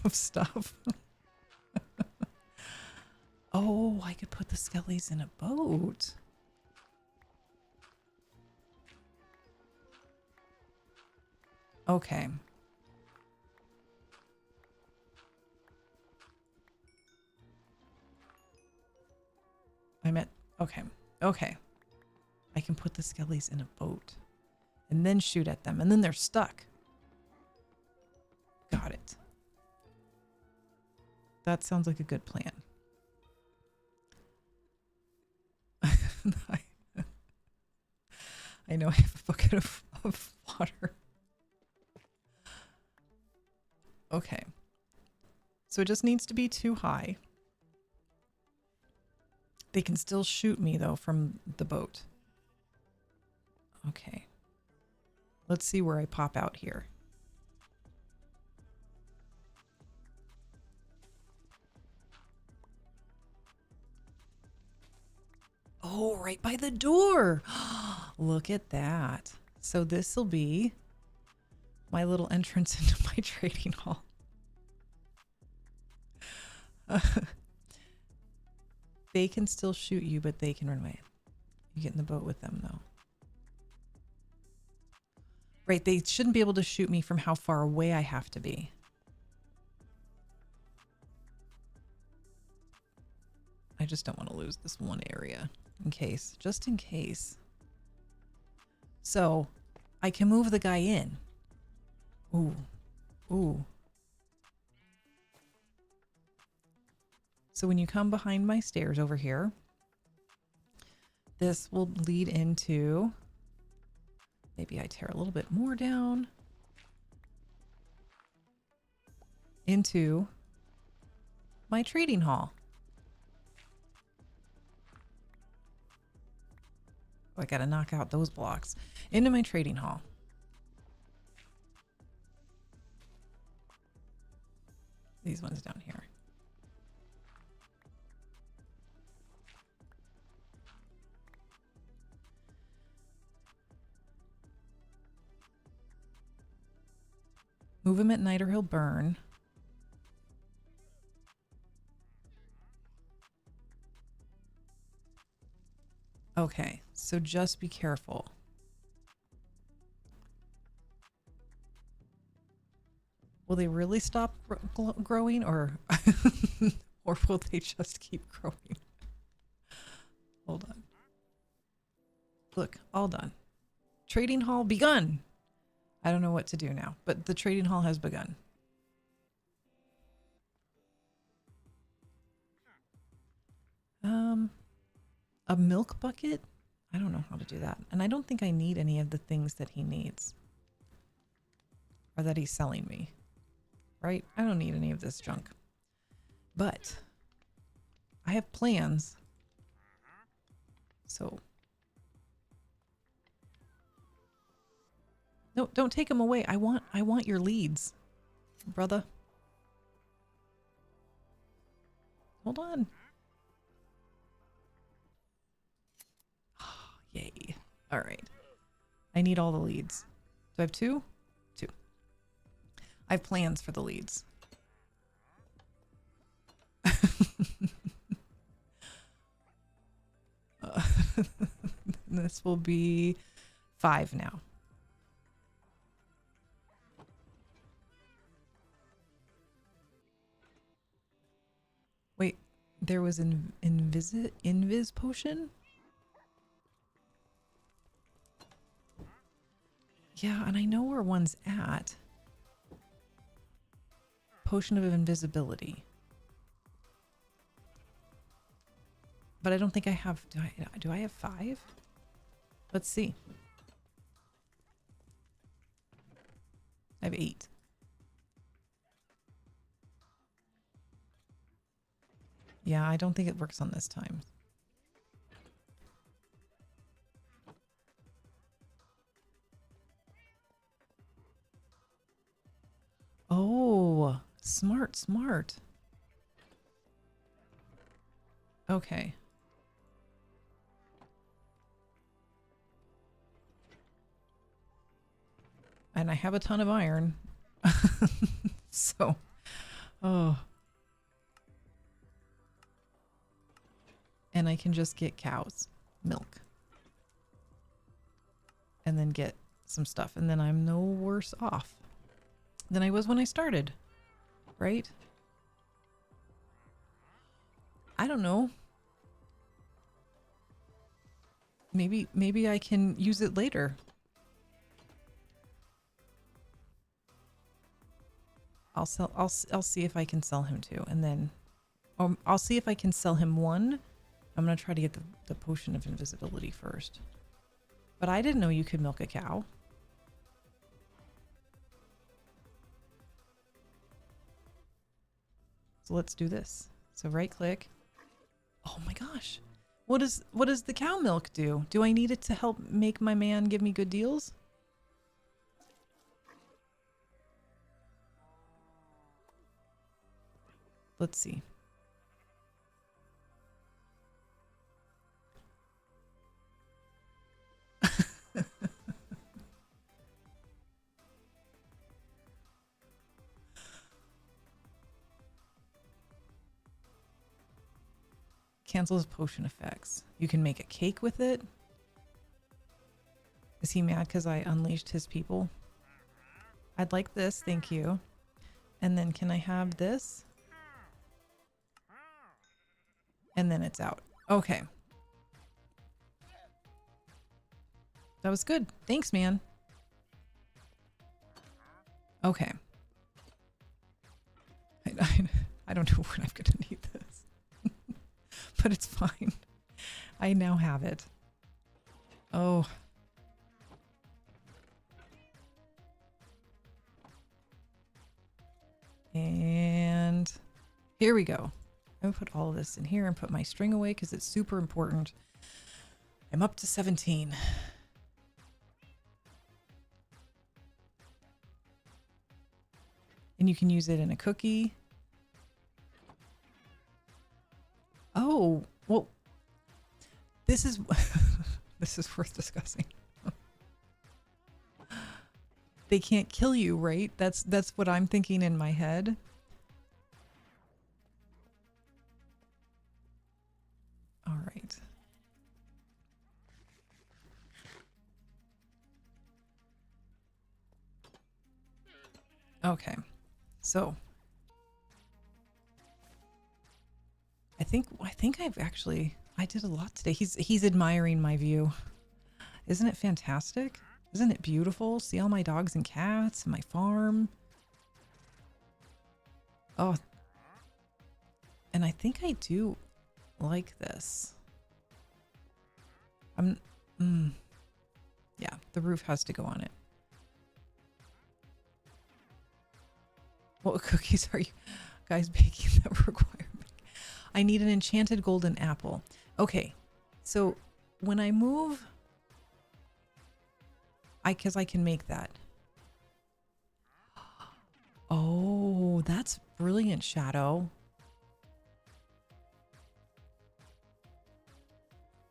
of stuff. Oh, I could put the skellies in a boat. Okay. Okay. Okay. I can put the skellies in a boat and then shoot at them and then they're stuck. Got it. That sounds like a good plan. I know I have a bucket of water. Okay. So it just needs to be too high. They can still shoot me though from the boat. Okay. Let's see where I pop out here. Oh, right by the door. Look at that. So this will be my little entrance into my trading hall. They can still shoot you, but they can run away. You get in the boat with them, though. Right, they shouldn't be able to shoot me from how far away I have to be. I just don't want to lose this one area in case, just in case. So I can move the guy in. Ooh, ooh. So when you come behind my stairs over here, this will lead into, maybe I tear a little bit more down, into my trading hall. Oh, I gotta knock out those blocks. Into my trading hall. These ones down here. Move him at night or he'll burn. Okay, so just be careful. Will they really stop growing or or will they just keep growing? Hold on. Look, all done. Trading hall begun. I don't know what to do now, but the trading hall has begun. A milk bucket? I don't know how to do that. And I don't think I need any of the things that he needs. Or that he's selling me. Right? I don't need any of this junk. But I have plans. So no, don't take them away. I want your leads, brother. Hold on. Yay. All right. I need all the leads. Do I have two? Two. I have plans for the leads. This will be 5 now. Wait, there was an invis potion? Yeah, and I know where one's at. Potion of invisibility. But I don't think I have, do I have 5? Let's see. I have 8. Yeah, I don't think it works on this time. Oh, smart, smart. Okay. And I have a ton of iron. So, oh. And I can just get cows, milk. And then get some stuff. And then I'm no worse off than I was when I started. Right? I don't know. Maybe I can use it later. I'll see if I can sell him two, and then I'll see if I can sell him one. I'm gonna try to get the potion of invisibility first. But I didn't know you could milk a cow. So let's do this. So right click. Oh my gosh. What does the cow milk do? Do I need it to help make my man give me good deals? Let's see. Cancels potion effects. You can make a cake with it. Is he mad because I unleashed his people? I'd like this, thank you. And then can I have this? And then it's out. Okay. That was good. Thanks, man. Okay. I don't know when I'm going to need this. But it's fine. I now have it. Oh. And here we go. I'm gonna put all of this in here and put my string away because it's super important. I'm up to 17. And you can use it in a cookie. Oh, well, this is this is worth discussing. They can't kill you, right? That's what I'm thinking in my head. All right. Okay. So I think I did a lot today. He's admiring my view. Isn't it fantastic? Isn't it beautiful? See all my dogs and cats and my farm. Oh. And I think I do like this. Yeah, the roof has to go on it. What cookies are you guys baking that require me? I need an enchanted golden apple. Okay, so when I move, because I can make that. Oh, that's brilliant, Shadow.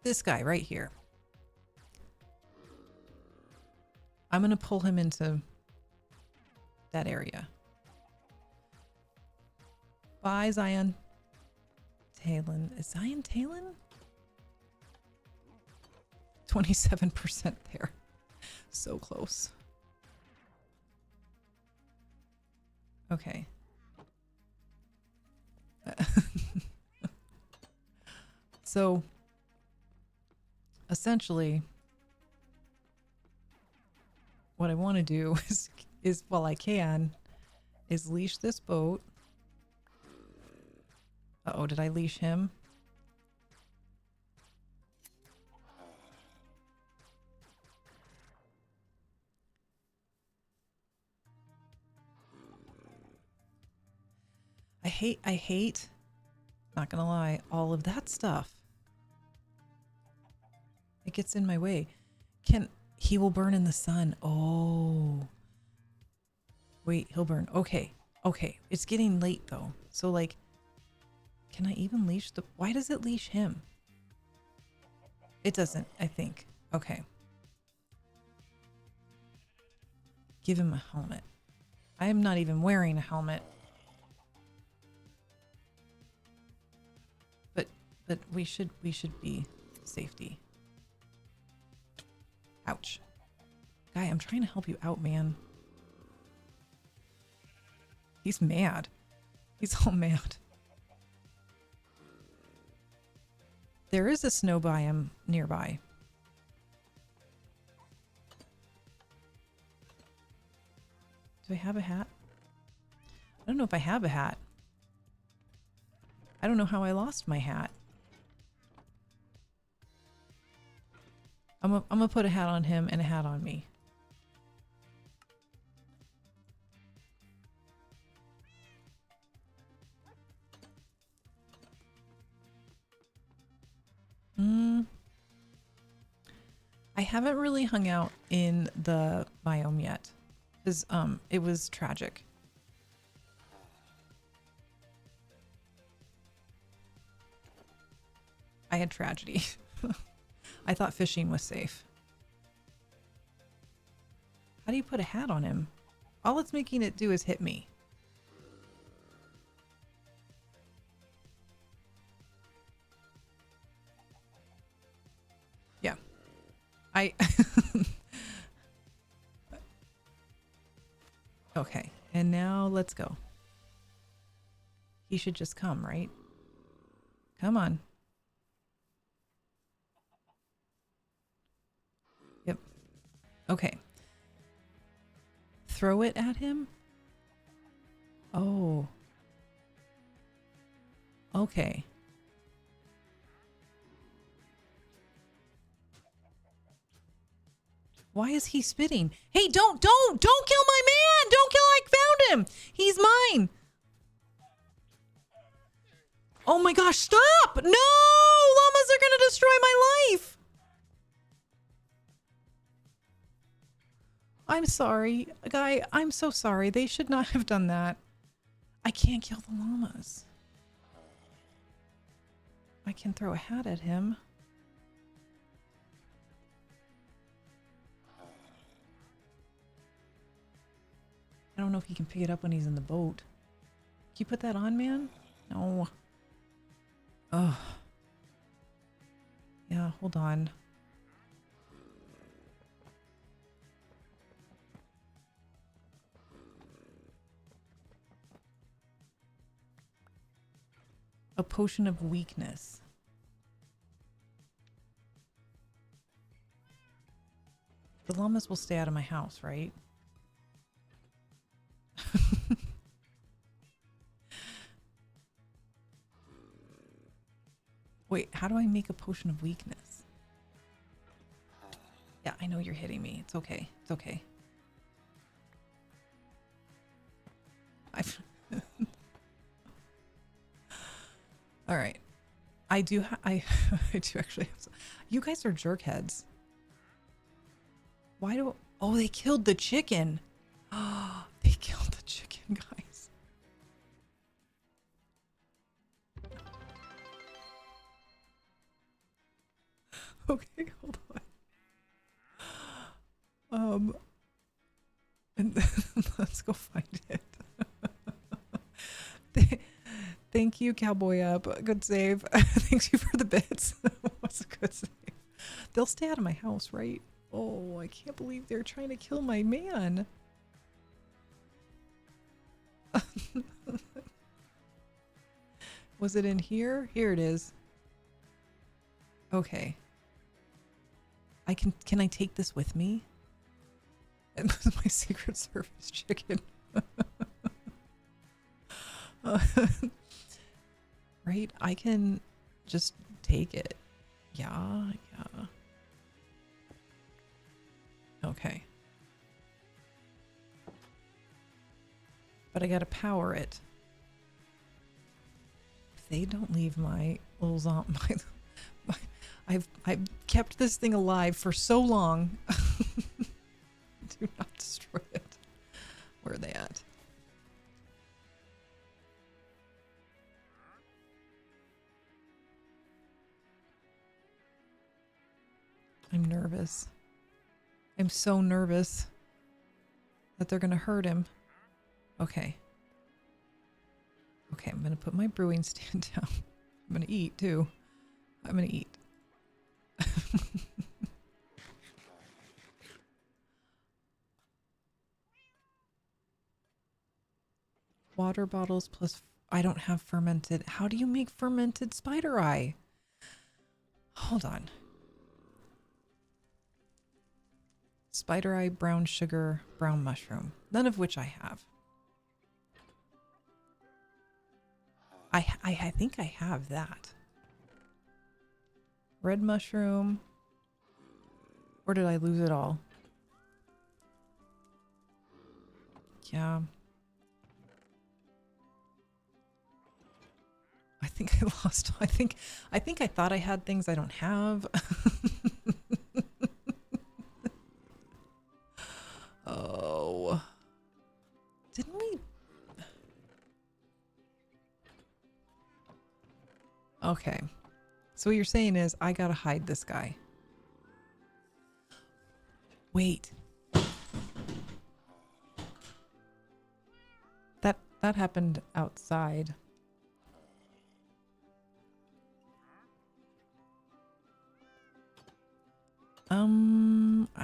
This guy right here. I'm going to pull him into that area. Bye, Zion. Talon. Is Zion Talon? 27% there. So close. Okay. So, essentially, what I want to do is while I can, is leash this boat. Uh-oh, did I leash him? I hate Not gonna lie, all of that stuff, it gets in my way. He will burn in the sun. Oh. Wait, he'll burn. Okay. Okay. It's getting late though. So like, can I even leash why does it leash him? It doesn't, I think. Okay. Give him a helmet. I am not even wearing a helmet. But we should be safety. Ouch. Guy, I'm trying to help you out, man. He's mad. He's all mad. There is a snow biome nearby. Do I have a hat? I don't know if I have a hat. I don't know how I lost my hat. I'm gonna put a hat on him and a hat on me. I haven't really hung out in the biome yet because it was tragic. I had tragedy. I thought fishing was safe. How do you put a hat on him? All it's making it do is hit me. Yeah. Okay. And now let's go. He should just come, right? Come on. Yep. Okay. Throw it at him? Oh. Okay. Why is he spitting? Hey, don't kill my man! Don't kill, I found him! He's mine! Oh my gosh, stop! No! Llamas are gonna destroy my life! I'm sorry. Guy, I'm so sorry. They should not have done that. I can't kill the llamas. I can throw a hat at him. I don't know if he can pick it up when he's in the boat. Can you put that on, man? No. Oh. Yeah, hold on. A potion of weakness. The llamas will stay out of my house, right? Wait, how do I make a potion of weakness? Yeah, I know you're hitting me. It's okay. It's okay. All right. I do actually have some. You guys are jerkheads. Why do... Oh, they killed the chicken. Oh, they killed the chicken, guys. Okay, hold on. And let's go find it. Thank you, Cowboy Up. Good save. Thanks you for the bits. What's a good save? They'll stay out of my house, right? Oh, I can't believe they're trying to kill my man. Was it in here? Here it is. Okay. Can I take this with me? And this is my Secret Service chicken. Right? I can just take it. Yeah. Okay. But I gotta power it. If they don't leave my little zombie, I've kept this thing alive for so long. Do not destroy it. Where are they at? I'm nervous. I'm so nervous that they're gonna hurt him. Okay. Okay, I'm gonna put my brewing stand down. I'm gonna eat too. I'm gonna eat. Water bottles plus... I don't have fermented. How do you make fermented spider eye? Hold on. Spider eye, brown sugar, brown mushroom. None of which I have. I think I have that. Red mushroom. Or did I lose it all? Yeah. I think I lost. I think I thought I had things I don't have. Oh. Didn't we? Okay. So what you're saying is I gotta hide this guy. Wait. That happened outside.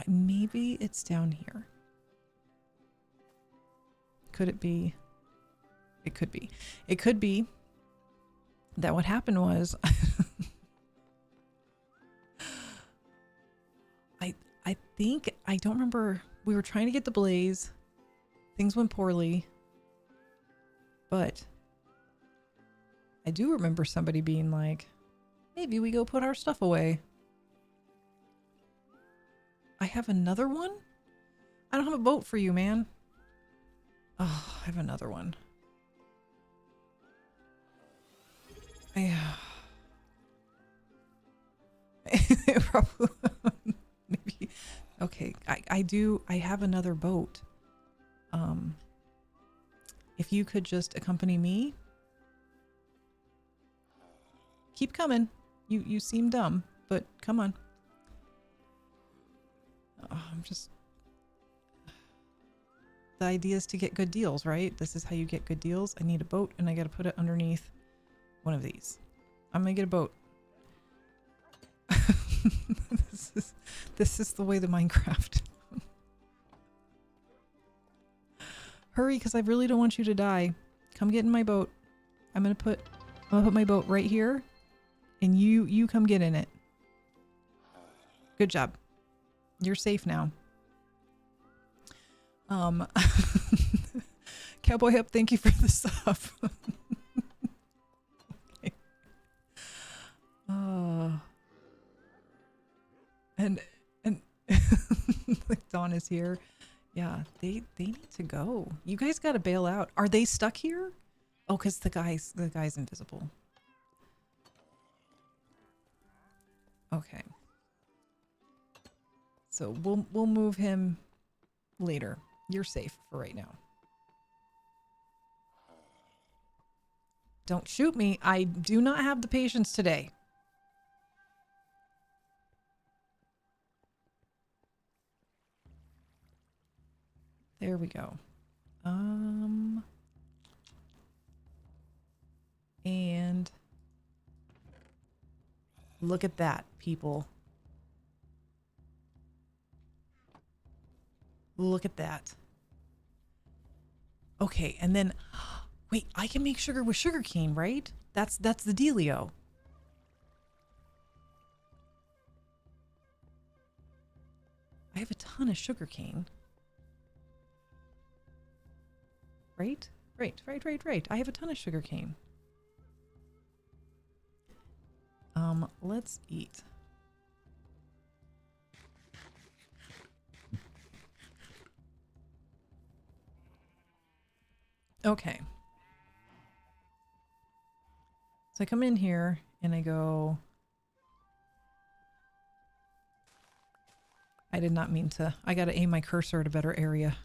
Maybe it's down here. Could it be? It could be. It could be that what happened was I think I don't remember. We were trying to get the blaze. Things went poorly. But I do remember somebody being like, maybe we go put our stuff away. I have another one? I don't have a boat for you, man. Oh, I have another one. Probably, maybe. Okay, I have another boat. If you could just accompany me. Keep coming. You seem dumb, but come on. Oh, I'm just... The idea is to get good deals, right? This is how you get good deals. I need a boat and I gotta put it underneath one of these. I'm gonna get a boat. This is the way to Minecraft. Hurry, because I really don't want you to die. Come get in my boat. I'm gonna put my boat right here, and you come get in it. Good job. You're safe now. Cowboy Up, thank you for the sub. Okay. And like Dawn is here. Yeah, they need to go. You guys got to bail out. Are they stuck here? Oh, because the guy's invisible. Okay. So we'll move him later. You're safe for right now. Don't shoot me. I do not have the patience today. There we go. And look at that, people. Look at that. Okay, and then wait, I can make sugar with sugarcane, right? That's the dealio. I have a ton of sugarcane. Right? Right. I have a ton of sugarcane. Let's eat. Okay. So I come in here and I go, I did not mean to. I got to aim my cursor at a better area.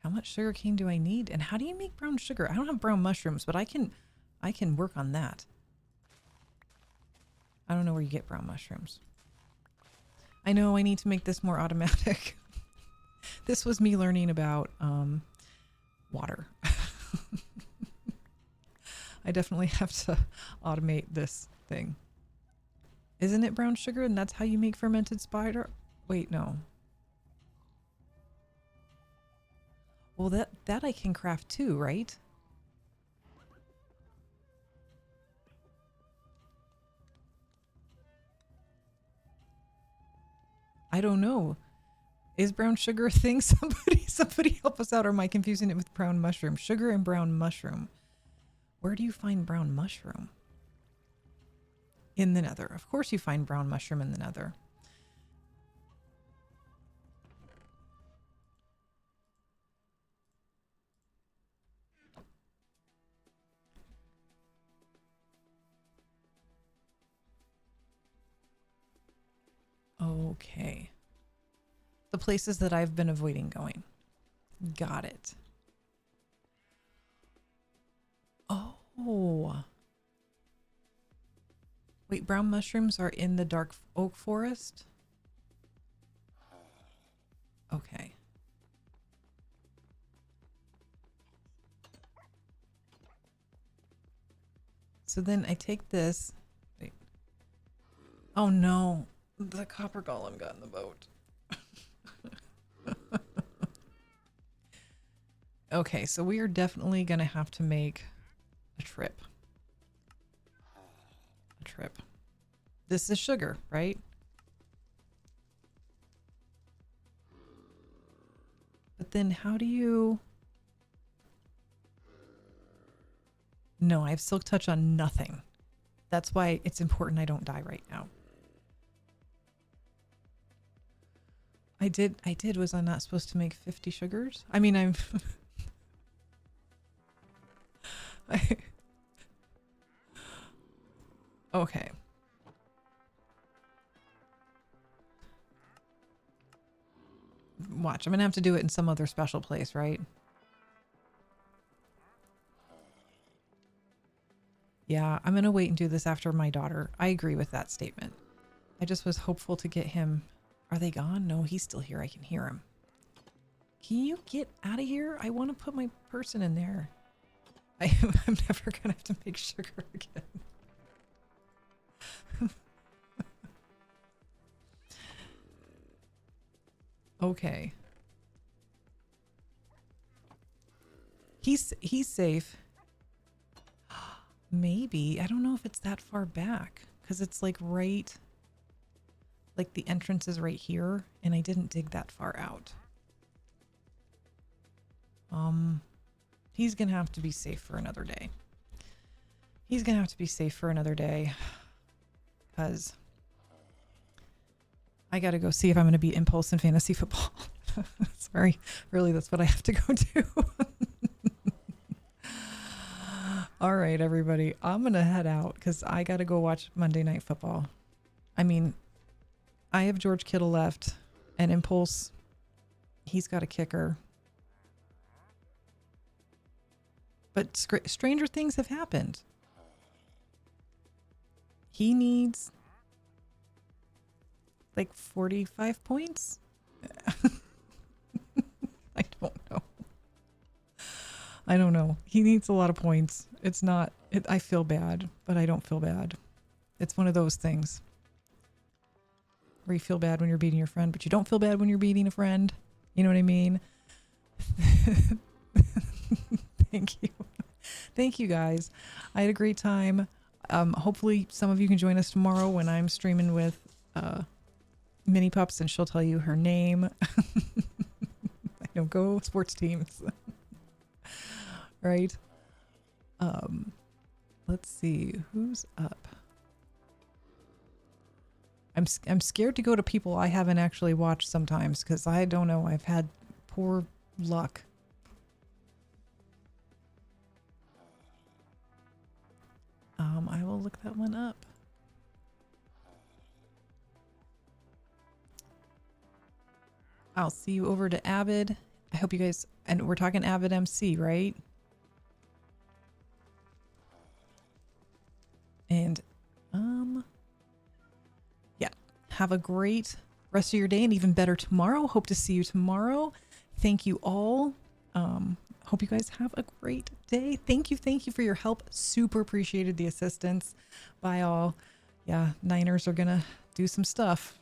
How much sugar cane do I need? And how do you make brown sugar? I don't have brown mushrooms, but I can work on that. I don't know where you get brown mushrooms. I know I need to make this more automatic. This was me learning about water. I definitely have to automate this thing. Isn't it brown sugar and that's how you make fermented spider? Wait, no. Well, that I can craft too, right? I don't know. Is brown sugar a thing? Somebody help us out, or am I confusing it with brown mushroom? Sugar and brown mushroom. Where do you find brown mushroom? In the nether. Of course you find brown mushroom in the nether. Okay. The places that I've been avoiding going. Got it. Oh. Wait, brown mushrooms are in the dark oak forest? Okay. So then I take this. Wait. Oh no. The copper golem got in the boat. Okay, so we are definitely going to have to make a trip. A trip. This is sugar, right? But then how do you... No, I have silk touch on nothing. That's why it's important I don't die right now. I did. Was I not supposed to make 50 sugars? I mean, I'm... Okay. Watch, I'm gonna have to do it in some other special place, right? Yeah, I'm gonna wait and do this after my daughter. I agree with that statement. I just was hopeful to get him. Are they gone? No, he's still here. I can hear him. Can you get out of here? I want to put my person in there. I'm never gonna have to make sugar again. Okay. He's safe. Maybe. I don't know if it's that far back because it's like right, like the entrance is right here and I didn't dig that far out. He's gonna have to be safe for another day. He's gonna have to be safe for another day because I gotta go see if I'm gonna beat Impulse in fantasy football. Sorry, really, that's what I have to go do. All right, everybody, I'm gonna head out because I gotta go watch Monday Night Football. I mean, I have George Kittle left and Impulse, he's got a kicker. But stranger things have happened. He needs like 45 points. I don't know. I don't know. He needs a lot of points. It's not, I feel bad, but I don't feel bad. It's one of those things where you feel bad when you're beating your friend, but you don't feel bad when you're beating a friend. You know what I mean? Thank you. Thank you guys. I had a great time. Hopefully some of you can join us tomorrow when I'm streaming with Mini Pups and she'll tell you her name. I don't go sports teams. Right? Let's see who's up. I'm scared to go to people I haven't actually watched sometimes because I don't know. I've had poor luck. look that one up. I'll see you over to Avid. I hope you guys, and we're talking Avid MC, right? And yeah, have a great rest of your day and even better tomorrow. Hope to see you tomorrow. Thank you all. Hope you guys have a great day. Thank you for your help. Super appreciated the assistance by all. Yeah, Niners are gonna do some stuff.